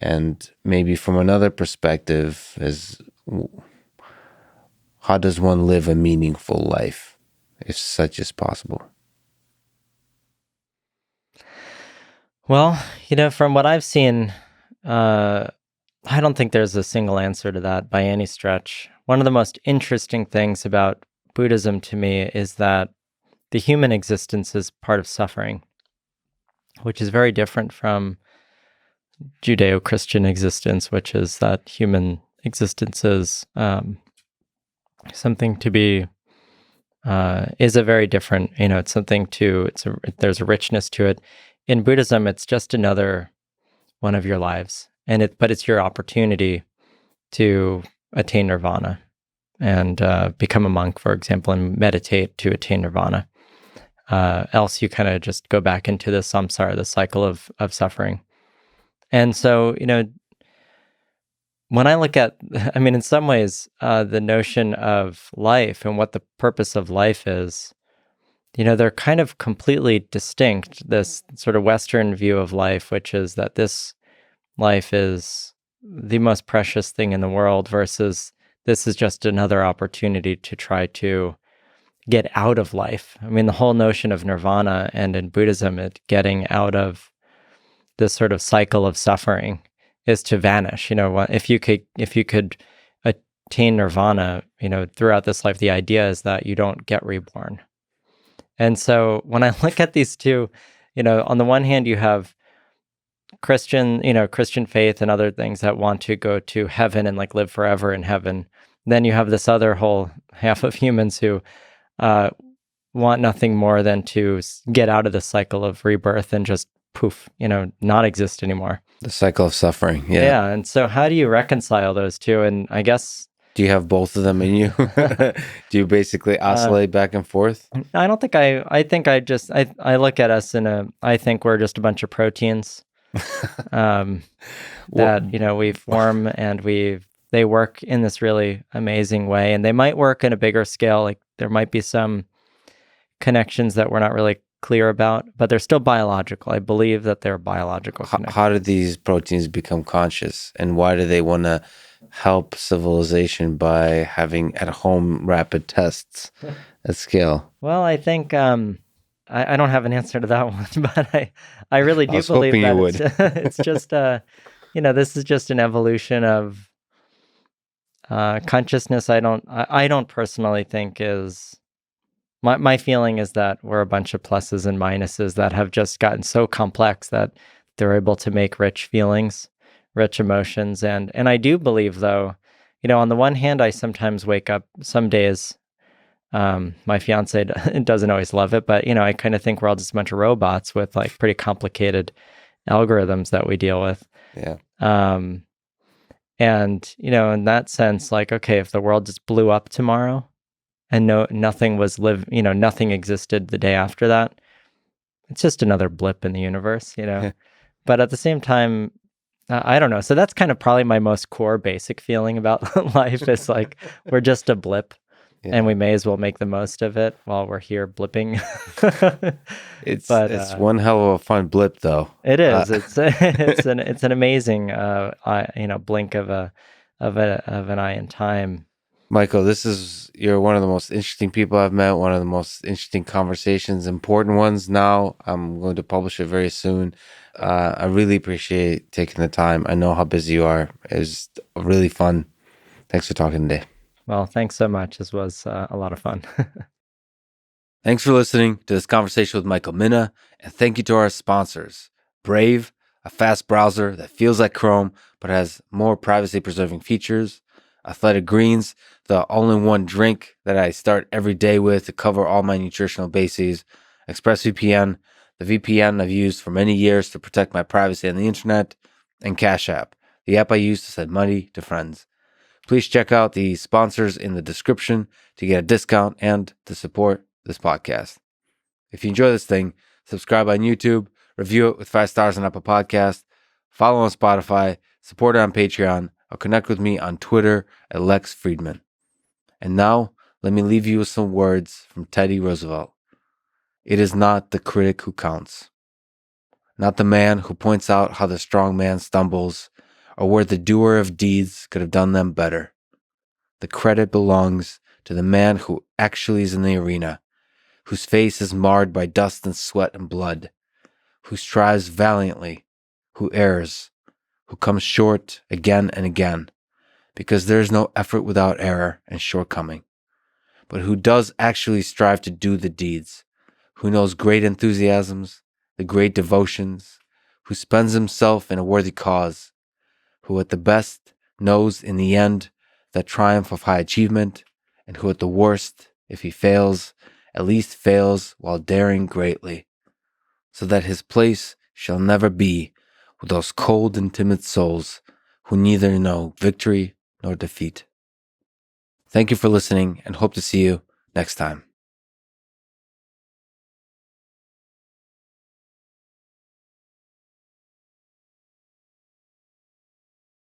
And maybe from another perspective, how does one live a meaningful life, if such is possible? Well, from what I've seen, I don't think there's a single answer to that by any stretch. One of the most interesting things about Buddhism to me is that the human existence is part of suffering, which is very different from Judeo-Christian existence, which is that human existence is something to be, is a very different, it's something there's a richness to it. In Buddhism, it's just another one of your lives, but it's your opportunity to attain nirvana and become a monk, for example, and meditate to attain nirvana. Else you kind of just go back into the samsara, the cycle of suffering. And so, when I look at, in some ways, the notion of life and what the purpose of life is, they're kind of completely distinct. This sort of Western view of life, which is that this life is the most precious thing in the world, versus this is just another opportunity to try to get out of life. The whole notion of nirvana, and in Buddhism, getting out of this sort of cycle of suffering is to vanish. If you could attain nirvana, throughout this life, the idea is that you don't get reborn. And so when I look at these two, on the one hand, you have Christian faith and other things that want to go to heaven and like live forever in heaven. Then you have this other whole half of humans who want nothing more than to get out of the cycle of rebirth and just poof, not exist anymore. The cycle of suffering. Yeah. Yeah. And so how do you reconcile those two? And I guess... Do you have both of them in you? Do you basically oscillate back and forth? I don't think I think I look at us I think we're just a bunch of proteins that, we form and they work in this really amazing way. And they might work in a bigger scale. Like there might be some connections that we're not really clear about, but they're still biological. I believe that they're biological connections. How do these proteins become conscious, and why do they want to help civilization by having at-home rapid tests at scale? Well, I think I don't have an answer to that one, but I really do believe that you would. It's just this is just an evolution of consciousness. I don't personally think is. My feeling is that we're a bunch of pluses and minuses that have just gotten so complex that they're able to make rich feelings, rich emotions. And I do believe, though, on the one hand, I sometimes wake up some days, my fiance doesn't always love it, but, I kind of think we're all just a bunch of robots with like pretty complicated algorithms that we deal with. Yeah. And, in that sense, like, okay, if the world just blew up tomorrow, and nothing nothing existed the day after that, it's just another blip in the universe, But at the same time, I don't know. So that's kind of probably my most core basic feeling about life is like, we're just a blip, and we may as well make the most of it while we're here blipping. It's one hell of a fun blip, though. It is. It's an amazing blink of an eye in time. Michael, you're one of the most interesting people I've met, one of the most interesting conversations, important ones now. I'm going to publish it very soon. I really appreciate taking the time. I know how busy you are. It was really fun. Thanks for talking today. Well, thanks so much. This was a lot of fun. Thanks for listening to this conversation with Michael Mina, and thank you to our sponsors, Brave, a fast browser that feels like Chrome but has more privacy-preserving features, Athletic Greens, the all-in-one drink that I start every day with to cover all my nutritional bases, ExpressVPN, the VPN I've used for many years to protect my privacy on the internet, and Cash App, the app I use to send money to friends. Please check out the sponsors in the description to get a discount and to support this podcast. If you enjoy this thing, subscribe on YouTube, review it with 5 stars on Apple Podcasts, follow on Spotify, support it on Patreon, or connect with me on Twitter at Lex Fridman. And now, let me leave you with some words from Teddy Roosevelt. It is not the critic who counts, not the man who points out how the strong man stumbles, or where the doer of deeds could have done them better. The credit belongs to the man who actually is in the arena, whose face is marred by dust and sweat and blood, who strives valiantly, who errs, who comes short again and again, because there is no effort without error and shortcoming, but who does actually strive to do the deeds, who knows great enthusiasms, the great devotions, who spends himself in a worthy cause, who at the best knows in the end the triumph of high achievement, and who at the worst, if he fails, at least fails while daring greatly, so that his place shall never be with those cold and timid souls who neither know victory nor defeat. Thank you for listening and hope to see you next time.